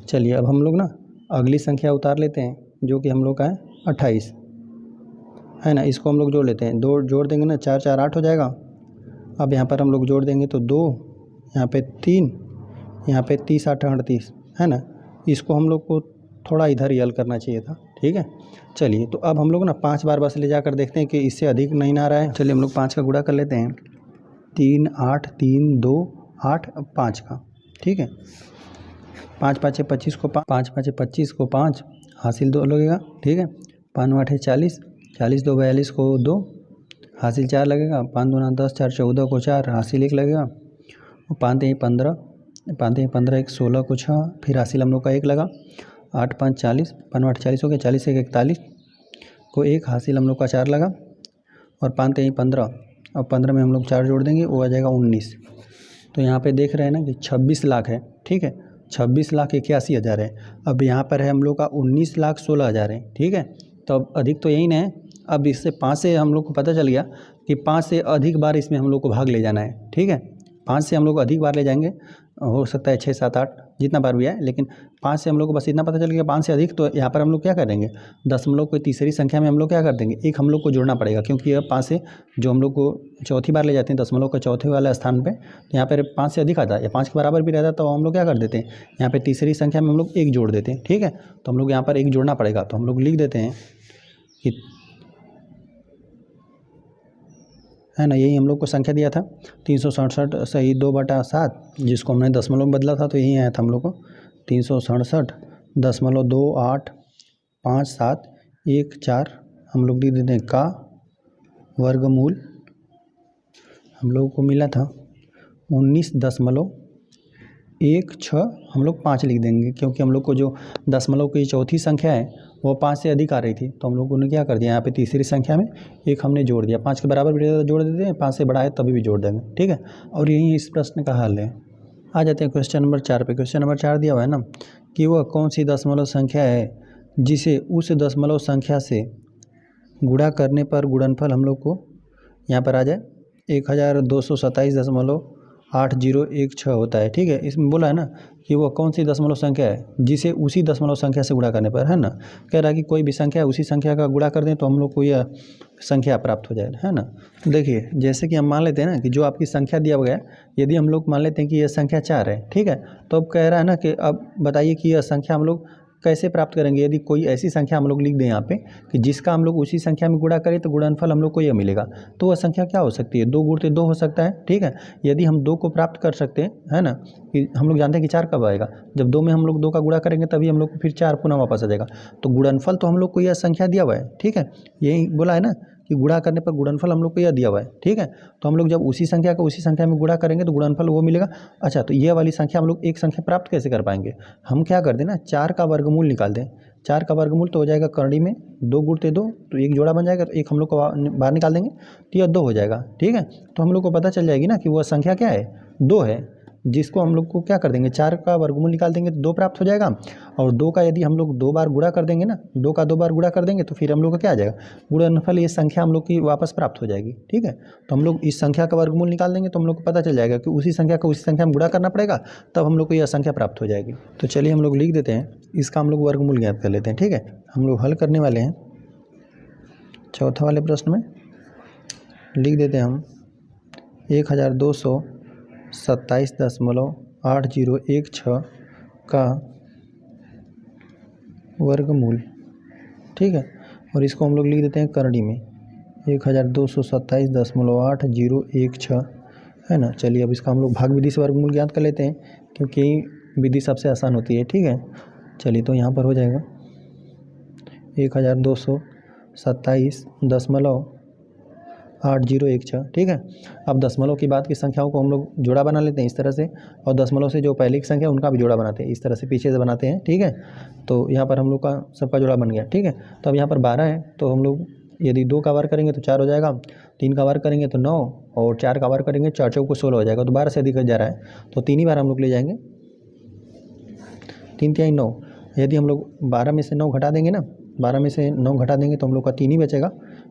चलिए अब हम लोग ना अगली संख्या उतार लेते हैं, जो कि हम लोग का है 28 है ना, इसको हम लोग जोड़ लेते हैं, 2 जोड़ देंगे ना 4 4 8 हो जाएगा, अब यहाँ पर हम लोग जोड़ देंगे तो 2, यहाँ पे 3, यहाँ पे 30 8 38 है ना, इसको हम लोग को थोड़ा इधर ही हल करना चाहिए था। ठीक है, चलिए तो अब हम लोग ना 5 बार बस ले जाकर देखते हैं कि इससे अधिक नहीं ना आ रहा है। चलिए हम लोग 5 का गुणा कर लेते हैं, 3 8 3 2 8 5 का। ठीक है, 5 5 25 को 5 5 25 को 5 हासिल 2 लगेगा। ठीक है, 5 8 40, 40 2 42 को 2 हासिल 4 लगेगा, 5 दूना 10 4 14 को 4 हासिल 1 लगेगा, और 5 3 15, 5 3 15 1 16 को 6 फिर हासिल हम लोग का 1 लगा, 8 5 40, 5 8 40 हो गया, 40 1 41 को 1 हासिल हम लोग का 4 लगा, और 5 3 15, और 15 में हम लोग 4 जोड़ देंगे वो आ जाएगा 19। तो यहाँ पे देख रहे हैं ना कि 26 लाख है। ठीक है, 26,81,000 है। अब यहाँ पर है हम लोग का 19,16,000 है। ठीक है, तो अब अधिक तो यही ना है। अब इससे 5 से हम लोग को पता चल गया कि 5 से अधिक बार इसमें हम लोग को भाग ले जाना है। ठीक है, 5 से हम लोग अधिक बार ले जाएंगे, हो सकता है 6 7 8 जितना बार भी है, लेकिन 5 से हम लोग को बस इतना पता चल गया 5 से अधिक। तो यहाँ पर हम लोग क्या करेंगे, दशमलव को तीसरी संख्या में हम लोग क्या कर देंगे, एक हम लोग को जोड़ना पड़ेगा, क्योंकि यह 5 से जो हम लोग को चौथी बार ले जाते हैं दशमलव के चौथे वाले स्थान पे, तो यहाँ पर 5 से अधिक आता है या 5 के बराबर भी रहता है, तो हम लोग क्या कर देते हैं, यहाँ पर तीसरी संख्या में हम लोग 1 जोड़ देते हैं। ठीक है, तो हम लोग यहाँ पर 1 जोड़ना पड़ेगा, तो हम लोग लिख देते हैं कि है ना, यही हम लोग को संख्या दिया था 367 सही 2/7, जिसको हमने दशमलव में बदला था, तो यही आया था हम लोग को 367.28571 हम लोग लिख देते हैं का वर्गमूल हम लोगों को मिला था 19.16 हम लोग 5 लिख देंगे, क्योंकि हम लोग को जो दशमलव की चौथी संख्या है वो 5 से अधिक आ रही थी, तो हम लोगों ने क्या कर दिया, यहाँ पे तीसरी संख्या में 1 हमने जोड़ दिया, 5 के बराबर भी जोड़ देते हैं, 5 से बड़ा है तभी भी जोड़ देंगे। ठीक है, और यही इस प्रश्न का हल है। आ जाते हैं क्वेश्चन नंबर 4 पे। क्वेश्चन नंबर 4 दिया हुआ है ना कि वह कौन सी दशमलव संख्या है जिसे उस दशमलव संख्या से गुणा करने पर गुणनफल हम लोग को यहाँ पर आ जाए 1227.8016 होता है। ठीक है, इसमें बोला है ना कि वो कौन सी दशमलव संख्या है जिसे उसी दशमलव संख्या से गुणा करने पर, है ना, कह रहा है कि कोई भी संख्या है उसी संख्या का गुणा कर दें तो हम लोग को यह संख्या प्राप्त हो जाए, है ना। देखिए जैसे कि हम मान लेते हैं ना कि जो आपकी संख्या दिया गया, यदि हम लोग मान लेते हैं कि यह संख्या 4 है। ठीक है, तो अब कह रहा है ना कि अब बताइए कि यह संख्या हम लोग कैसे प्राप्त करेंगे? यदि कोई ऐसी संख्या हम लोग लिख दें यहाँ पे कि जिसका हम लोग उसी संख्या में गुणा करें तो गुणनफल हम लोग को यह मिलेगा, तो वह संख्या क्या हो सकती है? 2 गुणित 2 हो सकता है, ठीक है। यदि हम 2 को प्राप्त कर सकते हैं, है ना, कि हम लोग जानते हैं कि 4 कब आएगा, जब 2 में हम लोग 2 का गुणा करेंगे तभी हम लोग को फिर 4 पुनः वापस आ जाएगा। तो गुणनफल तो हम लोग को यह संख्या दिया हुआ है, ठीक है, यही बोला है ना कि गुणा करने पर गुणनफल हम लोग को यह दिया हुआ है, ठीक है। तो हम लोग जब उसी संख्या को उसी संख्या में गुणा करेंगे तो गुणनफल वो मिलेगा। अच्छा, तो ये वाली संख्या हम लोग एक संख्या प्राप्त कैसे कर पाएंगे? हम क्या कर दें ना, 4 का वर्गमूल निकाल दें। 4 का वर्गमूल तो हो जाएगा करड़ी में 2 गुणते 2, तो एक जोड़ा बन जाएगा, तो एक हम लोग को बाहर निकाल देंगे तो यह 2 हो जाएगा, ठीक है। तो हम लोग को पता चल जाएगी ना कि वह संख्या क्या है, 2 है, जिसको हम लोग को क्या कर देंगे, 4 का वर्गमूल निकाल देंगे तो 2 प्राप्त हो जाएगा। और 2 का यदि हम लोग 2 बार गुणा कर देंगे ना, 2 का 2 बार गुणा कर देंगे तो फिर हम लोग को क्या आ जाएगा, गुणनफल, ये संख्या हम लोग की वापस प्राप्त हो जाएगी, ठीक है। तो हम लोग इस संख्या का वर्गमूल निकाल देंगे तो हम लोग को पता चल जाएगा कि उसी संख्या को उसी संख्या में गुणा करना पड़ेगा, तब हम लोग को यह संख्या प्राप्त हो जाएगी। तो चलिए हम लोग लिख देते हैं, इसका हम लोग वर्गमूल ज्ञात कर लेते हैं, ठीक है। हम लोग हल करने वाले हैं चौथा वाले प्रश्न में, लिख देते हैं हम 1227.8016 का वर्गमूल, ठीक है। और इसको हम लोग लिख देते हैं करड़ी में 1227.8016, है ना। चलिए अब इसका हम लोग भाग विधि से वर्गमूल ज्ञात कर लेते हैं, क्योंकि विधि सबसे आसान होती है, ठीक है। चलिए तो यहाँ पर हो जाएगा 1227.8016, ठीक है। अब दशमलव के बाद की संख्याओं को हम लोग जोड़ा बना लेते हैं इस तरह से, और दशमलव से जो पहले की संख्या उनका भी जोड़ा बनाते हैं, इस तरह से पीछे से बनाते हैं, ठीक है। तो यहाँ पर हम लोग का सबका जोड़ा बन गया, ठीक है। तो अब यहाँ पर 12 है, तो हम लोग यदि 2 का वार करेंगे तो 4 हो जाएगा, 3 का वार करेंगे तो 9, और 4 का वार करेंगे 4 चौको 16 हो जाएगा। तो 12 से अधिक जा रहा है तो 3 ही बार हम लोग ले जाएंगे, 3 तिहाई 9। यदि हम लोग 12 में से 9 घटा देंगे ना, 12 में से 9 घटा देंगे तो हम लोग का 3 ही बचेगा,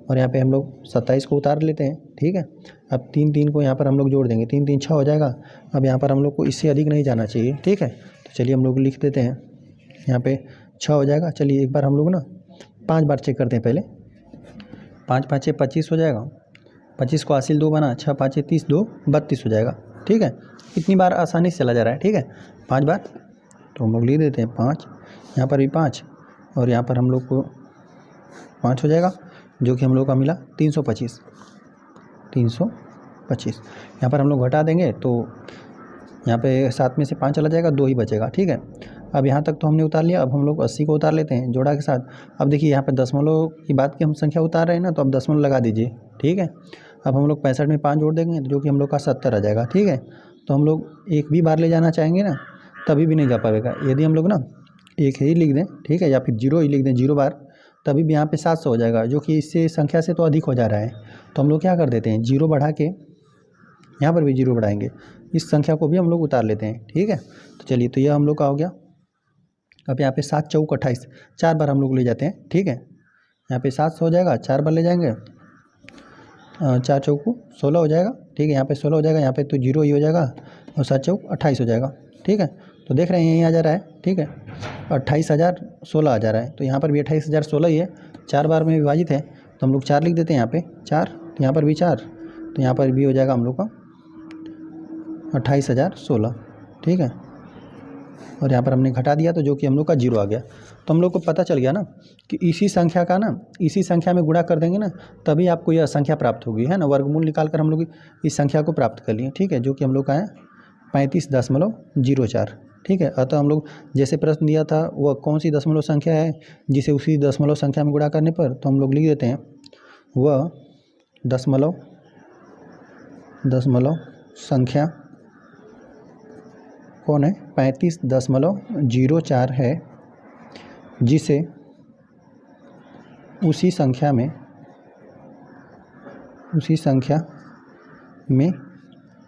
और यहाँ पे हम लोग 27 को उतार लेते हैं, ठीक है। अब 3 को यहाँ पर हम लोग जोड़ देंगे, 3 3 6 हो जाएगा। अब यहाँ पर हम लोग को इससे अधिक नहीं जाना चाहिए, ठीक है। तो चलिए हम लोग लिख देते हैं, यहाँ पे 6 हो जाएगा। चलिए एक बार हम लोग ना 5 बार चेक करते हैं पहले, 5 5 25 हो जाएगा, 25 को हासिल 2 बना, 6 5 30, 2 32 हो जाएगा, ठीक है। इतनी बार आसानी से चला जा रहा है, ठीक है, 5 बार। तो हम लोग लिख देते हैं 5, यहाँ पर भी 5, और यहाँ पर हम लोग को 5 हो जाएगा, जो कि हम लोग का मिला 325। यहाँ पर हम लोग घटा देंगे तो यहाँ पे 7 में से 5 चला जाएगा, 2 ही बचेगा, ठीक है। अब यहाँ तक तो हमने उतार लिया, अब हम लोग 80 को उतार लेते हैं जोड़ा के साथ। अब देखिए यहाँ पे दशमलव की बात की हम संख्या उतार रहे हैं ना, तो अब दशमलव लगा दीजिए, ठीक है। अब हम लोग 65 में 5 जोड़ देंगे जो कि हम लोग का 70 आ जाएगा, ठीक है। तो हम लोग एक भी बार ले जाना चाहेंगे ना, तभी भी नहीं जा पाएगा। यदि हम लोग ना एक ही लिख दें, ठीक है, या फिर 0 ही लिख दें, 0 बार, तभी भी यहाँ पे 700 हो जाएगा, जो कि इससे संख्या से तो अधिक हो जा रहा है। तो हम लोग क्या कर देते हैं, 0 बढ़ा के यहाँ पर भी 0 बढ़ाएंगे, इस संख्या को भी हम लोग उतार लेते हैं, ठीक है। तो चलिए, तो यह हम लोग का हो गया। अब यहाँ पे 7 चौक 28, 4 बार हम लोग ले जाते हैं, ठीक है। यहाँ पे 700 हो जाएगा, 4 बार ले जाएंगे, 4 चौक 16 हो जाएगा, ठीक है। यहाँ पे 16 हो जाएगा, यहाँ पे तो 0 ही हो जाएगा, और 7 चौक 28 हो जाएगा, ठीक है। तो देख रहे हैं यहीं आ जा रहा है, ठीक है, 28,016 आ जा रहा है। तो यहाँ पर भी 28,016 ही है, 4 बार में विभाजित है, तो हम लोग 4 लिख देते हैं यहाँ पे 4, तो यहाँ पर भी 4, तो यहाँ पर भी हो जाएगा हम लोग का 28,016, ठीक है। और यहाँ पर हमने घटा दिया तो जो कि हम लोग का 0 आ गया। तो हम लोग को पता चल गया ना कि इसी संख्या का ना इसी संख्या में गुणा कर देंगे ना, तभी आपको यह संख्या प्राप्त होगी, है ना। वर्गमूल निकाल कर हम लोग इस संख्या को प्राप्त कर लिए, ठीक है, जो कि हम लोग का है 35.04, ठीक है। अतः हम लोग जैसे प्रश्न दिया था वह कौन सी दशमलव संख्या है जिसे उसी दशमलव संख्या में गुणा करने पर, तो हम लोग लिख देते हैं वह दशमलव संख्या कौन है, 35.04 है, जिसे उसी संख्या में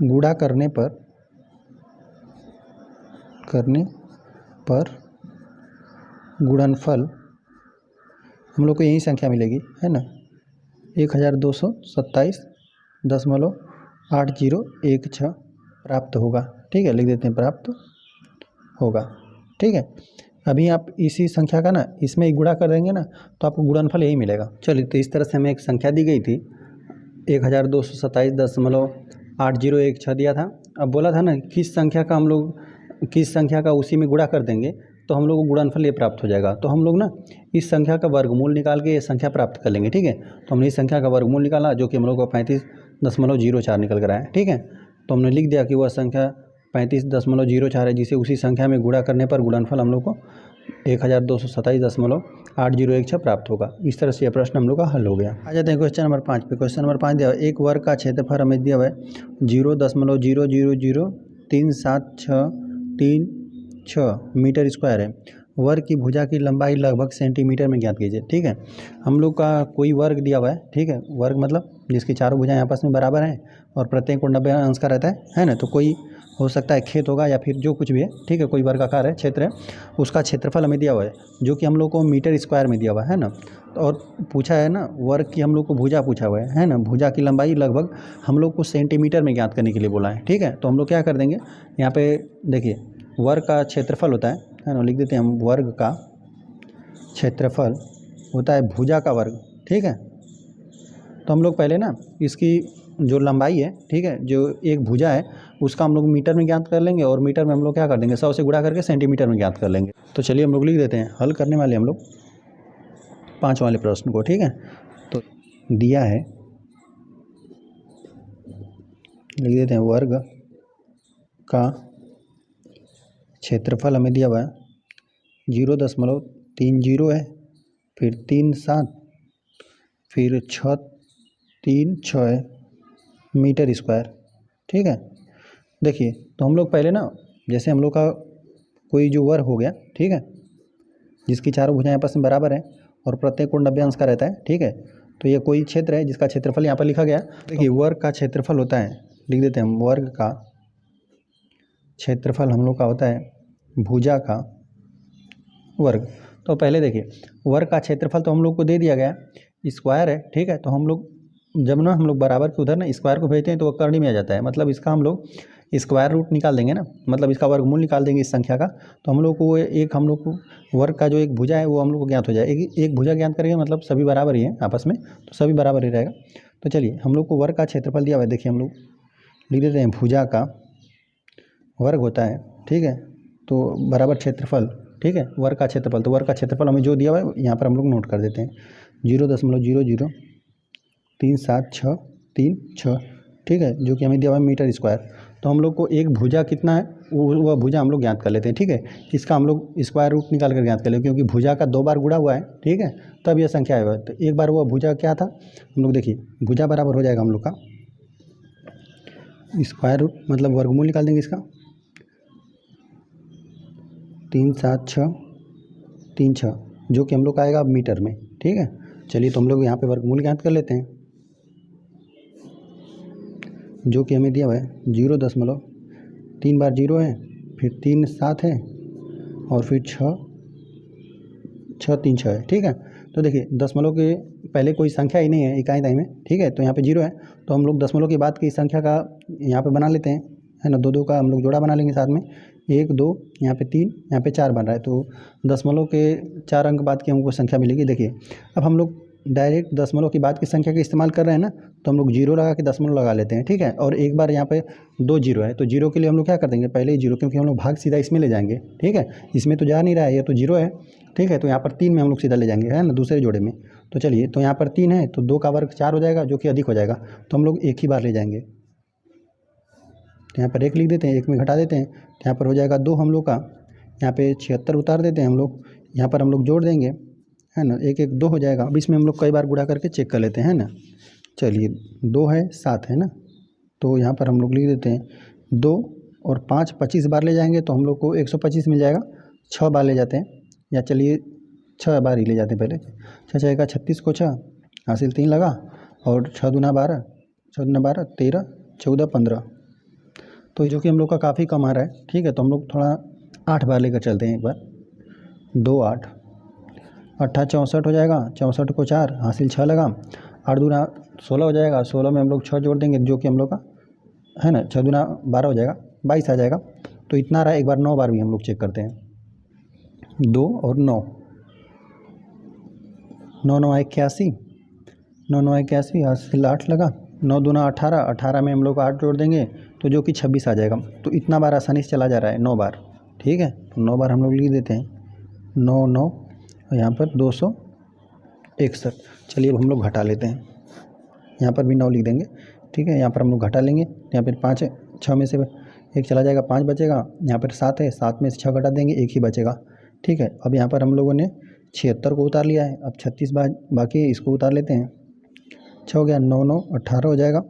गुणा करने पर गुणनफल हम लोग को यही संख्या मिलेगी, है ना, 1227.8016 प्राप्त होगा, ठीक है। लिख देते हैं प्राप्त होगा, ठीक है। अभी आप इसी संख्या का ना इसमें ही गुणा कर देंगे ना, तो आपको गुणनफल यही मिलेगा। चलिए, तो इस तरह से हमें एक संख्या दी गई थी 1227.8016 दिया था। अब बोला था ना किस संख्या का उसी में गुणा कर देंगे तो हम लोग को गुणनफल ये प्राप्त हो जाएगा। तो हम लोग ना इस संख्या का वर्गमूल निकाल के ये संख्या प्राप्त कर लेंगे, ठीक है। तो हमने इस संख्या का वर्गमूल निकाला जो कि हम लोग को 35.04 निकल कर आया, ठीक है। तो हमने लिख दिया कि वह संख्या 35.04 है, जिसे उसी संख्या में गुणा करने पर गुणनफल हम लोग को 1227.8016 प्राप्त होगा। इस तरह से यह प्रश्न हम लोग का हल हो गया। आ जाते हैं क्वेश्चन नंबर 5 पे। क्वेश्चन नंबर 5 दिया हुआ है, एक वर्ग का क्षेत्रफल हमें दिया हुआ है 0.0003763 मीटर स्क्वायर है। वर्ग की भुजा की लंबाई लगभग सेंटीमीटर में ज्ञात कीजिए, ठीक है। हम लोग का कोई वर्ग दिया हुआ है, ठीक है। वर्ग मतलब जिसकी चारों भुजाएं आपस में बराबर हैं और प्रत्येक कोण 90 अंश का रहता है ना। तो कोई हो सकता है खेत होगा या फिर जो कुछ भी है, ठीक है। कोई वर्गाकार है, क्षेत्र है, उसका क्षेत्रफल हमें दिया हुआ है जो कि हम लोग को मीटर स्क्वायर में दिया हुआ है ना। और पूछा है ना वर्ग की हम लोग को भुजा पूछा हुआ है ना। भुजा की लंबाई लगभग हम लोग को सेंटीमीटर में ज्ञात करने के लिए बोला है, ठीक है। तो हम लोग क्या कर देंगे, यहाँ पे देखिए वर्ग का क्षेत्रफल होता है ना, लिख देते हैं हम। वर्ग का क्षेत्रफल होता है भुजा का वर्ग, ठीक है। तो हम लोग पहले ना इसकी जो लंबाई है, ठीक है, जो एक भुजा है उसका हम लोग मीटर में ज्ञात कर लेंगे और मीटर में हम लोग क्या कर देंगे 100 से गुणा करके सेंटीमीटर में ज्ञात कर लेंगे। तो चलिए हम लोग लिख देते हैं हल करने वाले हम लोग 5 वाले प्रश्न को, ठीक है। तो दिया है, लिख देते हैं वर्ग का क्षेत्रफल हमें दिया हुआ है 0.30 है, फिर 37, फिर 636 है मीटर स्क्वायर, ठीक है। देखिए तो हम लोग पहले ना जैसे हम लोग का कोई जो वर्ग हो गया, ठीक है, जिसकी चारों भुजाएं आपस में बराबर हैं और प्रत्येक कोण 90 अंश का रहता है, ठीक है। तो ये कोई क्षेत्र है जिसका क्षेत्रफल यहाँ पर लिखा गया। देखिए वर्ग का क्षेत्रफल होता है, लिख देते हैं वर्ग का क्षेत्रफल हम लोग का होता है भुजा का वर्ग। तो पहले देखिए वर्ग का क्षेत्रफल तो हम लोग को दे दिया गया, स्क्वायर है, ठीक है। तो हम लोग जब ना हम लोग बराबर के उधर ना स्क्वायर को भेजते हैं तो वह करनी में आ जाता है, मतलब इसका हम लोग स्क्वायर रूट निकाल देंगे ना, मतलब इसका वर्गमूल निकाल देंगे इस संख्या का। तो हम लोग को एक हम लोग को वर्ग का जो एक भुजा है वो हम लोग को ज्ञात हो जाए। एक भुजा ज्ञात करेंगे मतलब सभी बराबर ही हैं आपस में, तो सभी बराबर ही रहेगा। तो चलिए हम लोग को वर्ग का क्षेत्रफल दिया हुआ है, देखिए हम लोग लिख देते हैं भुजा का वर्ग होता है, ठीक है। तो बराबर क्षेत्रफल, ठीक है, वर्ग का क्षेत्रफल। तो वर्ग का क्षेत्रफल हमें जो दिया हुआ है यहाँ पर हम लोग नोट कर देते हैं 0.0037636, ठीक है, जो कि हमें दिया हुआ है मीटर स्क्वायर। तो हम लोग को एक भुजा कितना है वह भुजा हम लोग ज्ञात कर लेते हैं, ठीक है। इसका हम लोग स्क्वायर रूट निकाल कर ज्ञात कर लेते हैं क्योंकि भुजा का 2 बार गुणा हुआ है, ठीक है, तब यह संख्या आएगा। तो एक बार वह भुजा क्या था, हम लोग देखिए भुजा बराबर हो जाएगा हम लोग का स्क्वायर रूट मतलब वर्गमूल निकाल देंगे इसका 37636, जो कि हम लोग का आएगा मीटर में, ठीक है। चलिए तो हम लोग यहाँ पे वर्गमूल ज्ञात कर लेते हैं जो कि हमें दिया हुआ है 0.3 बार 0 है, फिर 3 7 है और फिर 6 3 6 है, ठीक है। तो देखिए दशमलव के पहले कोई संख्या ही नहीं है इकाई दाई में, ठीक है। तो यहाँ पे 0 है, तो हम लोग दशमलव के बाद की संख्या का यहाँ पे बना लेते हैं, है ना। 2 का हम लोग जोड़ा बना लेंगे साथ में, 1 2 यहाँ पे 3 यहाँ पे 4 बन रहा है। तो दशमलव के 4 अंक बाद की हमको संख्या मिलेगी। देखिए अब हम लोग डायरेक्ट दशमलव की बाद की संख्या का इस्तेमाल कर रहे हैं ना, तो हम लोग 0 लगा के दशमलव लगा लेते हैं, ठीक है। और एक बार यहाँ पे 2 0 है, तो 0 के लिए हम लोग क्या कर देंगे पहले ही 0, क्योंकि हम लोग भाग सीधा इसमें ले जाएंगे, ठीक है। इसमें तो जा नहीं रहा है, ये तो 0 है, ठीक है। तो यहाँ पर 3 में हम लोग सीधा ले जाएंगे, है ना, दूसरे जोड़े में। तो चलिए तो यहाँ पर 3 है तो 2 का वर्ग 4 हो जाएगा, जो कि अधिक हो जाएगा, तो हम लोग एक ही बार ले जाएंगे। तो यहाँ पर 1 लिख देते हैं, 1 में घटा देते हैं, तो यहाँ पर हो जाएगा 2 हम लोग का। यहाँ पे 76 उतार देते हैं हम लोग, यहाँ पर हम लोग जोड़ देंगे, है ना, 1 1 2 हो जाएगा। अब इसमें हम लोग कई बार गुणा करके चेक कर लेते हैं, है ना। चलिए 2 है 7 है ना, तो यहाँ पर हम लोग लिख देते हैं 2 और 5 25 बार ले जाएंगे तो हम लोग को 125 मिल जाएगा। 6 बार ले जाते हैं, या चलिए 6 बार ही ले जाते हैं पहले। 6 जाएगा 36 को 6 हासिल 3 लगा, और 6 दूना 12, 6 दूना 12 13 14 15, तो जो कि हम लोग का काफ़ी कम आ रहा है, ठीक है। तो हम लोग थोड़ा 8 बार लेकर चलते हैं, एक बार 2 8 8 64 हो जाएगा, 64 को 4 हासिल 6 लगा, 8 दूना 16 हो जाएगा, 16 में हम लोग 6 जोड़ देंगे जो कि हम लोग का, है ना, 6 दूना 12 हो जाएगा, 22 आ जाएगा। तो इतना रहा, एक बार 9 बार भी हम लोग चेक करते हैं, 2 और 9 9 9 81, 9 9 81 हासिल 8 लगा, 9 दूना 18, 18 में हम लोग 8 जोड़ देंगे तो जो कि 26 आ जाएगा। तो इतना बार आसानी से चला जा रहा है, 9 बार, ठीक है। तो 9 बार हम लोग लिख देते हैं, 9 और यहाँ पर 261। चलिए अब हम लोग घटा लेते हैं, यहाँ पर भी 9 लिख देंगे, ठीक है। यहाँ पर हम लोग घटा लेंगे, यहाँ पर 5 है, 6 में से एक चला जाएगा, 5 बचेगा। यहाँ पर 7 है, 7 में से 6 घटा देंगे, 1 ही बचेगा, ठीक है। अब यहाँ पर हम लोगों ने 76 को उतार लिया है, अब 36 बाकी है, इसको उतार लेते हैं। 6 हो गया, 9 9 18 हो जाएगा।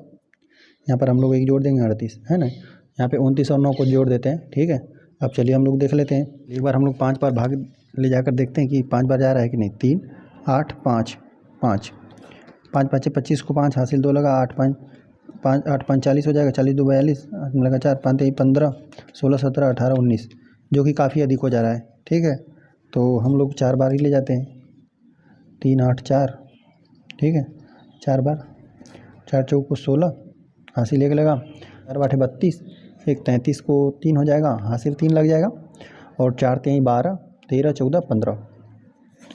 यहाँ पर हम लोग 1 जोड़ देंगे, 38 है ना। यहाँ पे 29 और 9 को जोड़ देते हैं, ठीक है। अब चलिए हम लोग देख लेते हैं, एक बार हम लोग 5 बार भाग ले जाकर देखते हैं कि 5 बार जा रहा है कि नहीं। 3 8 5 5 5 5 25 को 5 हासिल 2 लगा, 8 5 5 8 5 40 हो जाएगा, 40 2 42 लगा 4 5 3 15 16 17 18 19, जो कि काफ़ी अधिक हो जा रहा है, ठीक है। तो हम लोग 4 बार ही ले जाते हैं, 3 8 4, ठीक है। 4 बार, 4 चौक को 16 हासिल 1 लगा, 4 8 32, 1 33 को 3 हो जाएगा, हासिल 3 लग जाएगा, और 4 3 12 13 14 15,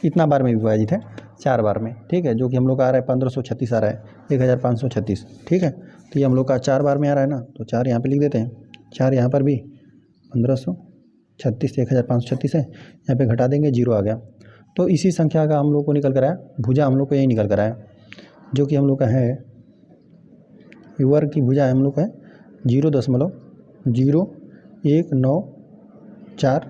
इतना बार में विभाजित है 4 बार में, ठीक है। जो कि हम लोग का आ रहा है 1536 आ रहा है, 1536, ठीक है। तो ये हम लोग का 4 बार में आ रहा है ना, तो 4 यहाँ पे लिख देते हैं, 4 यहाँ पर भी 1536 से 1536 है, यहाँ पे घटा देंगे, 0 आ गया। तो इसी संख्या का हम लोग को निकल कर आया, भुजा हम लोग को यही निकल कर आया, जो कि हम लोग का है वर्ग की भुजा हम लोग का है 0.0194,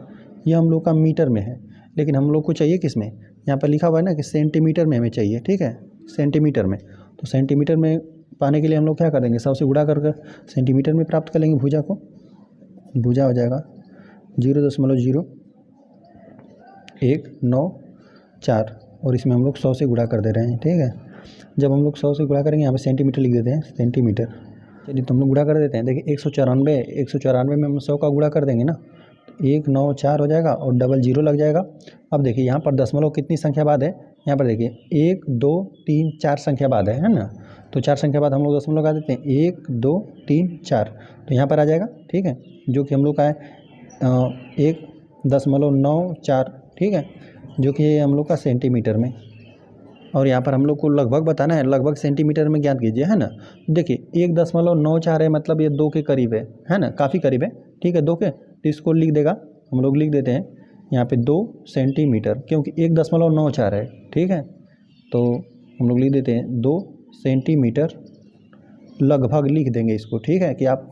ये हम लोग का मीटर में है, लेकिन हम लोग को चाहिए किस में, यहाँ पर लिखा हुआ है ना कि सेंटीमीटर में हमें चाहिए, ठीक है, सेंटीमीटर में। तो सेंटीमीटर में पाने के लिए हम लोग क्या करेंगे, 100 से गुणा कर सेंटीमीटर में प्राप्त कर लेंगे भुजा को। भुजा हो जाएगा 0.0194, और इसमें हम लोग 100 से गुणा कर दे रहे हैं, ठीक है। जब हम लोग 100 से गुणा करेंगे, यहाँ पे सेंटीमीटर लिख देते हैं, सेंटीमीटर। चलिए तो हम लोग गुणा कर देते हैं, देखिए 194 में हम 100 का गुणा कर देंगे ना, 194 हो जाएगा, और डबल 0 लग जाएगा। अब देखिए यहाँ पर दशमलव कितनी संख्या बाद है, यहाँ पर देखिए 1 2 3 4 संख्या बाद है ना। तो 4 संख्या बाद हम लोग दशमलव लगा देते हैं, 1 2 3 4, तो यहाँ पर आ जाएगा, ठीक है। जो कि हम लोग का है 1.94, ठीक है, जो कि हम लोग का सेंटीमीटर में। और यहाँ पर हम लोग को लगभग बताना है, लगभग सेंटीमीटर में ज्ञात कीजिए, है ना। देखिए 1.94 है, मतलब ये 2 के करीब है ना, काफ़ी करीब है, ठीक है, 2 के। तो इसको लिख देगा, हम लोग लिख देते हैं यहाँ पे 2 सेंटीमीटर, क्योंकि 1.94 है, ठीक है। तो हम लोग लिख देते हैं 2 सेंटीमीटर, लगभग लिख देंगे इसको, ठीक है, कि आप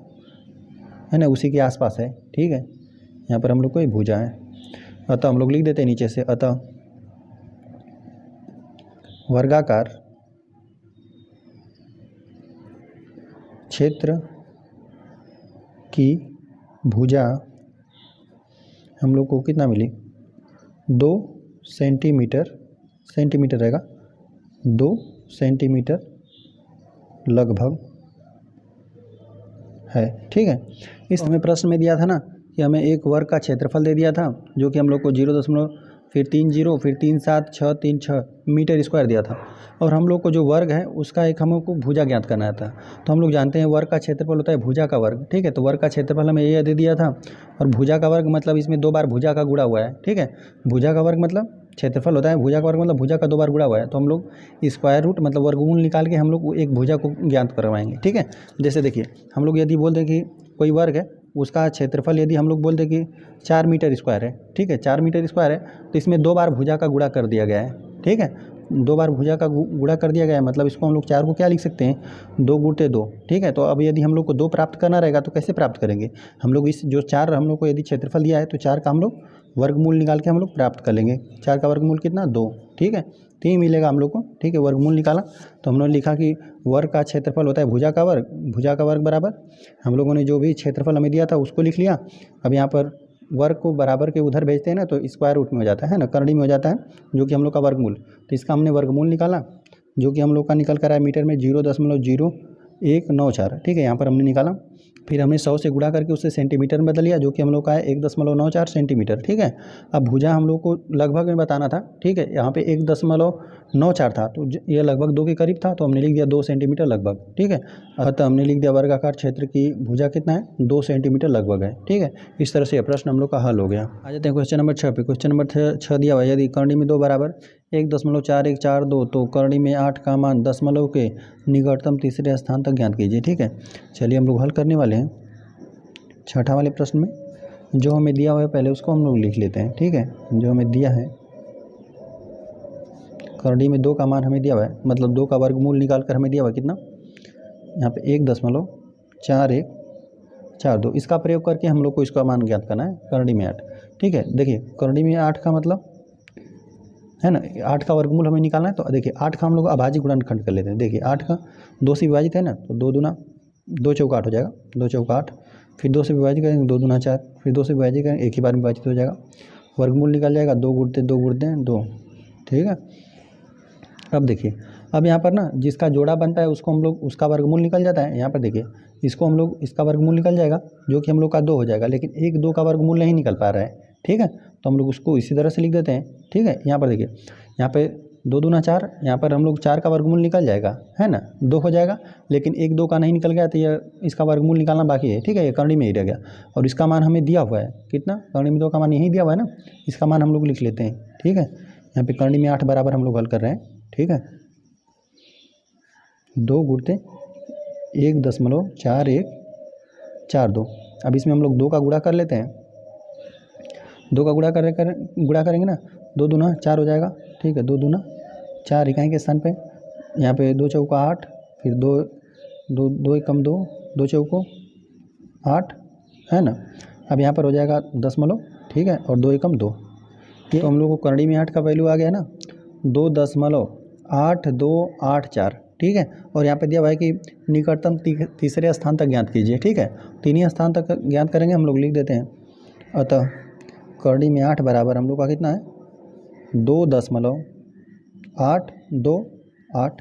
है ना उसी के आसपास है, ठीक है। यहाँ पर हम लोग को एक भुजा है, अतः हम लोग लिख देते हैं नीचे से, अतः वर्गाकार क्षेत्र की भुजा हम लोग को कितना मिली, 2 सेंटीमीटर, सेंटीमीटर रहेगा 2 सेंटीमीटर लगभग है, ठीक है। इस हमें प्रश्न में दिया था ना कि हमें एक वर्ग का क्षेत्रफल दे दिया था, जो कि हम लोग को 0 फिर 3 0 फिर 3 7 6 3 6 मीटर स्क्वायर दिया था, और हम लोग को जो वर्ग है उसका एक हमको भुजा ज्ञात करना था। तो हम लोग जानते हैं वर्ग का क्षेत्रफल होता है भुजा का वर्ग, ठीक है। तो वर्ग का क्षेत्रफल हमें ये दे दिया था, और भुजा का वर्ग मतलब इसमें 2 बार भुजा का गुणा हुआ है, ठीक है। भुजा का वर्ग मतलब क्षेत्रफल होता है, भुजा का वर्ग मतलब भुजा का 2 बार गुणा हुआ है। तो हम लोग स्क्वायर रूट मतलब वर्गमूल निकाल के हम लोग एक भुजा को ज्ञात करवाएंगे, ठीक है। जैसे देखिए हम लोग यदि बोल दें कि कोई वर्ग है, उसका क्षेत्रफल यदि हम लोग बोल दें कि 4 मीटर स्क्वायर है, ठीक है, 4 मीटर स्क्वायर है, तो इसमें 2 बार भुजा का गुणा कर दिया गया है, ठीक है। 2 बार भुजा का गुणा कर दिया गया है, मतलब इसको हम लोग 4 को क्या लिख सकते हैं, 2 × 2, ठीक है। तो अब यदि हम लोग को 2 प्राप्त करना रहेगा तो कैसे प्राप्त करेंगे, हम लोग इस जो 4 हम लोग को यदि क्षेत्रफल दिया है, तो 4 का हम लोग वर्गमूल निकाल के हम लोग प्राप्त कर लेंगे। 4 का वर्गमूल कितना, 2, ठीक है, 3 मिलेगा हम लोग को, ठीक है। वर्गमूल निकाला तो हम लोगों ने लिखा कि वर्ग का क्षेत्रफल होता है भुजा का वर्ग, भुजा का वर्ग बराबर हम लोगों ने जो भी क्षेत्रफल हमें दिया था उसको लिख लिया। अब यहाँ पर वर्ग को बराबर के उधर भेजते हैं ना, तो स्क्वायर रूट में हो जाता है ना, करड़ी में हो जाता है, जो कि हम लोग का वर्गमूल। तो इसका हमने वर्गमूल निकाला, जो कि हम लोग का निकल कर आया मीटर में 0.0194, ठीक है। यहाँ पर हमने निकाला, फिर हमने 100 से गुणा करके उससे सेंटीमीटर में बदल लिया, जो कि हम लोग का है 1.94 सेंटीमीटर, ठीक है। अब भुजा हम लोग को लगभग में बताना था, ठीक है। यहाँ पे 1.94 था, तो ये लगभग 2 के करीब था, तो हमने लिख दिया 2 सेंटीमीटर लगभग, ठीक है। अतः हमने लिख दिया वर्गाकार क्षेत्र की भुजा कितना है, 2 सेंटीमीटर लगभग है, ठीक है। इस तरह से यह प्रश्न हम लोग का हल हो गया। आ जाते हैं क्वेश्चन नंबर 6 पे। क्वेश्चन नंबर 6 दिया हुआ है, यदि करणी में 2 बराबर 1.4142, तो करणी में 8 का मान दशमलव के निकटतम तीसरे स्थान तक ज्ञात कीजिए, ठीक है। चलिए हम लोग हल करने वाले हैं 6ठा वाले प्रश्न में। जो हमें दिया हुआ है पहले उसको हम लोग लिख लेते हैं, ठीक है। जो हमें दिया है करड़ी में 2 का मान हमें दिया हुआ है, मतलब 2 का वर्गमूल निकाल कर हमें दिया हुआ है कितना, यहाँ पे 1.4142। इसका प्रयोग करके हम लोग को इसका मान ज्ञात करना है करड़ी में 8, ठीक है। देखिए करड़ी में 8 का मतलब है ना, 8 का वर्गमूल हमें निकालना है। तो देखिए 8 का हम लोग अभाज्य गुणनखंड कर लेते हैं। देखिए 8 का 2 से विभाजित है ना, तो 2 दूना 2 चौका 8 हो जाएगा, 2 चौका 8, फिर 2 से विभाजित करेंगे 2 दूना 4, फिर 2 से विभाजित करेंगे एक ही बार में विभाजित हो जाएगा, वर्गमूल निकल जाएगा 2 गुणते 2 गुणते 2, ठीक है। अब देखिए अब यहाँ पर ना जिसका जोड़ा बनता है उसको हम लोग उसका वर्गमूल निकल जाता है। यहाँ पर देखिए इसको हम लोग इसका वर्गमूल निकल जाएगा जो कि हम लोग का 2 हो जाएगा, लेकिन 1 2 का वर्गमूल नहीं निकल पा रहा है, ठीक है। तो हम लोग उसको इसी तरह से लिख देते हैं, ठीक है। यहाँ पर देखिए यहाँ पे 2 दूना 4, यहाँ पर हम लोग 4 का वर्गमूल निकल जाएगा, है ना, 2 हो जाएगा, लेकिन 1 2 का नहीं निकल गया, तो ये इसका वर्गमूल निकालना बाकी है, ठीक है। ये करड़ी में ही रह गया और इसका मान हमें दिया हुआ है कितना, करड़ी में 2 का मान यही दिया हुआ है ना, इसका मान हम लोग लिख लेते हैं, ठीक है। यहाँ पे करड़ी में 8 बराबर हम लोग हल कर रहे हैं, ठीक है। 2 गुणते 1.4142। अब इसमें हम लोग 2 का गुणा कर लेते हैं, 2 का गुणा गुणा करेंगे ना, 2 दूना 4 हो जाएगा, ठीक है। 2 दूना 4 इकाई के स्थान पे यहाँ पे 2 चौका 8, फिर 2 2 2 एकम 2, 2 चौको 8, है ना। अब यहाँ पर हो जाएगा 10, ठीक है, और 2 एकम 2। ये तो हम लोग को करड़ी में 8 का वैल्यू आ गया ना 2.8284, ठीक है। और यहाँ पे दिया हुआ है कि निकटतम तीसरे स्थान तक ज्ञात कीजिए, ठीक है। 3 ही स्थान तक ज्ञात करेंगे, हम लोग लिख देते हैं। अतः करड़ी में 8 बराबर हम लोग का कितना है 2.828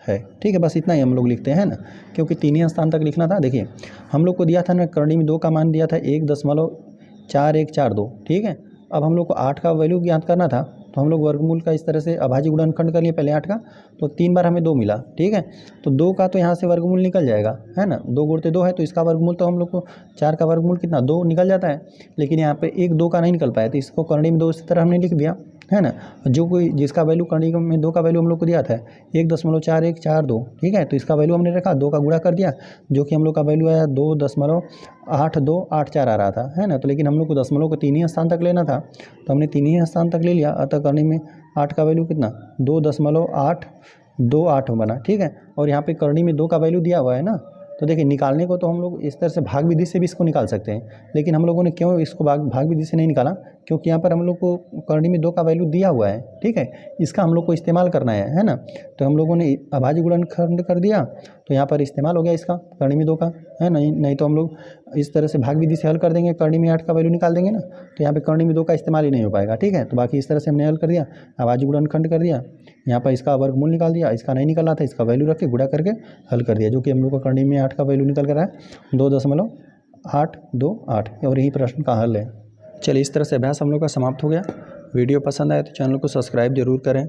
है, ठीक है। बस इतना ही हम लोग लिखते हैं ना, क्योंकि 3 ही स्थान तक लिखना था। देखिए हम लोग को दिया था ना करड़ी में 2 का मान दिया था 1.4142, ठीक है। अब हम लोग को 8 का वैल्यू ज्ञात करना था, तो हम लोग वर्गमूल का इस तरह से अभाज्य गुणनखंड कर लिए पहले 8 का, तो 3 बार हमें 2 मिला, ठीक है। तो 2 का तो यहाँ से वर्गमूल निकल जाएगा, है ना, 2 गुणते 2 है, तो इसका वर्गमूल तो हम लोग को 4 का वर्गमूल कितना 2 निकल जाता है, लेकिन यहाँ पे 1 2 का नहीं निकल पाया, तो इसको करड़ी में 2 इस तरह हमने लिख दिया, है ना। जो कोई जिसका वैल्यू करड़ी में 2 का वैल्यू हम लोग को दिया था 1.4142, ठीक है। तो इसका वैल्यू हमने रखा, 2 का गुणा कर दिया, जो कि हम लोग का वैल्यू आया 2.8284 आ रहा था, है ना। तो लेकिन हम लोग को दशमलव को 3 ही स्थान तक लेना था, तो हमने 3 ही स्थान तक ले लिया। अतः करड़ी में 8 का वैल्यू कितना 2.828 बना, ठीक है। और यहाँ पे करड़ी में 2 का वैल्यू दिया हुआ है ना, तो देखिए निकालने को तो हम लोग इस तरह से भाग विधि से भी इसको निकाल सकते हैं, लेकिन हम लोगों ने क्यों इसको भाग विधि से नहीं निकाला, क्योंकि यहाँ पर हम लोग को करड़ी में 2 का वैल्यू दिया हुआ है, ठीक है। इसका हम लोग को इस्तेमाल करना है ना। तो हम लोगों ने अभाज्य गुणनखंड कर दिया, तो यहाँ पर इस्तेमाल हो गया इसका करड़ी में 2 का, है नहीं तो हम लोग इस तरह से भाग विधि से हल कर देंगे, करड़ी में 8 का वैल्यू निकाल देंगे ना, तो यहाँ पे करड़ी में 2 का इस्तेमाल ही नहीं हो पाएगा, ठीक है। तो बाकी इस तरह से हमने हल कर दिया, अभाज्य गुणनखंड कर दिया, यहाँ पर इसका वर्गमूल निकाल दिया, इसका नहीं निकाला था, इसका वैल्यू रख के गुणा करके हल कर दिया, जो कि हम लोग को करड़ी में 8 का वैल्यू निकल कर रहा है 2.828, और यही प्रश्न का हल है। चलिए इस तरह से अभ्यास हम लोग का समाप्त हो गया। वीडियो पसंद आए तो चैनल को सब्सक्राइब जरूर करें।